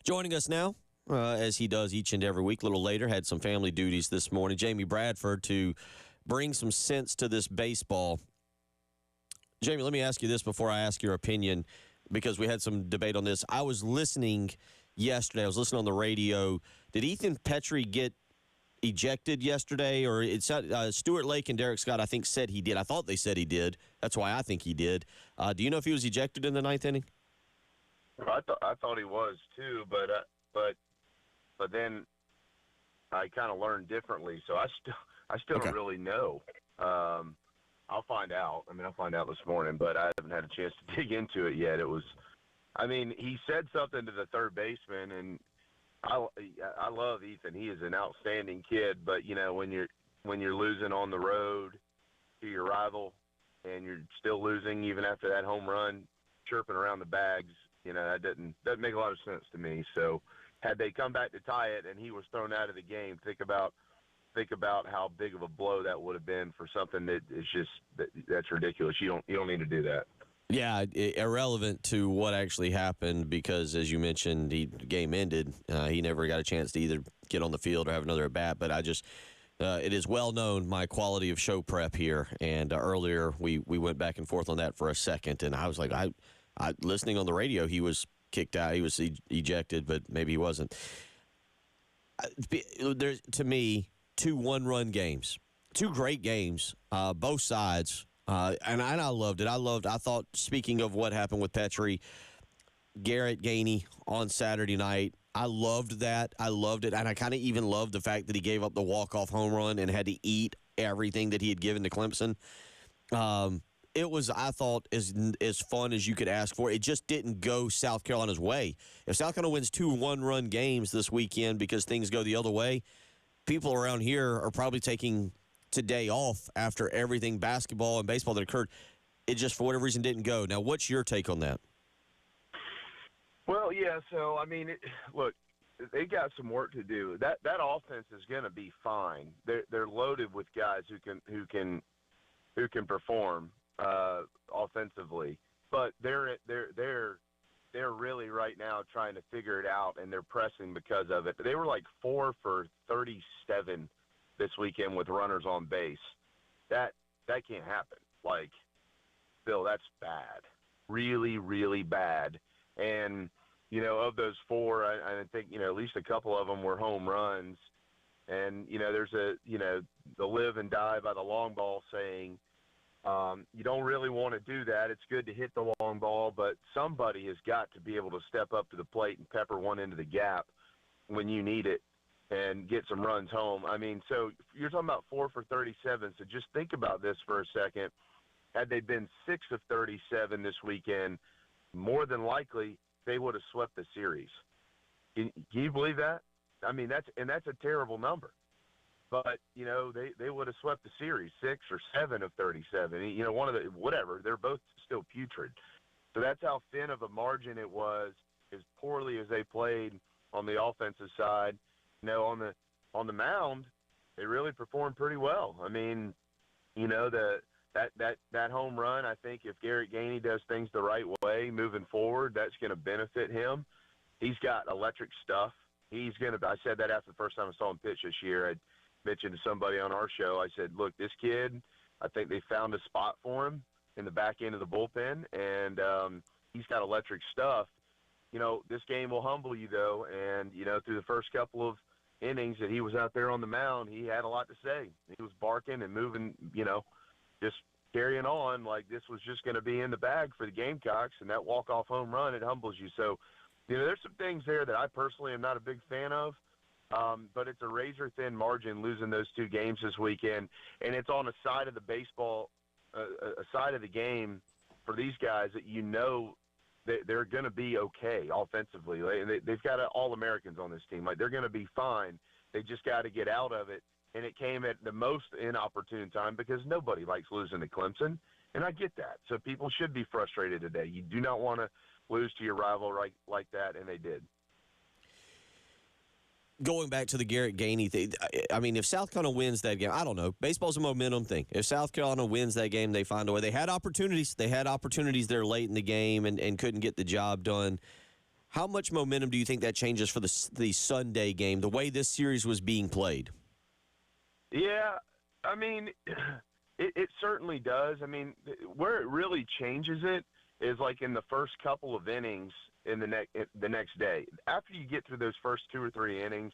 Joining us now, as he does each and every week, a little later, had some family duties this morning, Jamie Bradford, to bring some sense to this baseball. Jamie, let me ask you this before I ask your opinion, because we had some debate on this. I was listening yesterday. I was listening on the radio. Did Ethan Petrie get ejected yesterday? Or it's Stuart Lake and Derek Scott, I think, said he did. I thought they said he did. That's why I think he did. Do you know if he was ejected in the ninth inning? I thought he was too, but then I kind of learned differently. So I still don't really know. I'll find out. I'll find out this morning, but I haven't had a chance to dig into it yet. He said something to the third baseman, and I love Ethan. He is an outstanding kid, but when you're losing on the road to your rival, and you're still losing even after that home run, chirping around the bags. That doesn't make a lot of sense to me. So had they come back to tie it and he was thrown out of the game, think about how big of a blow that would have been for something that is just that's ridiculous. You don't need to do that. Yeah, irrelevant to what actually happened because, as you mentioned, the game ended. He never got a chance to either get on the field or have another at bat. But it is well known my quality of show prep here. And earlier we went back and forth on that for a second, and I was like, listening on the radio, he was kicked out. He was ejected, but maybe he wasn't. There's, to me, 2 one-run games, 2 great games, both sides, and I loved it. I thought, speaking of what happened with Petrie, Garrett Gainey on Saturday night, I loved that. I loved it, and I kind of even loved the fact that he gave up the walk-off home run and had to eat everything that he had given to Clemson. It was, I thought, as fun as you could ask for. It just didn't go South Carolina's way. If South Carolina wins 2 one-run games this weekend because things go the other way, people around here are probably taking today off after everything basketball and baseball that occurred. It just, for whatever reason, didn't go. Now, what's your take on that? Well, yeah, so, look, they got some work to do. That offense is going to be fine. They're loaded with guys who can perform offensively, but they're really right now trying to figure it out, and they're pressing because of it. They were like 4 for 37 this weekend with runners on base. That can't happen. Like, Bill, that's bad, really, really bad. And of those 4, I think at least a couple of them were home runs. And there's the live and die by the long ball saying, You don't really want to do that. It's good to hit the long ball, but somebody has got to be able to step up to the plate and pepper one into the gap when you need it and get some runs home. I mean, so you're talking about 4 for 37, so just think about this for a second. Had they been 6 of 37 this weekend, more than likely they would have swept the series. Can you believe that? I mean, that's a terrible number. But, you know, they would have swept the series, 6 or 7 of 37. You know, one of the – whatever. They're both still putrid. So that's how thin of a margin it was, as poorly as they played on the offensive side. You know, on the mound, they really performed pretty well. I mean, you know, that home run, I think if Garrett Gainey does things the right way moving forward, that's going to benefit him. He's got electric stuff. I said that after the first time I saw him pitch this year. I mentioned to somebody on our show, I said, look, this kid, I think they found a spot for him in the back end of the bullpen, and he's got electric stuff. You know, this game will humble you, though, and, you know, through the first couple of innings that he was out there on the mound, he had a lot to say. He was barking and moving, you know, just carrying on like this was just going to be in the bag for the Gamecocks, and that walk-off home run, it humbles you. So, you know, there's some things there that I personally am not a big fan of, but it's a razor-thin margin losing those 2 games this weekend, and it's on a side of the baseball, a side of the game for these guys that you know they're going to be okay offensively. They've got All-Americans on this team. Like, they're going to be fine. They just got to get out of it, and it came at the most inopportune time because nobody likes losing to Clemson, and I get that. So people should be frustrated today. You do not want to lose to your rival like that, and they did. Going back to the Garrett Gainey thing, I mean, if South Carolina wins that game, I don't know. Baseball's a momentum thing. If South Carolina wins that game, they find a way. They had opportunities. They had opportunities there late in the game and couldn't get the job done. How much momentum do you think that changes for the Sunday game, the way this series was being played? Yeah, I mean, it certainly does. I mean, where it really changes it is like in the first couple of innings in the next day. After you get through those first 2 or 3 innings,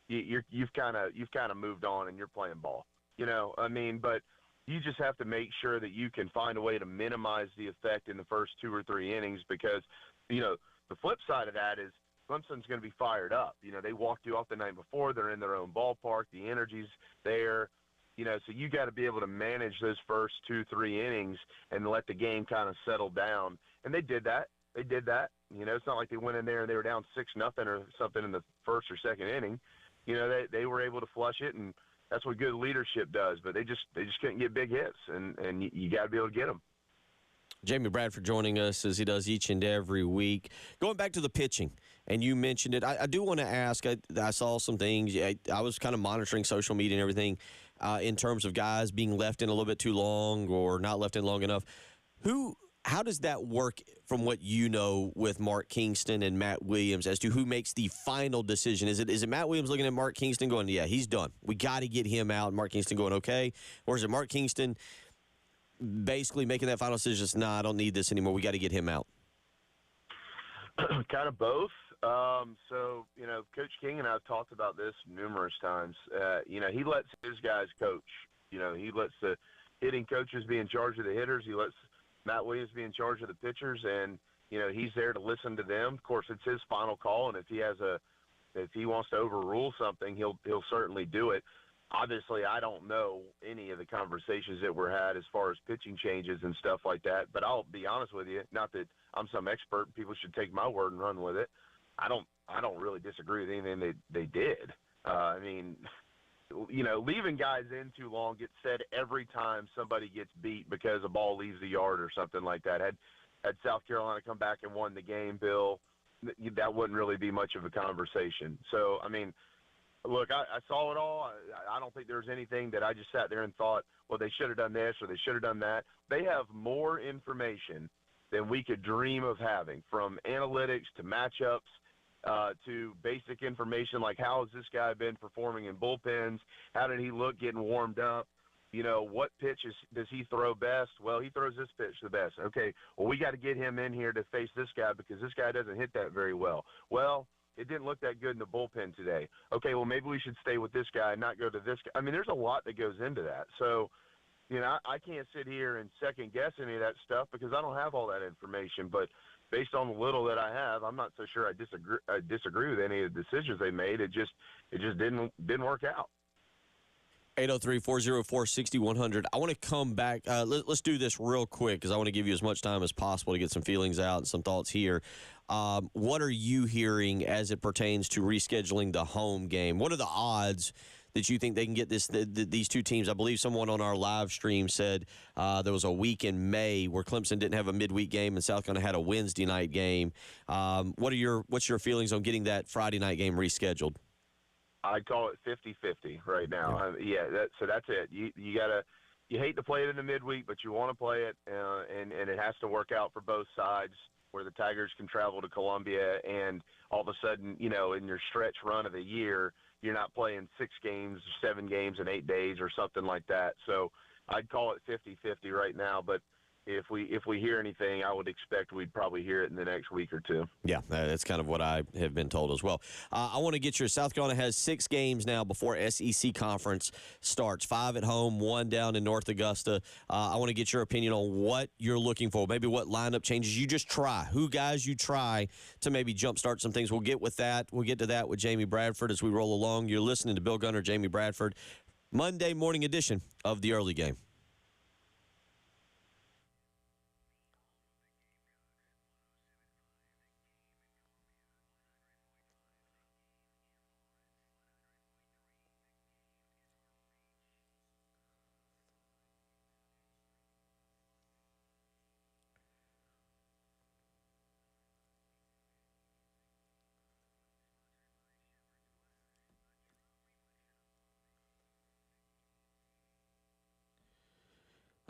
you've kind of moved on and you're playing ball. You know, I mean, but you just have to make sure that you can find a way to minimize the effect in the first 2 or 3 innings because, you know, the flip side of that is Clemson's going to be fired up. You know, they walked you off the night before. They're in their own ballpark. The energy's there. You know, so you got to be able to manage those first 2-3 innings and let the game kind of settle down. And they did that. You know, it's not like they went in there and they were down 6-0 or something in the first or second inning. You know, they were able to flush it, and that's what good leadership does. But they just couldn't get big hits, and you got to be able to get them. Jamie Bradford joining us as he does each and every week. Going back to the pitching, and you mentioned it, I do want to ask, I saw some things. I was kind of monitoring social media and everything in terms of guys being left in a little bit too long or not left in long enough. How does that work from what you know with Mark Kingston and Matt Williams as to who makes the final decision? Is it Matt Williams looking at Mark Kingston going, yeah, he's done. We got to get him out. Mark Kingston going, okay. Or is it Mark Kingston basically making that final decision, I don't need this anymore. We got to get him out? Kind of both. So, you know, Coach King and I have talked about this numerous times. You know, he lets his guys coach. You know, he lets the hitting coaches be in charge of the hitters. He lets Matt Williams be in charge of the pitchers, and, you know, he's there to listen to them. Of course, it's his final call, and if he wants to overrule something, he'll certainly do it. Obviously, I don't know any of the conversations that were had as far as pitching changes and stuff like that, but I'll be honest with you, not that I'm some expert, people should take my word and run with it. I don't really disagree with anything they did. I mean, you know, leaving guys in too long gets said every time somebody gets beat because a ball leaves the yard or something like that. Had South Carolina come back and won the game, Bill, that wouldn't really be much of a conversation. So, I mean, look, I saw it all. I don't think there's anything that I just sat there and thought, well, they should have done this or they should have done that. They have more information than we could dream of having, from analytics to matchups, to basic information like how has this guy been performing in bullpens? How did he look getting warmed up? You know, what pitch does he throw best? Well, he throws this pitch the best. Okay, well, we got to get him in here to face this guy because this guy doesn't hit that very well. Well, it didn't look that good in the bullpen today. Okay, well, maybe we should stay with this guy and not go to this guy. I mean, there's a lot that goes into that. So, You know, I can't sit here and second guess any of that stuff because I don't have all that information. But based on the little that I have, I'm not so sure I disagree with any of the decisions they made. It just didn't work out. 803-404-6100. I want to come back. Let's do this real quick because I want to give you as much time as possible to get some feelings out and some thoughts here. What are you hearing as it pertains to rescheduling the home game? What are the odds that you think they can get these two teams? I believe someone on our live stream said there was a week in May where Clemson didn't have a midweek game and South Carolina had a Wednesday night game. What's your feelings on getting that Friday night game rescheduled? I'd call it 50-50 right now. So that's it. You hate to play it in the midweek, but you want to play it, and it has to work out for both sides, where the Tigers can travel to Columbia, and all of a sudden, in your stretch run of the year, you're not playing 6 games, 7 games in 8 days or something like that. So I'd call it 50-50 right now. But if we hear anything, I would expect we'd probably hear it in the next week or two. Yeah, that's kind of what I have been told as well. I want to get South Carolina has 6 games now before SEC conference starts. 5 at home, 1 down in North Augusta. I want to get your opinion on what you're looking for, maybe what lineup changes you just try, who guys you try to maybe jumpstart some things. We'll get to that with Jamie Bradford as we roll along. You're listening to Bill Gunner, Jamie Bradford, Monday morning edition of the Early Game.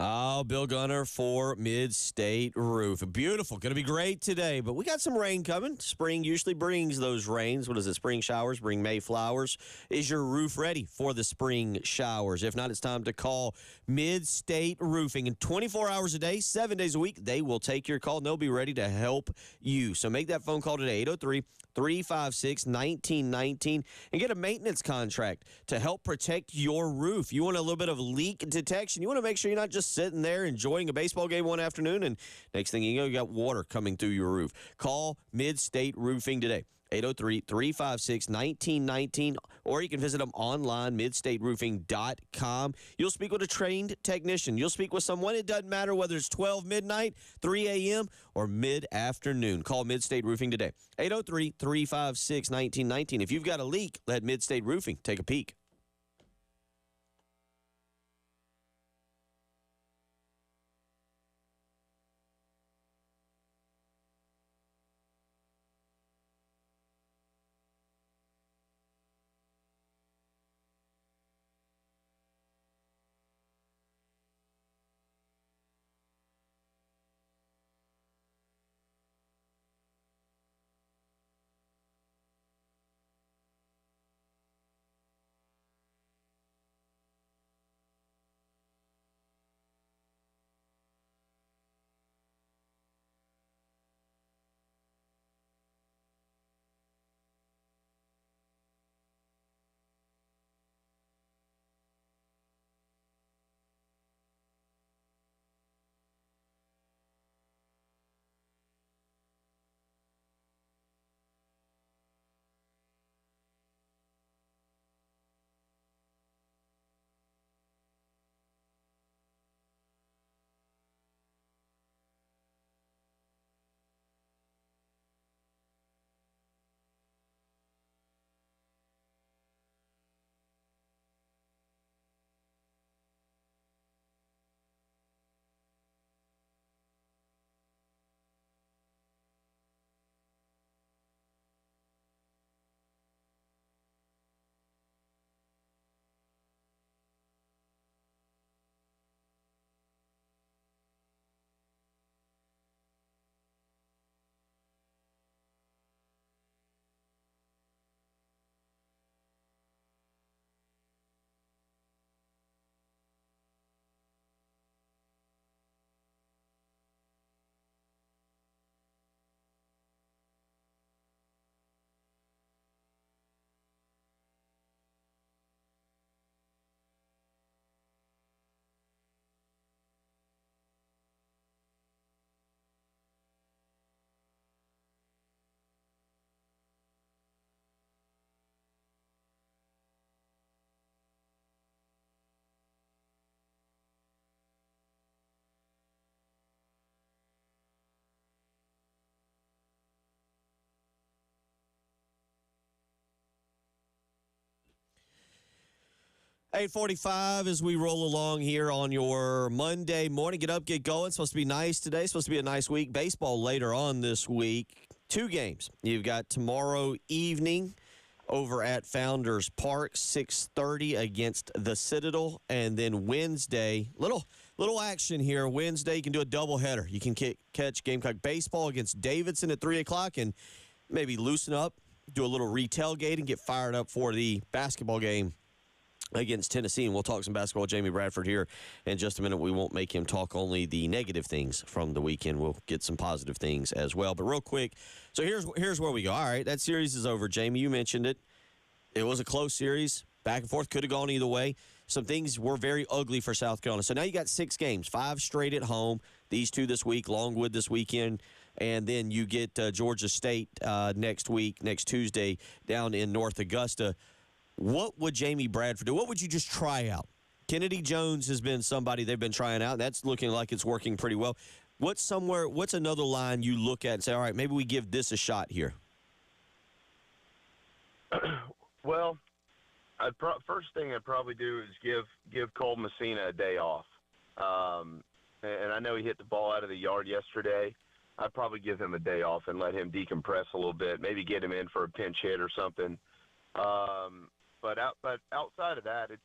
Oh, Bill Gunner for Mid-State Roof. Beautiful. Going to be great today, but we got some rain coming. Spring usually brings those rains. What is it? Spring showers bring May flowers. Is your roof ready for the spring showers? If not, it's time to call Mid-State Roofing. In 24 hours a day, 7 days a week, they will take your call, and they'll be ready to help you. So make that phone call today, 803-356-1919, and get a maintenance contract to help protect your roof. You want a little bit of leak detection. You want to make sure you're not just sitting there enjoying a baseball game one afternoon, and next thing you know, you got water coming through your roof. Call Mid-State Roofing today, 803-356-1919, or you can visit them online, midstateroofing.com. You'll speak with a trained technician. You'll speak with someone. It doesn't matter whether it's 12 midnight, 3 a.m., or mid-afternoon. Call Mid-State Roofing today, 803-356-1919. If you've got a leak, let Mid-State Roofing take a peek. 8:45 as we roll along here on your Monday morning. Get up, get going. It's supposed to be nice today. It's supposed to be a nice week. Baseball later on this week. 2 games. You've got tomorrow evening over at Founders Park, 6:30 against the Citadel. And then Wednesday, little action here. Wednesday, you can do a doubleheader. You can catch Gamecock baseball against Davidson at 3 o'clock and maybe loosen up, do a little retailgate, and get fired up for the basketball game against Tennessee. And we'll talk some basketball with Jamie Bradford here in just a minute. We won't make him talk only the negative things from the weekend. We'll get some positive things as well. But real quick, so here's where we go. All right, that series is over. Jamie, you mentioned it. It was a close series. Back and forth. Could have gone either way. Some things were very ugly for South Carolina. So now you got 6 games, 5 straight at home. These 2 this week, Longwood this weekend. And then you get Georgia State next week, next Tuesday, down in North Augusta. What would Jamie Bradford do? What would you just try out? Kennedy Jones has been somebody they've been trying out. That's looking like it's working pretty well. What's another line you look at and say, all right, maybe we give this a shot here? Well, first thing I'd probably do is give Cole Messina a day off. And I know he hit the ball out of the yard yesterday. I'd probably give him a day off and let him decompress a little bit, maybe get him in for a pinch hit or something. But outside of that, it's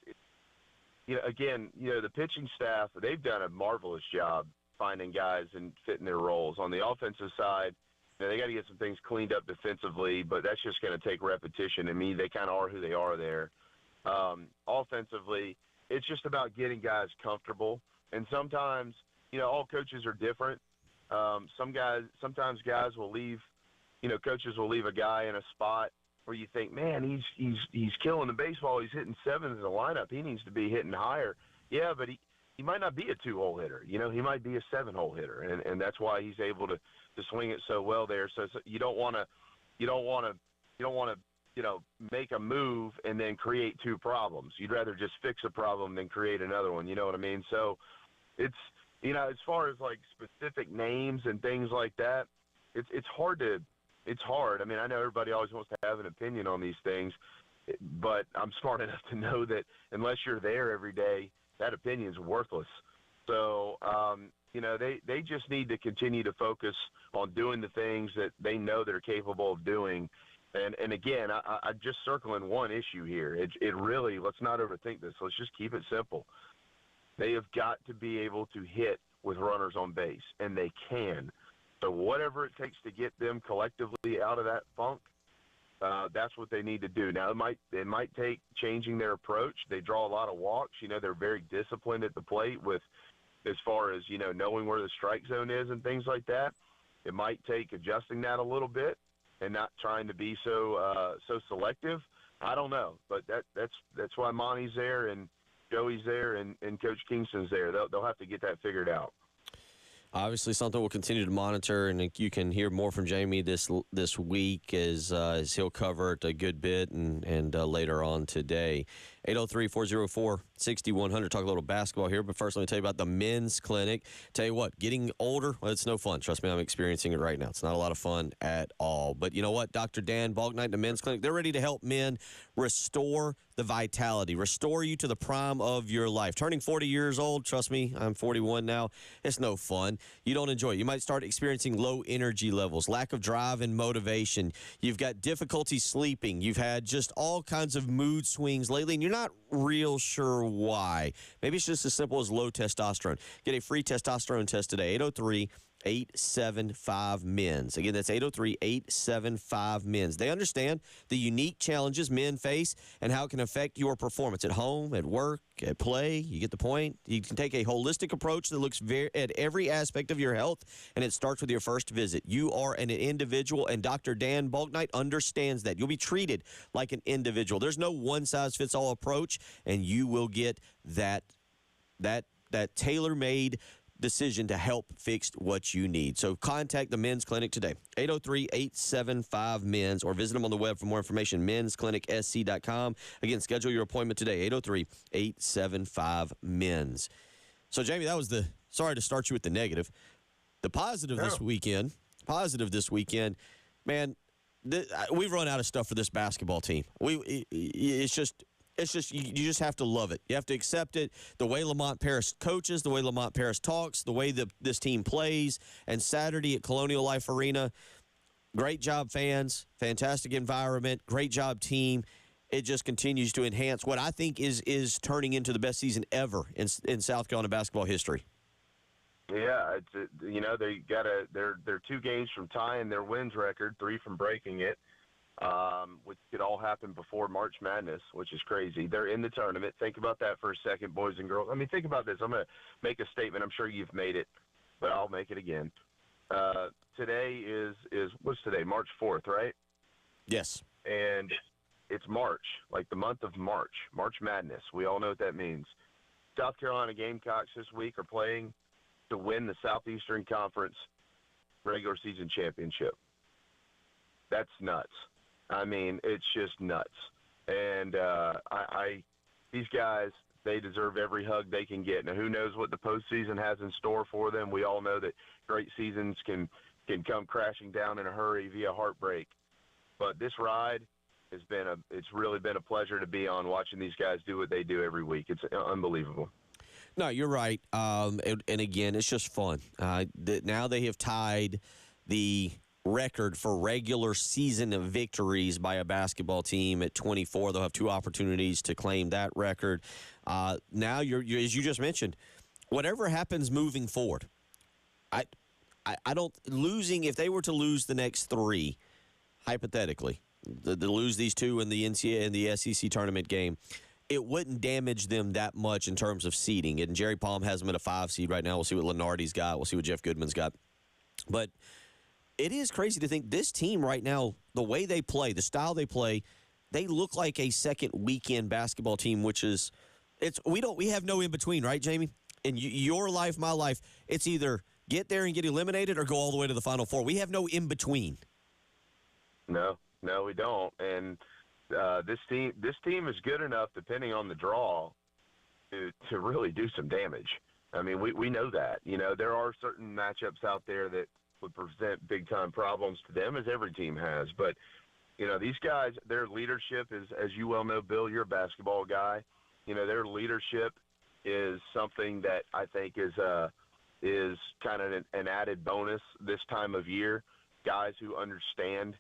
again, the pitching staff, they've done a marvelous job finding guys and fitting their roles. On the offensive side, they got to get some things cleaned up defensively, but that's just going to take repetition. I mean, they kind of are who they are there. Offensively, it's just about getting guys comfortable. And sometimes, all coaches are different. Sometimes guys will leave, coaches will leave a guy in a spot where you think, man, he's killing the baseball. He's hitting 7th in the lineup. He needs to be hitting higher. Yeah, but he might not be a 2-hole hitter. He might be a 7-hole hitter, and that's why he's able to swing it so well there. So you don't want to make a move and then create 2 problems. You'd rather just fix a problem than create another one. You know what I mean? So it's as far as like specific names and things like that, it's hard to. It's hard. I mean, I know everybody always wants to have an opinion on these things, but I'm smart enough to know that unless you're there every day, that opinion's worthless. So, they just need to continue to focus on doing the things that they know they're capable of doing. And again, I'm just circling one issue here. It really, let's not overthink this. Let's just keep it simple. They have got to be able to hit with runners on base, and they can. So whatever it takes to get them collectively out of that funk, that's what they need to do. Now, it might take changing their approach. They draw a lot of walks. They're very disciplined at the plate with as far as, knowing where the strike zone is and things like that. It might take adjusting that a little bit and not trying to be so selective. I don't know, but that's why Monty's there and Joey's there and Coach Kingston's there. They'll have to get that figured out. Obviously, something we'll continue to monitor, and you can hear more from Jamie this week as he'll cover it a good bit and later on today. 803-404-6100. Talk a little basketball here, but first let me tell you about the men's clinic. Tell you what, getting older, well, it's no fun. Trust me, I'm experiencing it right now. It's not a lot of fun at all. But you know what? Dr. Dan Balknight and the men's clinic, they're ready to help men restore the vitality, restore you to the prime of your life. Turning 40 years old, trust me, I'm 41 now. It's no fun. You don't enjoy it. You might start experiencing low energy levels, lack of drive and motivation. You've got difficulty sleeping. You've had just all kinds of mood swings lately, and you're not real sure why. Maybe it's just as simple as low testosterone. Get a free testosterone test today, 803-875-MENS. Again, that's 803-875-MENS. They understand the unique challenges men face and how it can affect your performance at home, at work, at play. You get the point. You can take a holistic approach that looks at every aspect of your health, and it starts with your first visit. You are an individual, and Dr. Dan Balknight understands that. You'll be treated like an individual. There's no one-size-fits-all approach, and you will get that tailor-made decision to help fix what you need. So contact the men's clinic today, 803-875-MENS, or visit them on the web for more information, mensclinicsc.com. Again, schedule your appointment today, 803-875-MENS. So, Jamie, that was sorry to start you with the negative. The positive this weekend, man, we've run out of stuff for this basketball team. It's just It's just you just have to love it. You have to accept it. The way Lamont Paris coaches, the way Lamont Paris talks, the way this team plays. And Saturday at Colonial Life Arena, great job, fans. Fantastic environment. Great job, team. It just continues to enhance what I think is turning into the best season ever in South Carolina basketball history. Yeah, they're 2 games from tying their wins record, 3 from breaking it. Which could all happen before March Madness, which is crazy. They're in the tournament. Think about that for a second, boys and girls. I mean, think about this. I'm going to make a statement. I'm sure you've made it, but I'll make it again. Today is what's today? March 4th, right? Yes. And it's March, like the month of March Madness. We all know what that means. South Carolina Gamecocks this week are playing to win the Southeastern Conference regular season championship. That's nuts. I mean, it's just nuts. And these guys, they deserve every hug they can get. Now, who knows what the postseason has in store for them? We all know that great seasons can come crashing down in a hurry via heartbreak. But this ride it's really been a pleasure to be on, watching these guys do what they do every week. It's unbelievable. No, you're right. And again, it's just fun. Now they have tied the record for regular season of victories by a basketball team at 24. They'll have 2 opportunities to claim that record. Now, you're as you just mentioned, whatever happens moving forward, I don't losing if they were to lose the next 3, hypothetically, to lose these 2 in the NCAA and the SEC tournament game, it wouldn't damage them that much in terms of seeding. And Jerry Palm has them at a 5 seed right now. We'll see what Lenardi's got. We'll see what Jeff Goodman's got. But it is crazy to think this team right now, the way they play, the style they play, they look like a second weekend basketball team, which is we have no in between, right, Jamie? In your life, my life, it's either get there and get eliminated or go all the way to the Final Four. We have no in between. No, we don't. And this team is good enough, depending on the draw, to really do some damage. I mean, we know that. You know, there are certain matchups out there that would present big-time problems to them, as every team has. But, you know, these guys, their leadership is, as you well know, Bill, you're a basketball guy. You know, their leadership is something that I think is kind of an added bonus this time of year. Guys who understand,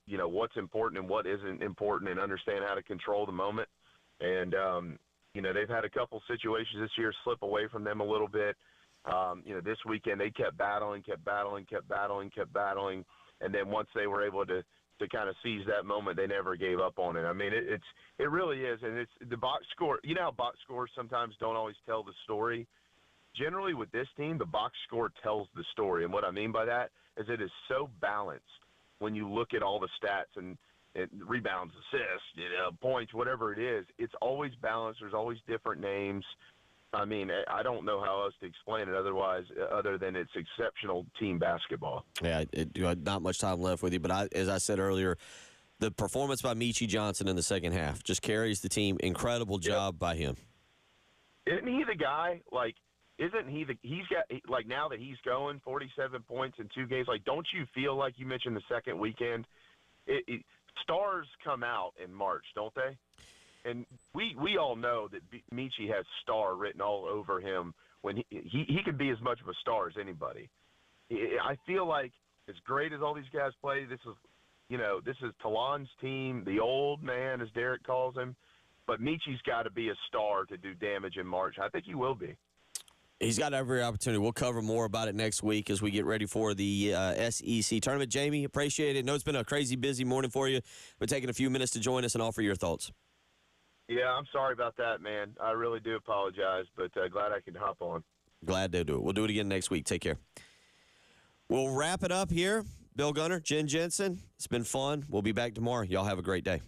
you know, what's important and what isn't important, and understand how to control the moment. And, you know, they've had a couple situations this year slip away from them a little bit. You know, this weekend they kept battling, and then once they were able to kind of seize that moment, they never gave up on it. I mean, it really is, and it's the box score. You know how box scores sometimes don't always tell the story? Generally with this team, the box score tells the story, and what I mean by that is it is so balanced when you look at all the stats and rebounds, assists, you know, points, whatever it is. It's always balanced. There's always different names. I mean, I don't know how else to explain it other than it's exceptional team basketball. Yeah, not much time left with you, but as I said earlier, the performance by Meechie Johnson in the second half just carries the team. Incredible job by him. Isn't he the guy? Like, isn't he he's got, like, now that he's going 47 points in 2 games, like, don't you feel like you mentioned the second weekend? Stars come out in March, don't they? And we all know that Meechie has star written all over him. When he can be as much of a star as anybody. I feel like as great as all these guys play, this is Talon's team, the old man, as Derek calls him. But Meechie's got to be a star to do damage in March. I think he will be. He's got every opportunity. We'll cover more about it next week as we get ready for the SEC tournament. Jamie, appreciate it. I know it's been a crazy busy morning for you, but taking a few minutes to join us and offer your thoughts. Yeah, I'm sorry about that, man. I really do apologize, but glad I could hop on. Glad to do it. We'll do it again next week. Take care. We'll wrap it up here. Bill Gunner, Jen Jensen, it's been fun. We'll be back tomorrow. Y'all have a great day.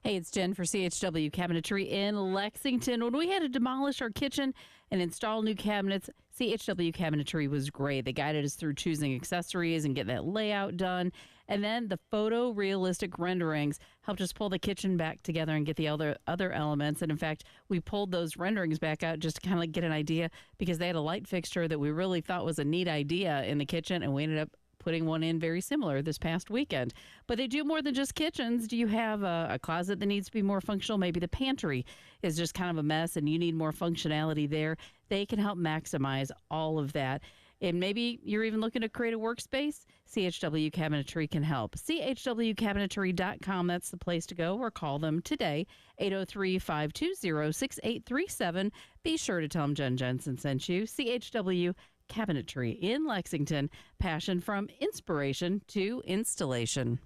Hey, it's Jen for CHW Cabinetry in Lexington. When we had to demolish our kitchen and install new cabinets, CHW Cabinetry was great. They guided us through choosing accessories and getting that layout done. And then the photorealistic renderings helped us pull the kitchen back together and get the other elements. And in fact, we pulled those renderings back out just to kind of like get an idea, because they had a light fixture that we really thought was a neat idea in the kitchen, and we ended up putting one in very similar this past weekend. But they do more than just kitchens. Do you have a closet that needs to be more functional? Maybe the pantry is just kind of a mess and you need more functionality there. They can help maximize all of that. And maybe you're even looking to create a workspace. CHW Cabinetry can help. CHWCabinetry.com, that's the place to go, or call them today, 803-520-6837. Be sure to tell them Jen Jensen sent you. CHW Cabinetry in Lexington. Passion from inspiration to installation.